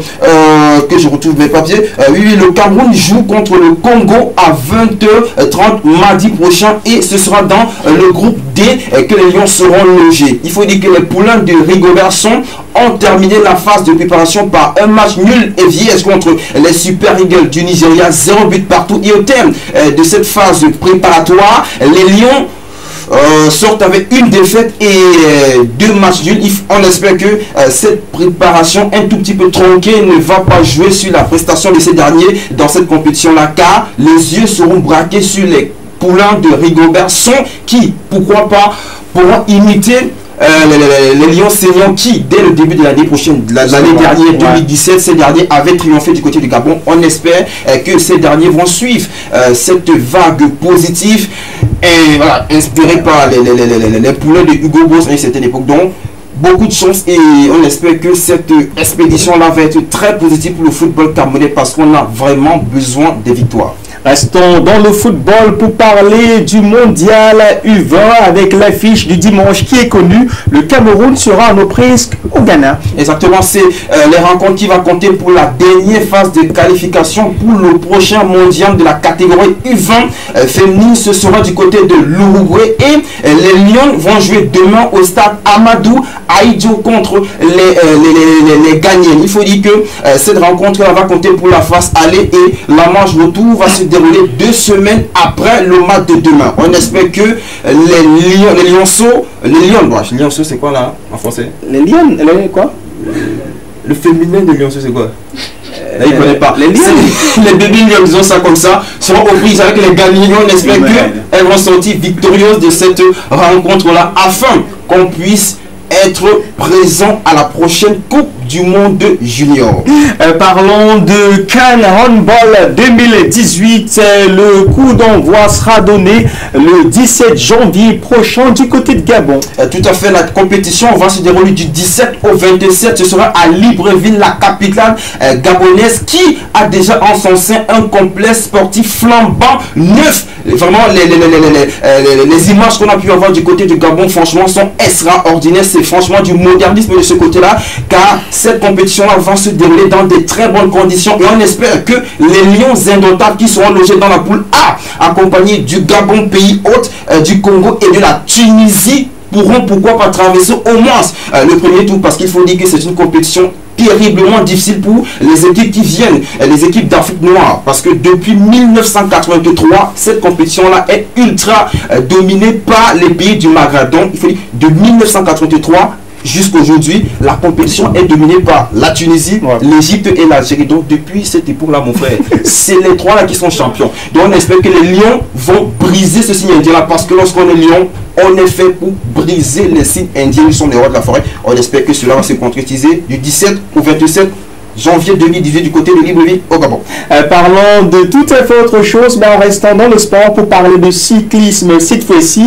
que je retrouve mes papiers. Oui, le Cameroun joue contre le Congo à 20h30 mardi prochain et ce sera dans le groupe D que les Lions seront logés. Il faut dire que les poulains de Rigobert ont terminé la phase de préparation par un match nul et vierge contre les Super Eagles du Nigeria, 0 but partout. Et au terme de cette phase préparatoire, les Lions sortent avec une défaite et 2 matchs nuls. On espère que cette préparation un tout petit peu tronquée ne va pas jouer sur la prestation de ces derniers dans cette compétition-là, car les yeux seront braqués sur les poulains de Rigobert qui, pourquoi pas, pourront imiter les Lions seniors qui, dès le début de l'année prochaine, l'année dernière, 2017, ces derniers avaient triomphé du côté du Gabon. On espère que ces derniers vont suivre cette vague positive et voilà, inspirée par les poulains de Hugo Boss à une certaine époque. Donc, beaucoup de chance et on espère que cette expédition-là va être très positive pour le football camerounais parce qu'on a vraiment besoin des victoires. Restons dans le football pour parler du mondial U20 avec l'affiche du dimanche qui est connue. Le Cameroun sera en reprise au Ghana. Exactement, c'est les rencontres qui vont compter pour la dernière phase de qualification pour le prochain mondial de la catégorie U20 féminine. Ce sera du côté de l'Uruguay et les Lions vont jouer demain au stade Amadou Ahidjo contre les Ghanéens. Il faut dire que cette rencontre va compter pour la phase aller et la manche retour va se dérouler 2 semaines après le match de demain. On espère que les lionceaux, c'est quoi là en français? Les lions, quoi? Le féminin de lionceaux, c'est quoi? Là, il ne connaît pas. Les bébés lions, disons ça comme ça, seront aux prises avec les Ghanéens. On espère qu'elles vont sortir victorieuses de cette rencontre-là afin qu'on puisse être présent à la prochaine Coupe du Monde Junior. Parlons de Cannes Handball 2018. Le coup d'envoi sera donné le 17 janvier prochain du côté de Gabon. Tout à fait, la compétition va se dérouler du 17 au 27. Ce sera à Libreville, la capitale gabonaise, qui a déjà encensé un complexe sportif flambant neuf. Vraiment, les images qu'on a pu avoir du côté du Gabon, franchement, sont extraordinaires. C'est franchement du modernisme de ce côté-là, car cette compétition-là va se dérouler dans de très bonnes conditions et on espère que les Lions indomptables qui seront logés dans la poule A, accompagnés du Gabon, pays hôte, du Congo et de la Tunisie, pourront pourquoi pas traverser au moins le premier tour, parce qu'il faut dire que c'est une compétition terriblement difficile pour les équipes qui viennent, les équipes d'Afrique noire, parce que depuis 1983 cette compétition là est ultra dominée par les pays du Maghreb. Donc il faut dire de 1983 jusqu'aujourd'hui, la compétition est dominée par la Tunisie, l'Égypte et l'Algérie. Donc depuis cette époque-là, mon frère, c'est les trois là qui sont champions. Donc on espère que les Lions vont briser ce signe indien-là, parce que lorsqu'on est Lion, on est fait pour briser les signes indiens qui sont les rois de la forêt. On espère que cela va se concrétiser du 17 au 27 janvier 2018 du côté de Libreville au Gabon. Parlons de tout à fait autre chose, mais en restant dans le sport pour parler de cyclisme. Cette fois-ci,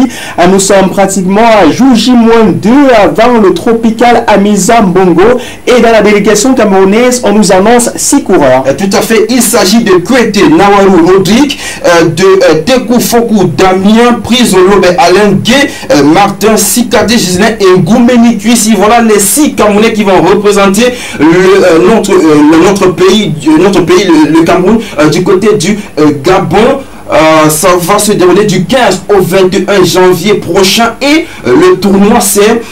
nous sommes pratiquement à jour J-2 avant le Tropical Amisa Bongo et dans la délégation camerounaise, on nous annonce 6 coureurs. Tout à fait, il s'agit de Kwete Nawaru Rodrigue, de Tekou Fokou Damien, Prisolo Alain Gay, Martin Sikade Gislain et Ngoumeni Kuissi. Voilà les 6 Camerounais qui vont représenter notre pays, le Cameroun, du côté du Gabon. Ça va se dérouler du 15 au 21 janvier prochain et le tournoi c'est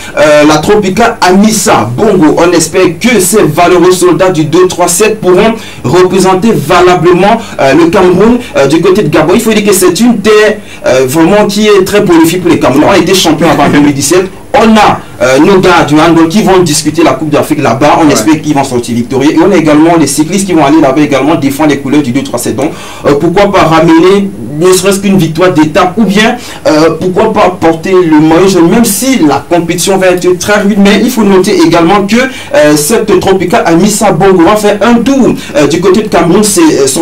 la Tropical Amisa Bongo. On espère que ces valeureux soldats du 2-3-7 pourront représenter valablement le Cameroun du côté de Gabon. Il faut dire que c'est une terre vraiment qui est très prolifique pour les Camerounais. On a été champion avant 2017. On a nos gars du handball qui vont discuter la Coupe d'Afrique là-bas. On espère qu'ils vont sortir victorieux. Et on a également les cyclistes qui vont aller là-bas également défendre les couleurs du 2-3-7. Donc, pourquoi pas ramener ne serait-ce qu'une victoire d'étape ou bien pourquoi pas porter le maillot jaune, même si la compétition va être très rude. Mais il faut noter également que cette Tropical Amisa Bongo va faire un tour du côté de Cameroun.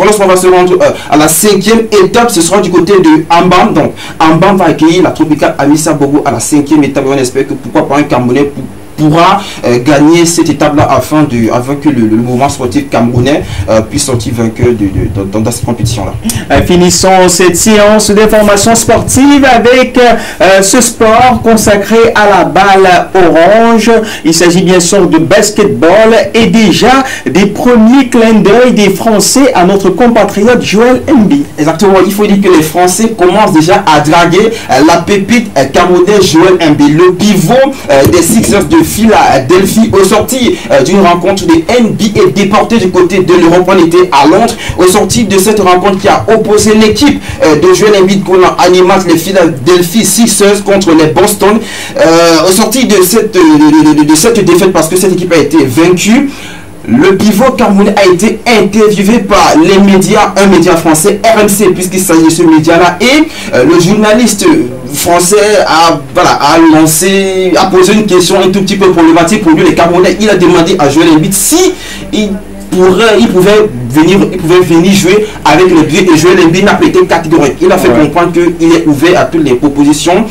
Lorsqu'on va se rendre à la 5e étape, ce sera du côté de Ambam. Donc, Ambam va accueillir la Tropical Amisa Bongo à la 5e étape. On espère que pourquoi pas un Camerounais pourra gagner cette étape-là afin que le mouvement sportif camerounais puisse sortir vainqueur dans cette compétition-là. Finissons cette séance d'information sportive avec ce sport consacré à la balle orange. Il s'agit bien sûr de basketball et déjà des premiers clins d'œil des Français à notre compatriote Joel Embiid. Exactement, il faut dire que les Français commencent déjà à draguer la pépite camerounaise Joel Embiid, le pivot des Sixers de Philadelphie, au sorti d'une rencontre de NBA déportée du côté de l'Europe. On était à Londres, au sorti de cette rencontre qui a opposé l'équipe de Joel Embiid qu'on a animé les Philadelphie Sixers contre les Boston. Au sorti de cette défaite, parce que cette équipe a été vaincue, le pivot camerounais a été interviewé par les médias, un média français, RMC, puisqu'il s'agit de ce média-là, et le journaliste français a posé une question un tout petit peu problématique pour lui, les Camerounais. Il a demandé à Joel Embiid si il il pouvait venir jouer avec les Bleus et jouer les Bleus n'a pas été catégorique. Il a fait comprendre qu'il est ouvert à toutes les propositions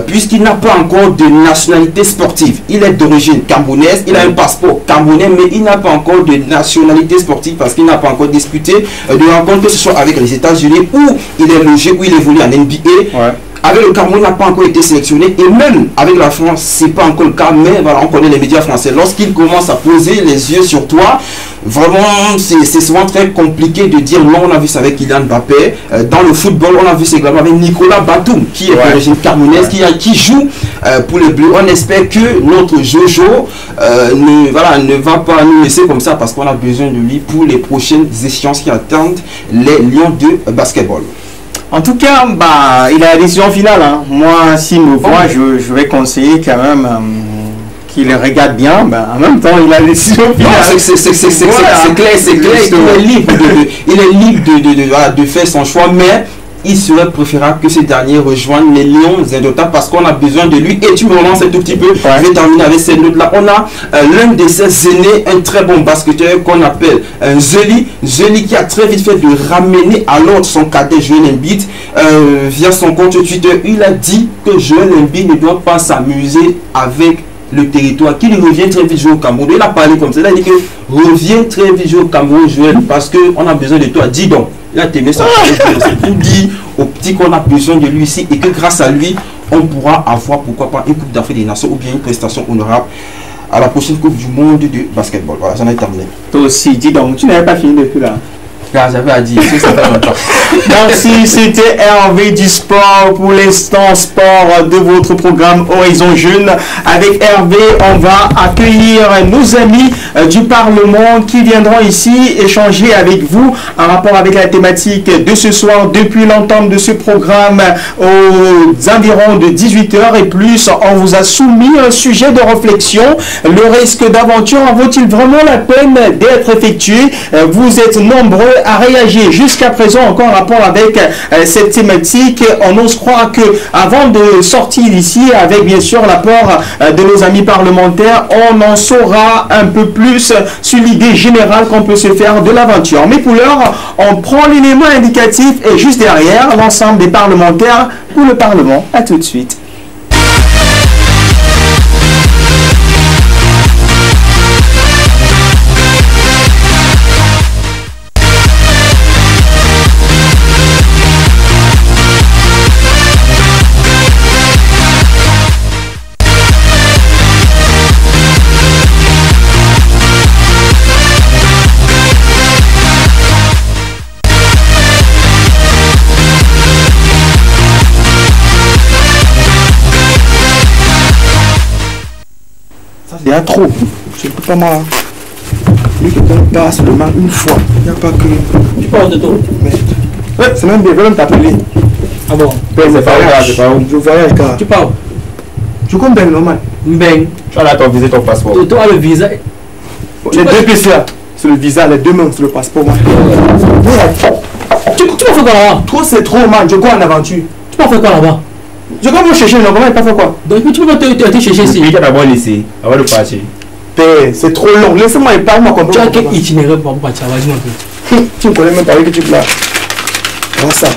puisqu'il n'a pas encore de nationalité sportive. Il est d'origine camerounaise, il a un passeport camerounais, mais il n'a pas encore de nationalité sportive parce qu'il n'a pas encore disputé de rencontre, que ce soit avec les États-Unis où il est logé, où il évolue en NBA. Avec le Cameroun, il n'a pas encore été sélectionné et même avec la France, c'est pas encore le cas, mais voilà, on connaît les médias français. Lorsqu'ils commencent à poser les yeux sur toi, vraiment, c'est souvent très compliqué de dire non. On a vu ça avec Kylian Mbappé. Dans le football, on a vu ça également avec Nicolas Batum, qui est d'origine camerounaise, qui joue pour les Bleus. On espère que notre Jojo ne va pas nous laisser comme ça parce qu'on a besoin de lui pour les prochaines échéances qui attendent les Lions de basketball. En tout cas, il a la décision finale. Hein. Moi, s'il me voit, je vais conseiller quand même qu'il regarde bien. En même temps, il a la décision finale. C'est clair. Il est libre de faire son choix, mais il serait préférable que ces derniers rejoignent les Lions indomptables parce qu'on a besoin de lui. Et tu me relances un tout petit peu. Je vais terminer avec ces notes-là. On a l'un de ses aînés, un très bon basketteur qu'on appelle Zeli qui a très vite fait de ramener à l'ordre son cadet Joel Embiid via son compte Twitter. Il a dit que Joel Embiid ne doit pas s'amuser avec le territoire, qu'il revient très vite jouer au Cameroun. Il a parlé comme ça. Il a dit que reviens très vite jouer au Cameroun, Joel, parce qu'on a besoin de toi. Dis donc. Il a terminé ça pour dire aux petits qu'on a besoin de lui ici et que grâce à lui, on pourra avoir pourquoi pas une Coupe d'Afrique des Nations ou bien une prestation honorable à la prochaine Coupe du Monde de basketball. Voilà, j'en ai terminé. Toi aussi, dis donc, tu n'avais pas fini depuis là. J'avais à dire, ça fait longtemps. Merci, c'était Hervé du Sport pour l'instant sport de votre programme Horizon Jeune. Avec Hervé, on va accueillir nos amis du Parlement qui viendront ici échanger avec vous en rapport avec la thématique de ce soir. Depuis l'entame de ce programme aux environs de 18h et plus, on vous a soumis un sujet de réflexion. Le risque d'aventure en vaut-il vraiment la peine d'être effectué? Vous êtes nombreux à réagir jusqu'à présent encore en rapport avec cette thématique. On ose croire que avant de sortir d'ici avec bien sûr l'apport de nos amis parlementaires, on en saura un peu plus sur l'idée générale qu'on peut se faire de l'aventure. Mais pour l'heure, on prend l'élément indicatif et juste derrière l'ensemble des parlementaires pour le Parlement. À tout de suite. Il y a trop. Je ne peux pas moi. Lui, quelqu'un passe seulement une fois. Il n'y a pas que. Tu parles de toi. Ouais, c'est même bien. Je vais même t'appeler. Ah bon? C'est pas grave, c'est pas où. Je voyage car. Tu parles? Je compte bien normal. Ben. Tu as là ton visa, ton passeport. Toi, le visa. Les deux PC là. C'est le visa, les deux mains, c'est le passeport. Man. Tu vas faire quoi là-bas? Trop, c'est trop, man. Je crois en aventure. Tu vas faire quoi là-bas? Je vais me chercher, non, comment il pas fait quoi? Donc tu peux te chercher ici. Il t'a d'abord laissé, avant de partir. C'est trop long, laissez-moi et parle-moi comme ça. Tu as quel itinéraire pour partir? Vas-y, mon peu. Tu ne connais même pas avec que tu là. Voilà ça.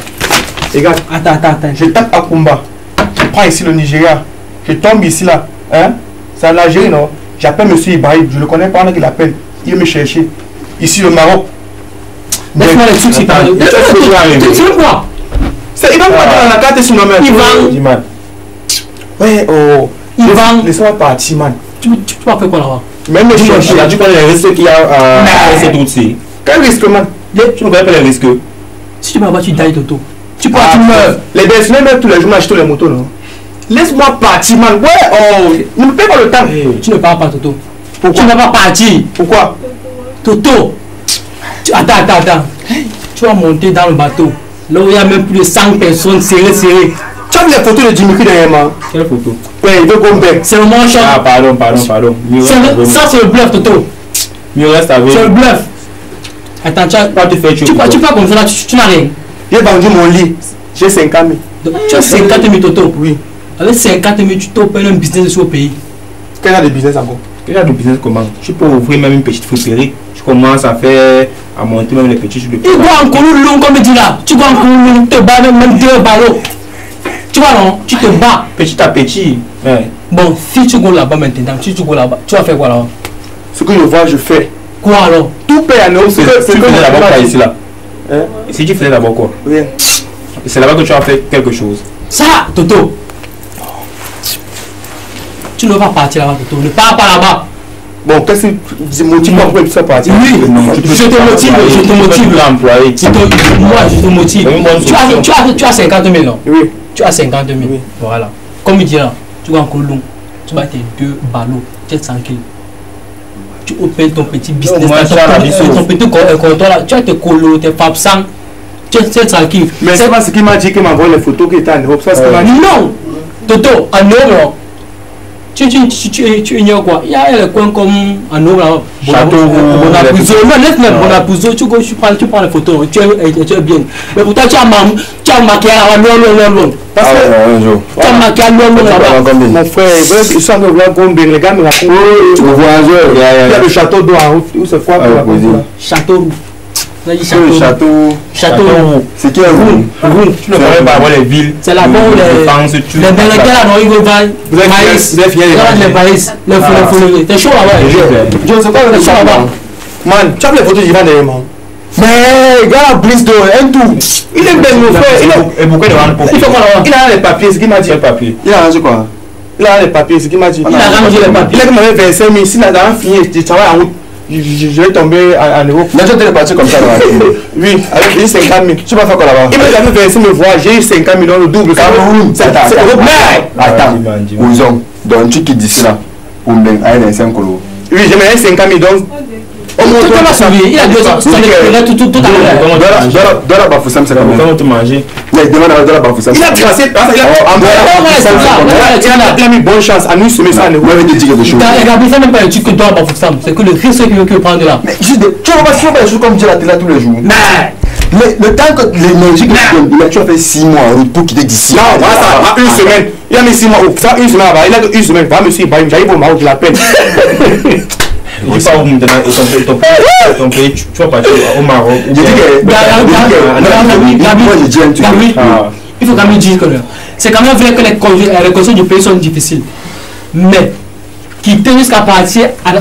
Regarde. Attends. Je tape à Kumba. Je prends ici le Nigeria. Je tombe ici là. Hein? C'est en Algérie, non? J'appelle M. Ibrahim. Je ne le connais pas, on a qui l'appelle. Il me chercher. Ici, le Maroc. Laisse-moi les trucs, c'est pas. Tu veux quoi? C'est Ivan qui dans la carte sur le Ivan. Ouais, oh. Ivan. Laisse-moi partir, man. Tu vas faire quoi là-bas? Même le chercher. Tu connais les risques qu'il y a à ces doutes-ci. Quel risque, man? Tu ne connais pas les risques. Si tu m'as battu, tu tailles Toto. Tu pars, tu meurs. Les dessinés, même tous les jours, m'achètent les motos, non? Laisse-moi partir, man. Ouais, oh. Ne me paie pas le temps. Tu ne pars pas, Toto. Pourquoi? Tu ne vas pas partir. Pourquoi? Toto. Attends. Tu vas monter dans le bateau. Là où il y a même plus de 100 personnes serrées. Tu as vu les photos de Jimmy derrière moi? Quelle photo? Ouais, il veut qu'on bec. C'est le manche. Ah, pardon. Ça, c'est le bluff, Toto. Mieux reste avec. C'est le bluff. Attends, tu pars comme ça là, tu n'as rien. J'ai vendu mon lit. J'ai 50 000. Tu as 50 000, Toto? Oui. Avec 50 000, tu t'opères un business sur le pays. Quel genre de business encore? Quel genre de business comment? Je peux ouvrir même une petite friperie. Je commence à faire, à monter même les petits jeux de Tu vois un colou long comme dit là. Tu vois un colou long, te bats même 2 ballots. Tu vois non? Tu te bats. Petit à petit. Ouais. Bon, si tu go là-bas maintenant, si tu go là-bas, tu vas faire quoi là? Ce que je vois, je fais. Quoi alors? Tout paye à nous. C'est que tu faisais d'abord quoi ici là? Si tu faisais d'abord quoi? Rien. C'est là-bas que tu as fait quelque chose. Ça, Toto. Tu ne vas pas partir là-bas, Toto. Ne pars pas là-bas. Bon, qu'est-ce que tu motives pour que tu sois parti? Oui, je te motive, Moi, je te motive. Tu as 50 000 non? Oui. Tu as 50 000. Oui. Voilà. Comme il dit là, tu vas en colon, tu vas tes 2 ballots, tu es tranquille. Tu opères ton petit business, ton petit comptoir là, tu as tes colos, tes fabsang, tu es tranquille. Mais c'est pas ce qu'il m'a dit qu'il m'a envoyé les photos qui étaient en Europe. Non, Toto, en Europe, tu ignores quoi? Il y a les coins comme en Europe, Bonapouzo, tu prends les photos, tu es bien. Mais pourtant tu as marqué à non. Parce que tu as marqué à non. Mon frère, ils sont en Europe, les gars me racontent. Il y a le château d'eau en route. Où c'est quoi? Château roux. Château roux. C'est qui un roux? Tu ne pourrais pas avoir les villes. C'est là-bas où les Bénégués là, non, ils vont voir maïs. Les maïs, les foulées. T'es chaud là-bas. Je ne sais pas, c'est chaud là-bas. Man, tu as les photos du vent derrière moi. Mais, gars, brise d'eau, un tout. Il est belle, mon frère. Et pourquoi il rentre pour il a les papiers, c'est ce qu'il m'a dit. Il a rangé quoi? Il a les papiers, c'est ce qu'il m'a dit. Il a rangé les papiers. Il a dit qu'il m'avait versé 5 000. S'il a fini, je travaille en route. Je vais tomber en Europe. Mais tu es parti comme ça là. Oui, avec 50 000. Tu vas faire quoi là-bas? Il m'a jamais versé me voir. J'ai eu 50 000 le double. Attends. Ouzon, donc tu quittes d'ici là. Pour me aller dans 5 colos. Oui, j'ai mis 50 000 donc. Il a 2 ans. Tout à l'heure. Dans la Bafoussam, c'est comment tu manges? Il demande dans la Bafoussam. Il a tracé. Il a mis bonne chance. À nous, c'est ça. Vous avez dit quelque chose. Ça même pas un truc que dans la Bafoussam. C'est que le risque qu'il veut prendre là. Mais juste, tu vas pas faire des choses comme tu la télé tous les jours. Le temps que l'énergie que tu donnes, tu as fait 6 mois pour quitter d'ici. Non, voilà ça, une semaine. Il a mis 6 mois. Ça, une semaine là-bas. Il a une semaine. Va, monsieur Ibrahim, j'arrive au Maroc, je l'appelle. Je sais pas où maintenant, ton pays, tu vas partir au Maroc. Il faut quand même dire que c'est quand même vrai que les conditions du pays sont difficiles. Mais quitter jusqu'à partir à tu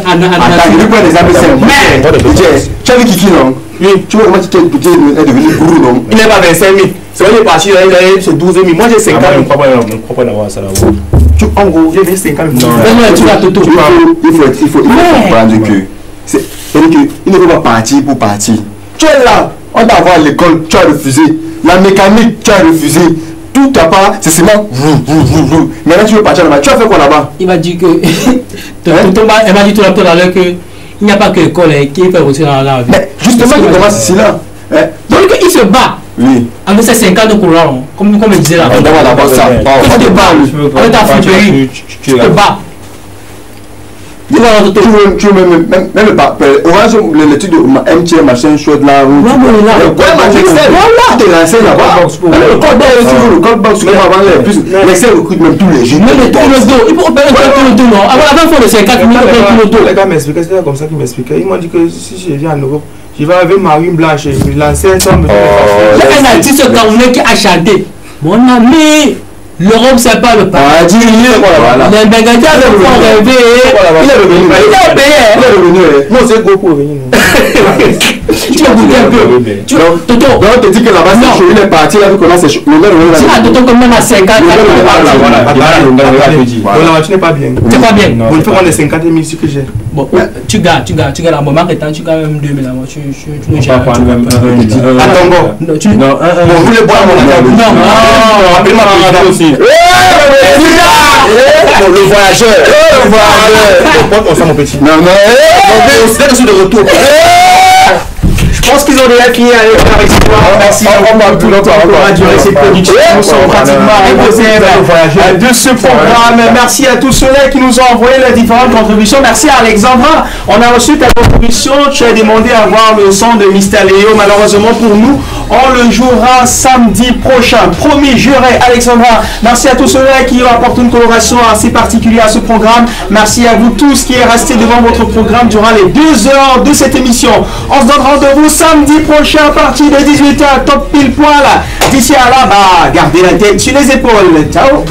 as vu Kiki non? Oui. Tu vois comment Kiki est devenu gourou non? Il n'est pas 25 000. C'est vrai qu'il est parti, il a 12 000. Moi j'ai 50 000. Je ne crois pas d'avoir ça là-bas. En gros, j'ai 50 000. Il faut comprendre que il ne peut pas partir pour partir. Tu es là, on t'a envoyé à l'école, tu as refusé. La mécanique, tu as refusé. Tout à part, c'est seulement maintenant tu veux partir là-bas. Tu as fait quoi là-bas? Il m'a dit que. Elle m'a dit tout à l'heure que il n'y a pas que l'école qui fait aussi dans la vie. Mais justement, il commence ici là. Donc il se bat. Oui. Avec ses 50 de courant, comme il disait là. On va d'abord ça. Tu te bats. Avec ta friperie. Tu te bats. Tu veux même pas. Orange, le truc de MTM, machin, chouette là. Tu te lances là-bas. Le code box, tu vas avoir les plus. L'excès recrute même tous les jours. Mais le tour le dos, il faut opérer un tour le dos, non? Avant la fin de 50 000, le dos. Les gars m'expliquaient, c'était comme ça qu'ils m'expliquaient. Ils m'ont dit que si je viens en Europe, je vais avec Marine Blanche et lancer un somme. Il y a un artiste camerounais qui a chanté. Mon ami, l'Europe, c'est pas le paradis. Les Bénégués font rêver. Il est revenu. Il est revenu. Non, c'est gros pour revenir. Tu vas goûter un peu. Toto. On te dit que là-bas, c'est chaud. Il est parti là, vu qu'on a ses choses. Tu as Toto comme même à 50. Tu n'es pas bien. Tu n'es pas bien. Bon, il faut prendre les 50 000 que j'ai. Bon, tu gagnes la moment que tu gagnes même 2 000 là. Tu ne gères pas. Attends, bon. Non, vous voulez boire mon ami? Non, appelle-moi aussi. Le voyageur. On sent mon petit. Non, c'est de retour. Je pense qu'ils ont déjà fini avec l'histoire. Merci beaucoup pour durer ces productions. Nous sommes pratiquement arrivés de ce programme. Merci à tous ceux-là qui nous ont envoyé les différentes contributions. Merci à Alexandra. On a reçu ta contribution. Tu as demandé à voir le son de Mr. Léo. Malheureusement pour nous, On le jouera samedi prochain. Promis, juré, Alexandra. Merci à tous ceux-là qui apportent une coloration assez particulière à ce programme. Merci à vous tous qui êtes restés devant votre programme durant les 2 heures de cette émission. On se donne rendez-vous samedi prochain à partir de 18h, top pile poil. D'ici à là, gardez la tête sur les épaules. Ciao.